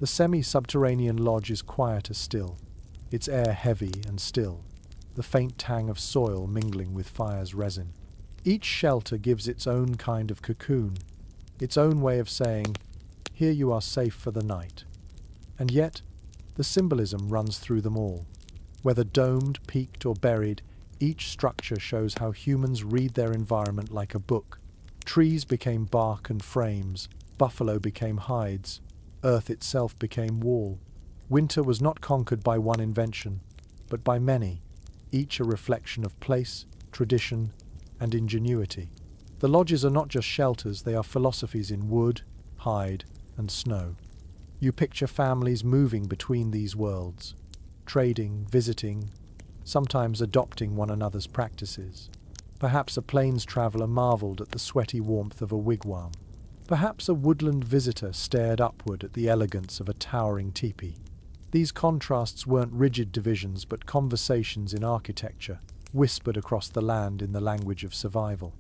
The semi-subterranean lodge is quieter still, its air heavy and still, the faint tang of soil mingling with fire's resin. Each shelter gives its own kind of cocoon, its own way of saying, "Here you are safe for the night." And yet, the symbolism runs through them all. Whether domed, peaked, or buried, each structure shows how humans read their environment like a book. Trees became bark and frames, buffalo became hides, earth itself became wall. Winter was not conquered by one invention, but by many, each a reflection of place, tradition, and ingenuity. The lodges are not just shelters, they are philosophies in wood, hide, and snow. You picture families moving between these worlds, trading, visiting, sometimes adopting one another's practices. Perhaps a plains traveller marvelled at the sweaty warmth of a wigwam. Perhaps a woodland visitor stared upward at the elegance of a towering teepee. These contrasts weren't rigid divisions but conversations in architecture, whispered across the land in the language of survival.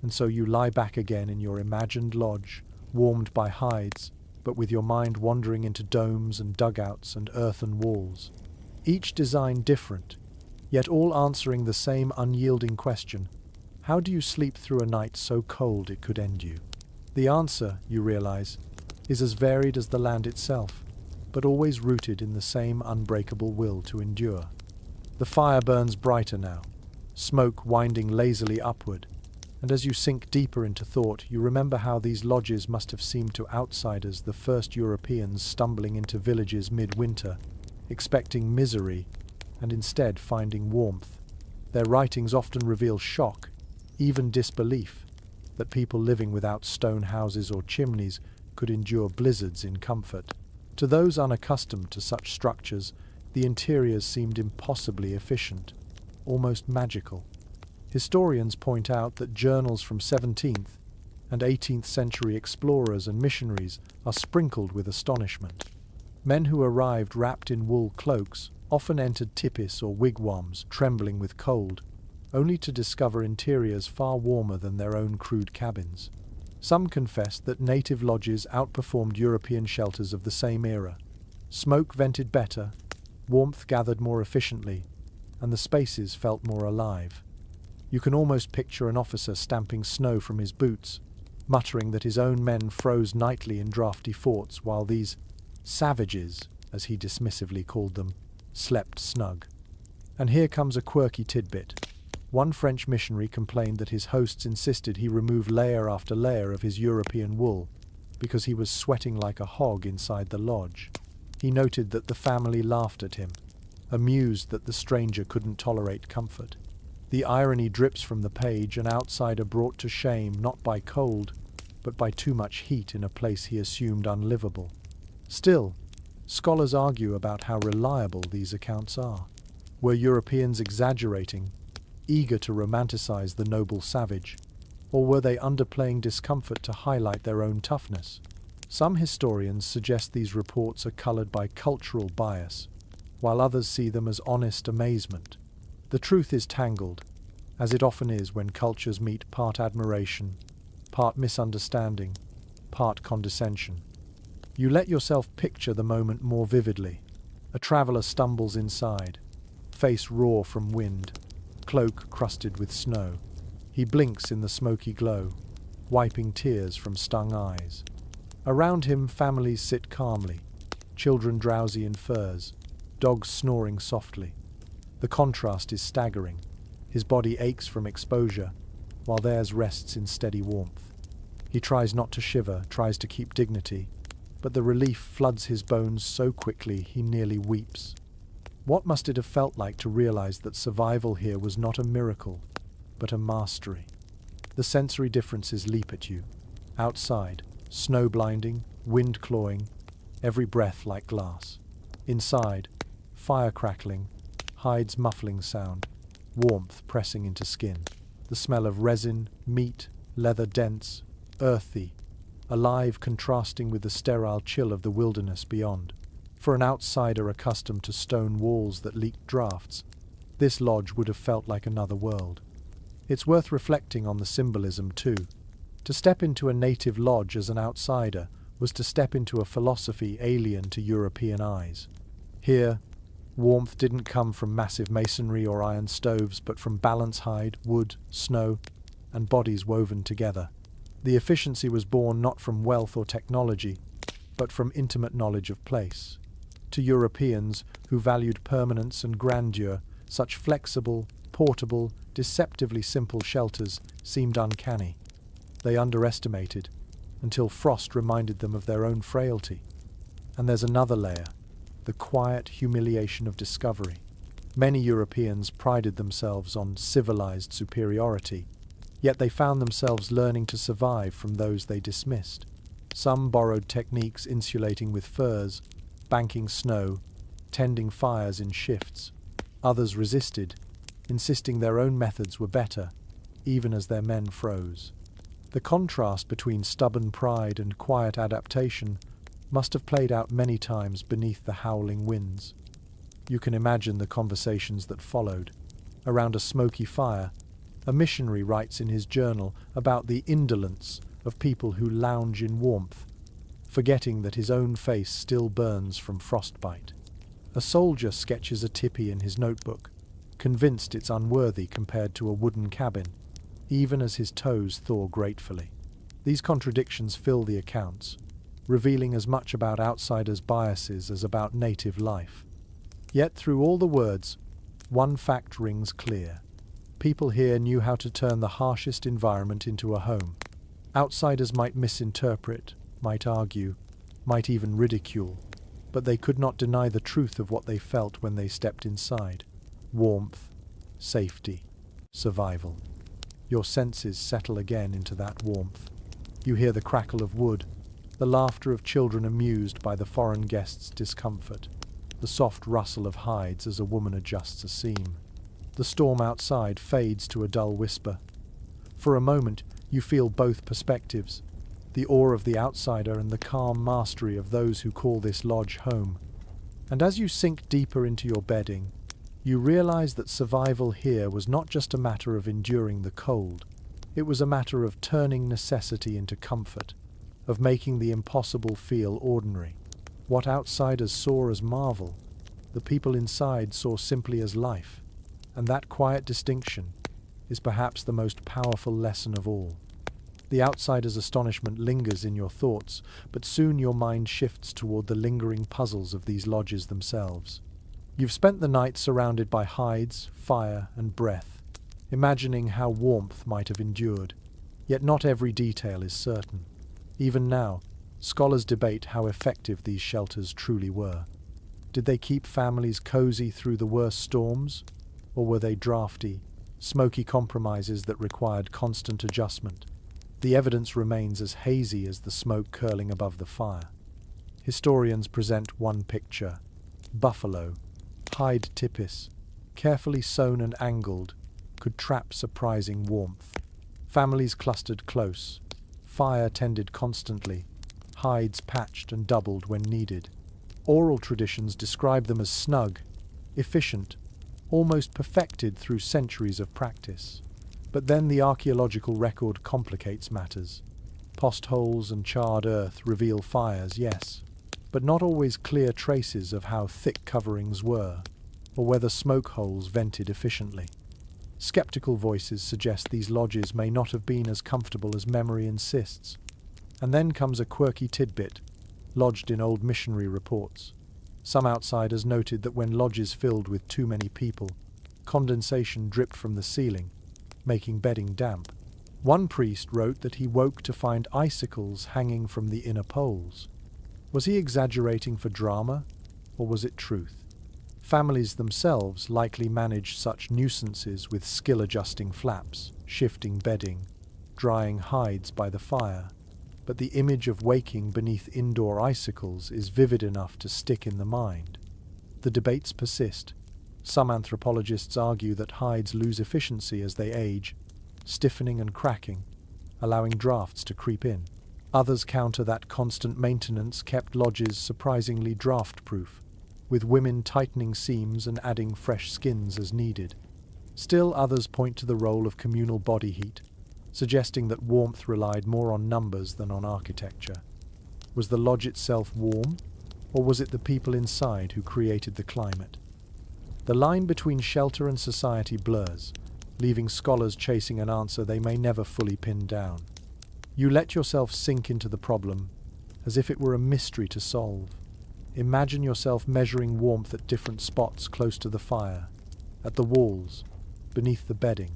And so you lie back again in your imagined lodge, warmed by hides, but with your mind wandering into domes and dugouts and earthen walls. Each design different, yet all answering the same unyielding question: how do you sleep through a night so cold it could end you? The answer, you realize, is as varied as the land itself, but always rooted in the same unbreakable will to endure. The fire burns brighter now, smoke winding lazily upward, and as you sink deeper into thought, you remember how these lodges must have seemed to outsiders, the first Europeans stumbling into villages midwinter, expecting misery, and instead finding warmth. Their writings often reveal shock, even disbelief, that people living without stone houses or chimneys could endure blizzards in comfort. To those unaccustomed to such structures, the interiors seemed impossibly efficient, almost magical. Historians point out that journals from 17th and 18th century explorers and missionaries are sprinkled with astonishment. Men who arrived wrapped in wool cloaks often entered tipis or wigwams, trembling with cold, only to discover interiors far warmer than their own crude cabins. Some confessed that native lodges outperformed European shelters of the same era. Smoke vented better, warmth gathered more efficiently, and the spaces felt more alive. You can almost picture an officer stamping snow from his boots, muttering that his own men froze nightly in drafty forts while these savages, as he dismissively called them, slept snug. And here comes a quirky tidbit. One French missionary complained that his hosts insisted he remove layer after layer of his European wool because he was sweating like a hog inside the lodge. He noted that the family laughed at him, amused that the stranger couldn't tolerate comfort. The irony drips from the page, an outsider brought to shame not by cold, but by too much heat in a place he assumed unlivable. Still, scholars argue about how reliable these accounts are. Were Europeans exaggerating, eager to romanticize the noble savage? Or were they underplaying discomfort to highlight their own toughness? Some historians suggest these reports are colored by cultural bias, while others see them as honest amazement. The truth is tangled, as it often is when cultures meet, part admiration, part misunderstanding, part condescension. You let yourself picture the moment more vividly. A traveler stumbles inside, face raw from wind, cloak crusted with snow. He blinks in the smoky glow, wiping tears from stung eyes. Around him, families sit calmly, children drowsy in furs, dogs snoring softly. The contrast is staggering. His body aches from exposure, while theirs rests in steady warmth. He tries not to shiver, tries to keep dignity, but the relief floods his bones so quickly he nearly weeps. What must it have felt like to realize that survival here was not a miracle, but a mastery? The sensory differences leap at you. Outside, snow blinding, wind clawing, every breath like glass. Inside, fire crackling, hides muffling sound, warmth pressing into skin. The smell of resin, meat, leather dense, earthy, alive contrasting with the sterile chill of the wilderness beyond. For an outsider accustomed to stone walls that leaked drafts, this lodge would have felt like another world. It's worth reflecting on the symbolism too. To step into a native lodge as an outsider was to step into a philosophy alien to European eyes. Here, warmth didn't come from massive masonry or iron stoves, but from balance hide, wood, snow, and bodies woven together. The efficiency was born not from wealth or technology, but from intimate knowledge of place. To Europeans, who valued permanence and grandeur, such flexible, portable, deceptively simple shelters seemed uncanny. They underestimated, until frost reminded them of their own frailty. And there's another layer, the quiet humiliation of discovery. Many Europeans prided themselves on civilized superiority, yet they found themselves learning to survive from those they dismissed. Some borrowed techniques insulating with furs, banking snow, tending fires in shifts. Others resisted, insisting their own methods were better, even as their men froze. The contrast between stubborn pride and quiet adaptation must have played out many times beneath the howling winds. You can imagine the conversations that followed. Around a smoky fire, a missionary writes in his journal about the indolence of people who lounge in warmth, forgetting that his own face still burns from frostbite. A soldier sketches a tipi in his notebook, convinced it's unworthy compared to a wooden cabin, even as his toes thaw gratefully. These contradictions fill the accounts, revealing as much about outsiders' biases as about native life. Yet through all the words, one fact rings clear. People here knew how to turn the harshest environment into a home. Outsiders might misinterpret, might argue, might even ridicule, but they could not deny the truth of what they felt when they stepped inside. Warmth, safety, survival. Your senses settle again into that warmth. You hear the crackle of wood, the laughter of children amused by the foreign guest's discomfort, the soft rustle of hides as a woman adjusts a seam. The storm outside fades to a dull whisper. For a moment, you feel both perspectives, the awe of the outsider and the calm mastery of those who call this lodge home. And as you sink deeper into your bedding, you realize that survival here was not just a matter of enduring the cold. It was a matter of turning necessity into comfort, of making the impossible feel ordinary. What outsiders saw as marvel, the people inside saw simply as life. And that quiet distinction is perhaps the most powerful lesson of all. The outsider's astonishment lingers in your thoughts, but soon your mind shifts toward the lingering puzzles of these lodges themselves. You've spent the night surrounded by hides, fire, and breath, imagining how warmth might have endured. Yet not every detail is certain. Even now, scholars debate how effective these shelters truly were. Did they keep families cozy through the worst storms? Or were they drafty, smoky compromises that required constant adjustment? The evidence remains as hazy as the smoke curling above the fire. Historians present one picture: buffalo, hide tipis, carefully sewn and angled, could trap surprising warmth. Families clustered close, fire tended constantly, hides patched and doubled when needed. Oral traditions describe them as snug, efficient, almost perfected through centuries of practice. But then the archaeological record complicates matters. Postholes and charred earth reveal fires, yes, but not always clear traces of how thick coverings were, or whether smoke holes vented efficiently. Skeptical voices suggest these lodges may not have been as comfortable as memory insists. And then comes a quirky tidbit, lodged in old missionary reports. Some outsiders noted that when lodges filled with too many people, condensation dripped from the ceiling, making bedding damp. One priest wrote that he woke to find icicles hanging from the inner poles. Was he exaggerating for drama, or was it truth? Families themselves likely managed such nuisances with skill-adjusting flaps, shifting bedding, drying hides by the fire. But the image of waking beneath indoor icicles is vivid enough to stick in the mind. The debates persist. Some anthropologists argue that hides lose efficiency as they age, stiffening and cracking, allowing drafts to creep in. Others counter that constant maintenance kept lodges surprisingly draft-proof, with women tightening seams and adding fresh skins as needed. Still others point to the role of communal body heat, suggesting that warmth relied more on numbers than on architecture. Was the lodge itself warm, or was it the people inside who created the climate? The line between shelter and society blurs, leaving scholars chasing an answer they may never fully pin down. You let yourself sink into the problem, as if it were a mystery to solve. Imagine yourself measuring warmth at different spots close to the fire, at the walls, beneath the bedding.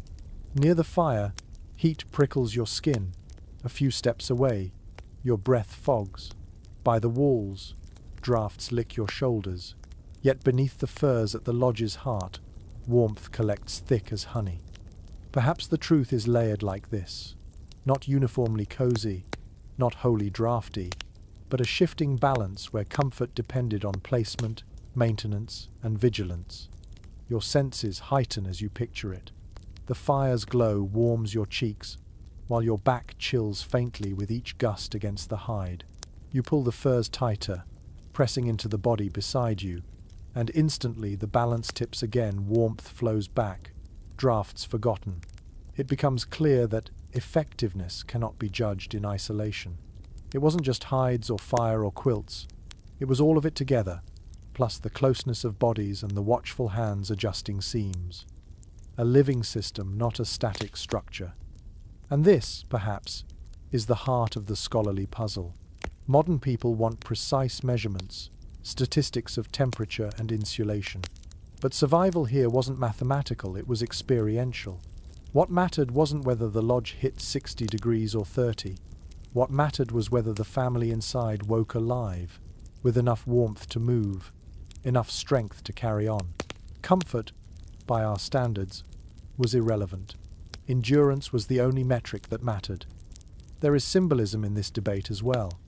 Near the fire, heat prickles your skin. A few steps away, your breath fogs. By the walls, drafts lick your shoulders. Yet beneath the furs at the lodge's heart, warmth collects thick as honey. Perhaps the truth is layered like this. Not uniformly cozy, not wholly drafty, but a shifting balance where comfort depended on placement, maintenance, and vigilance. Your senses heighten as you picture it. The fire's glow warms your cheeks, while your back chills faintly with each gust against the hide. You pull the furs tighter, pressing into the body beside you, and instantly the balance tips again, warmth flows back, drafts forgotten. It becomes clear that effectiveness cannot be judged in isolation. It wasn't just hides or fire or quilts. It was all of it together, plus the closeness of bodies and the watchful hands adjusting seams. A living system, not a static structure. And this, perhaps, is the heart of the scholarly puzzle. Modern people want precise measurements, statistics of temperature and insulation. But survival here wasn't mathematical, it was experiential. What mattered wasn't whether the lodge hit 60 degrees or 30. What mattered was whether the family inside woke alive, with enough warmth to move, enough strength to carry on. Comfort, by our standards, was irrelevant. Endurance was the only metric that mattered. There is symbolism in this debate as well.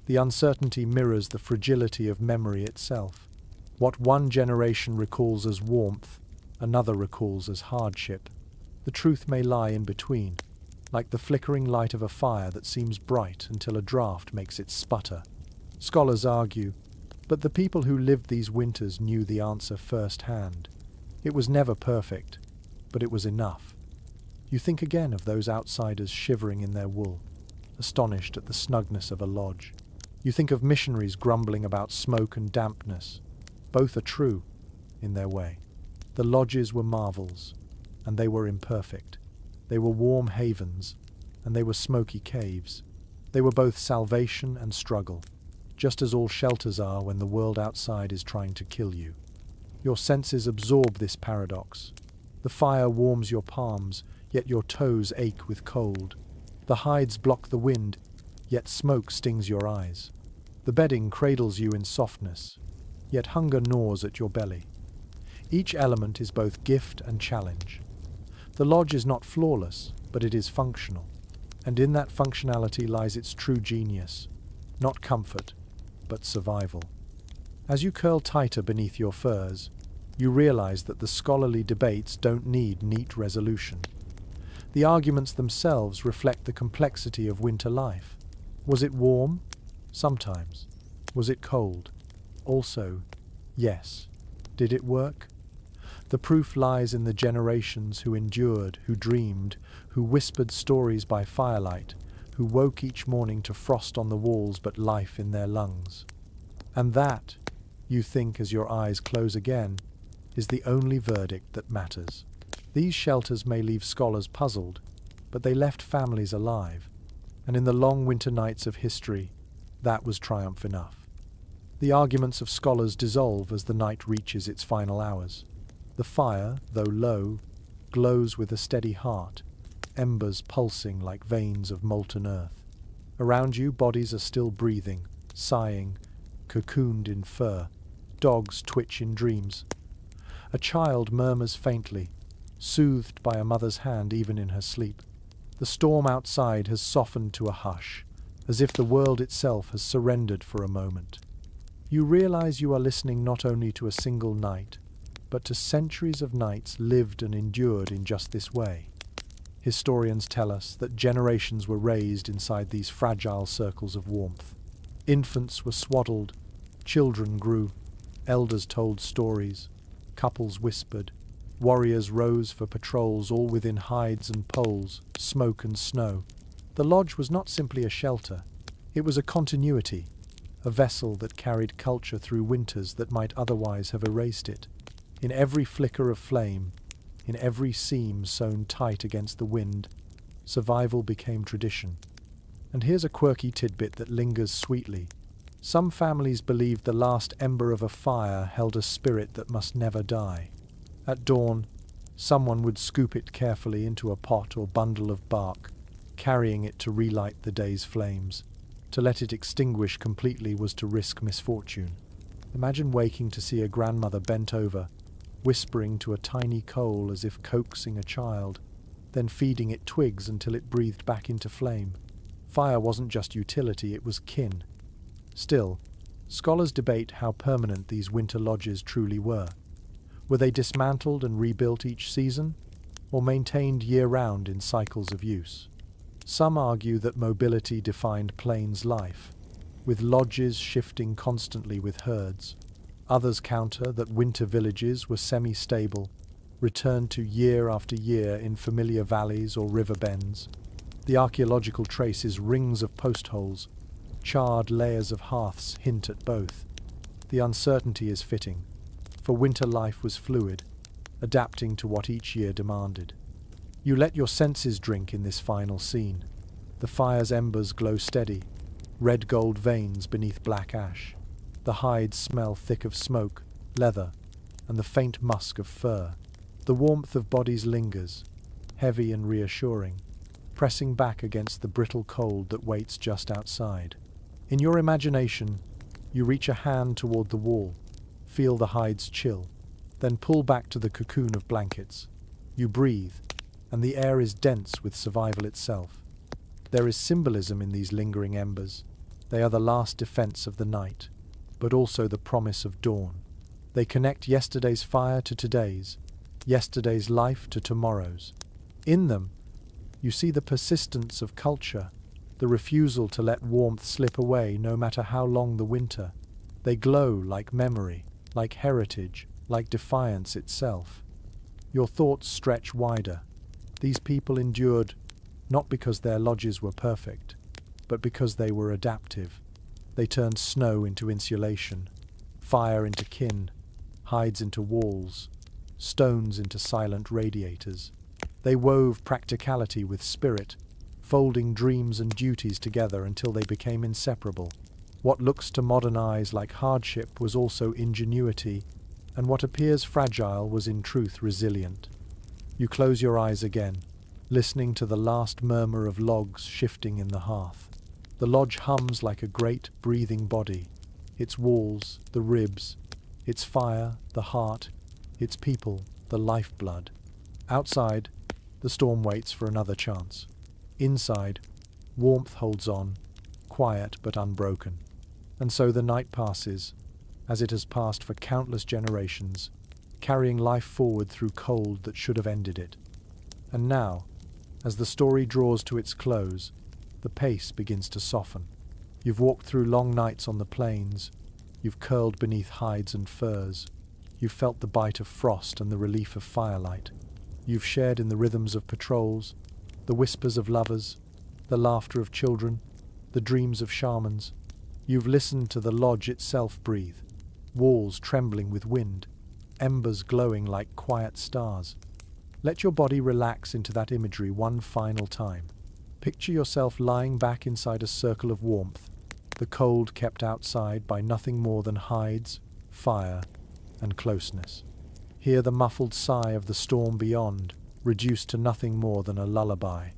The uncertainty mirrors the fragility of memory itself. What one generation recalls as warmth, another recalls as hardship. The truth may lie in between, like the flickering light of a fire that seems bright until a draft makes it sputter. Scholars argue, but the people who lived these winters knew the answer firsthand. It was never perfect, but it was enough. You think again of those outsiders shivering in their wool, astonished at the snugness of a lodge. You think of missionaries grumbling about smoke and dampness. Both are true, in their way. The lodges were marvels, and they were imperfect. They were warm havens, and they were smoky caves. They were both salvation and struggle, just as all shelters are when the world outside is trying to kill you. Your senses absorb this paradox. The fire warms your palms, yet your toes ache with cold. The hides block the wind, yet smoke stings your eyes. The bedding cradles you in softness, yet hunger gnaws at your belly. Each element is both gift and challenge. The lodge is not flawless, but it is functional, and in that functionality lies its true genius, not comfort, but survival. As you curl tighter beneath your furs, You realize that the scholarly debates don't need neat resolution. The arguments themselves reflect the complexity of winter life. Was it warm? Sometimes. Was it cold? Also, yes. Did it work? The proof lies in the generations who endured, who dreamed, who whispered stories by firelight, who woke each morning to frost on the walls but life in their lungs. And that, you think as your eyes close again, is the only verdict that matters. These shelters may leave scholars puzzled, but they left families alive, and in the long winter nights of history, that was triumph enough. The arguments of scholars dissolve as the night reaches its final hours. The fire, though low, glows with a steady heart, embers pulsing like veins of molten earth. Around you, bodies are still breathing, sighing, cocooned in fur. Dogs twitch in dreams. A child murmurs faintly, soothed by a mother's hand even in her sleep. The storm outside has softened to a hush, as if the world itself has surrendered for a moment. You realize you are listening not only to a single night, but to centuries of nights lived and endured in just this way. Historians tell us that generations were raised inside these fragile circles of warmth. Infants were swaddled, children grew, elders told stories, couples whispered, warriors rose for patrols all within hides and poles, smoke and snow. The lodge was not simply a shelter, it was a continuity, a vessel that carried culture through winters that might otherwise have erased it. In every flicker of flame, in every seam sewn tight against the wind, survival became tradition. And here's a quirky tidbit that lingers sweetly. Some families believed the last ember of a fire held a spirit that must never die. At dawn, someone would scoop it carefully into a pot or bundle of bark, carrying it to relight the day's flames. To let it extinguish completely was to risk misfortune. Imagine waking to see a grandmother bent over, whispering to a tiny coal as if coaxing a child, then feeding it twigs until it breathed back into flame. Fire wasn't just utility, it was kin. Still, scholars debate how permanent these winter lodges truly were. Were they dismantled and rebuilt each season, or maintained year-round in cycles of use? Some argue that mobility defined plains life, with lodges shifting constantly with herds. Others counter that winter villages were semi-stable, returned to year after year in familiar valleys or river bends. The archaeological traces rings of post holes, charred layers of hearths hint at both. The uncertainty is fitting, for winter life was fluid, adapting to what each year demanded. You let your senses drink in this final scene. The fire's embers glow steady, red gold veins beneath black ash. The hides smell thick of smoke, leather, and the faint musk of fur. The warmth of bodies lingers, heavy and reassuring, pressing back against the brittle cold that waits just outside. In your imagination, you reach a hand toward the wall, feel the hides chill, then pull back to the cocoon of blankets. You breathe, and the air is dense with survival itself. There is symbolism in these lingering embers. They are the last defense of the night, but also the promise of dawn. They connect yesterday's fire to today's, yesterday's life to tomorrow's. In them, you see the persistence of culture, the refusal to let warmth slip away no matter how long the winter. They glow like memory, like heritage, like defiance itself. Your thoughts stretch wider. These people endured not because their lodges were perfect, but because they were adaptive. They turned snow into insulation, fire into kin, hides into walls, stones into silent radiators. They wove practicality with spirit, folding dreams and duties together until they became inseparable. What looks to modern eyes like hardship was also ingenuity, and what appears fragile was in truth resilient. You close your eyes again, listening to the last murmur of logs shifting in the hearth. The lodge hums like a great, breathing body, its walls, the ribs, its fire, the heart, its people, the lifeblood. Outside, the storm waits for another chance. Inside, warmth holds on, quiet but unbroken. And so the night passes, as it has passed for countless generations, carrying life forward through cold that should have ended it. And now, as the story draws to its close, the pace begins to soften. You've walked through long nights on the plains, you've curled beneath hides and furs, you've felt the bite of frost and the relief of firelight. You've shared in the rhythms of patrols, the whispers of lovers, the laughter of children, the dreams of shamans. You've listened to the lodge itself breathe, walls trembling with wind, embers glowing like quiet stars. Let your body relax into that imagery one final time. Picture yourself lying back inside a circle of warmth, the cold kept outside by nothing more than hides, fire, and closeness. Hear the muffled sigh of the storm beyond, reduced to nothing more than a lullaby.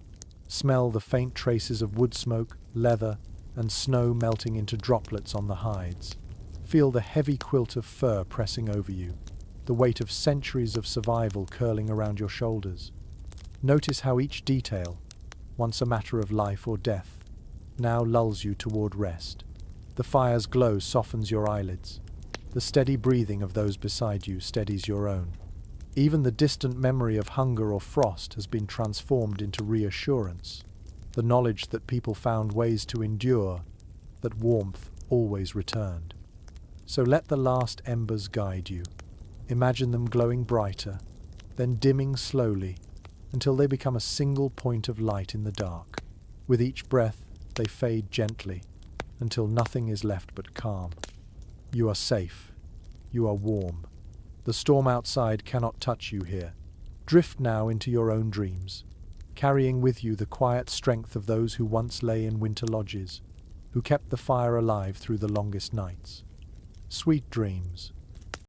Smell the faint traces of wood smoke, leather, and snow melting into droplets on the hides. Feel the heavy quilt of fur pressing over you, the weight of centuries of survival curling around your shoulders. Notice how each detail, once a matter of life or death, now lulls you toward rest. The fire's glow softens your eyelids. The steady breathing of those beside you steadies your own. Even the distant memory of hunger or frost has been transformed into reassurance, the knowledge that people found ways to endure, that warmth always returned. So let the last embers guide you. Imagine them glowing brighter, then dimming slowly, until they become a single point of light in the dark. With each breath, they fade gently, until nothing is left but calm. You are safe. You are warm. The storm outside cannot touch you here. Drift now into your own dreams, carrying with you the quiet strength of those who once lay in winter lodges, who kept the fire alive through the longest nights. Sweet dreams.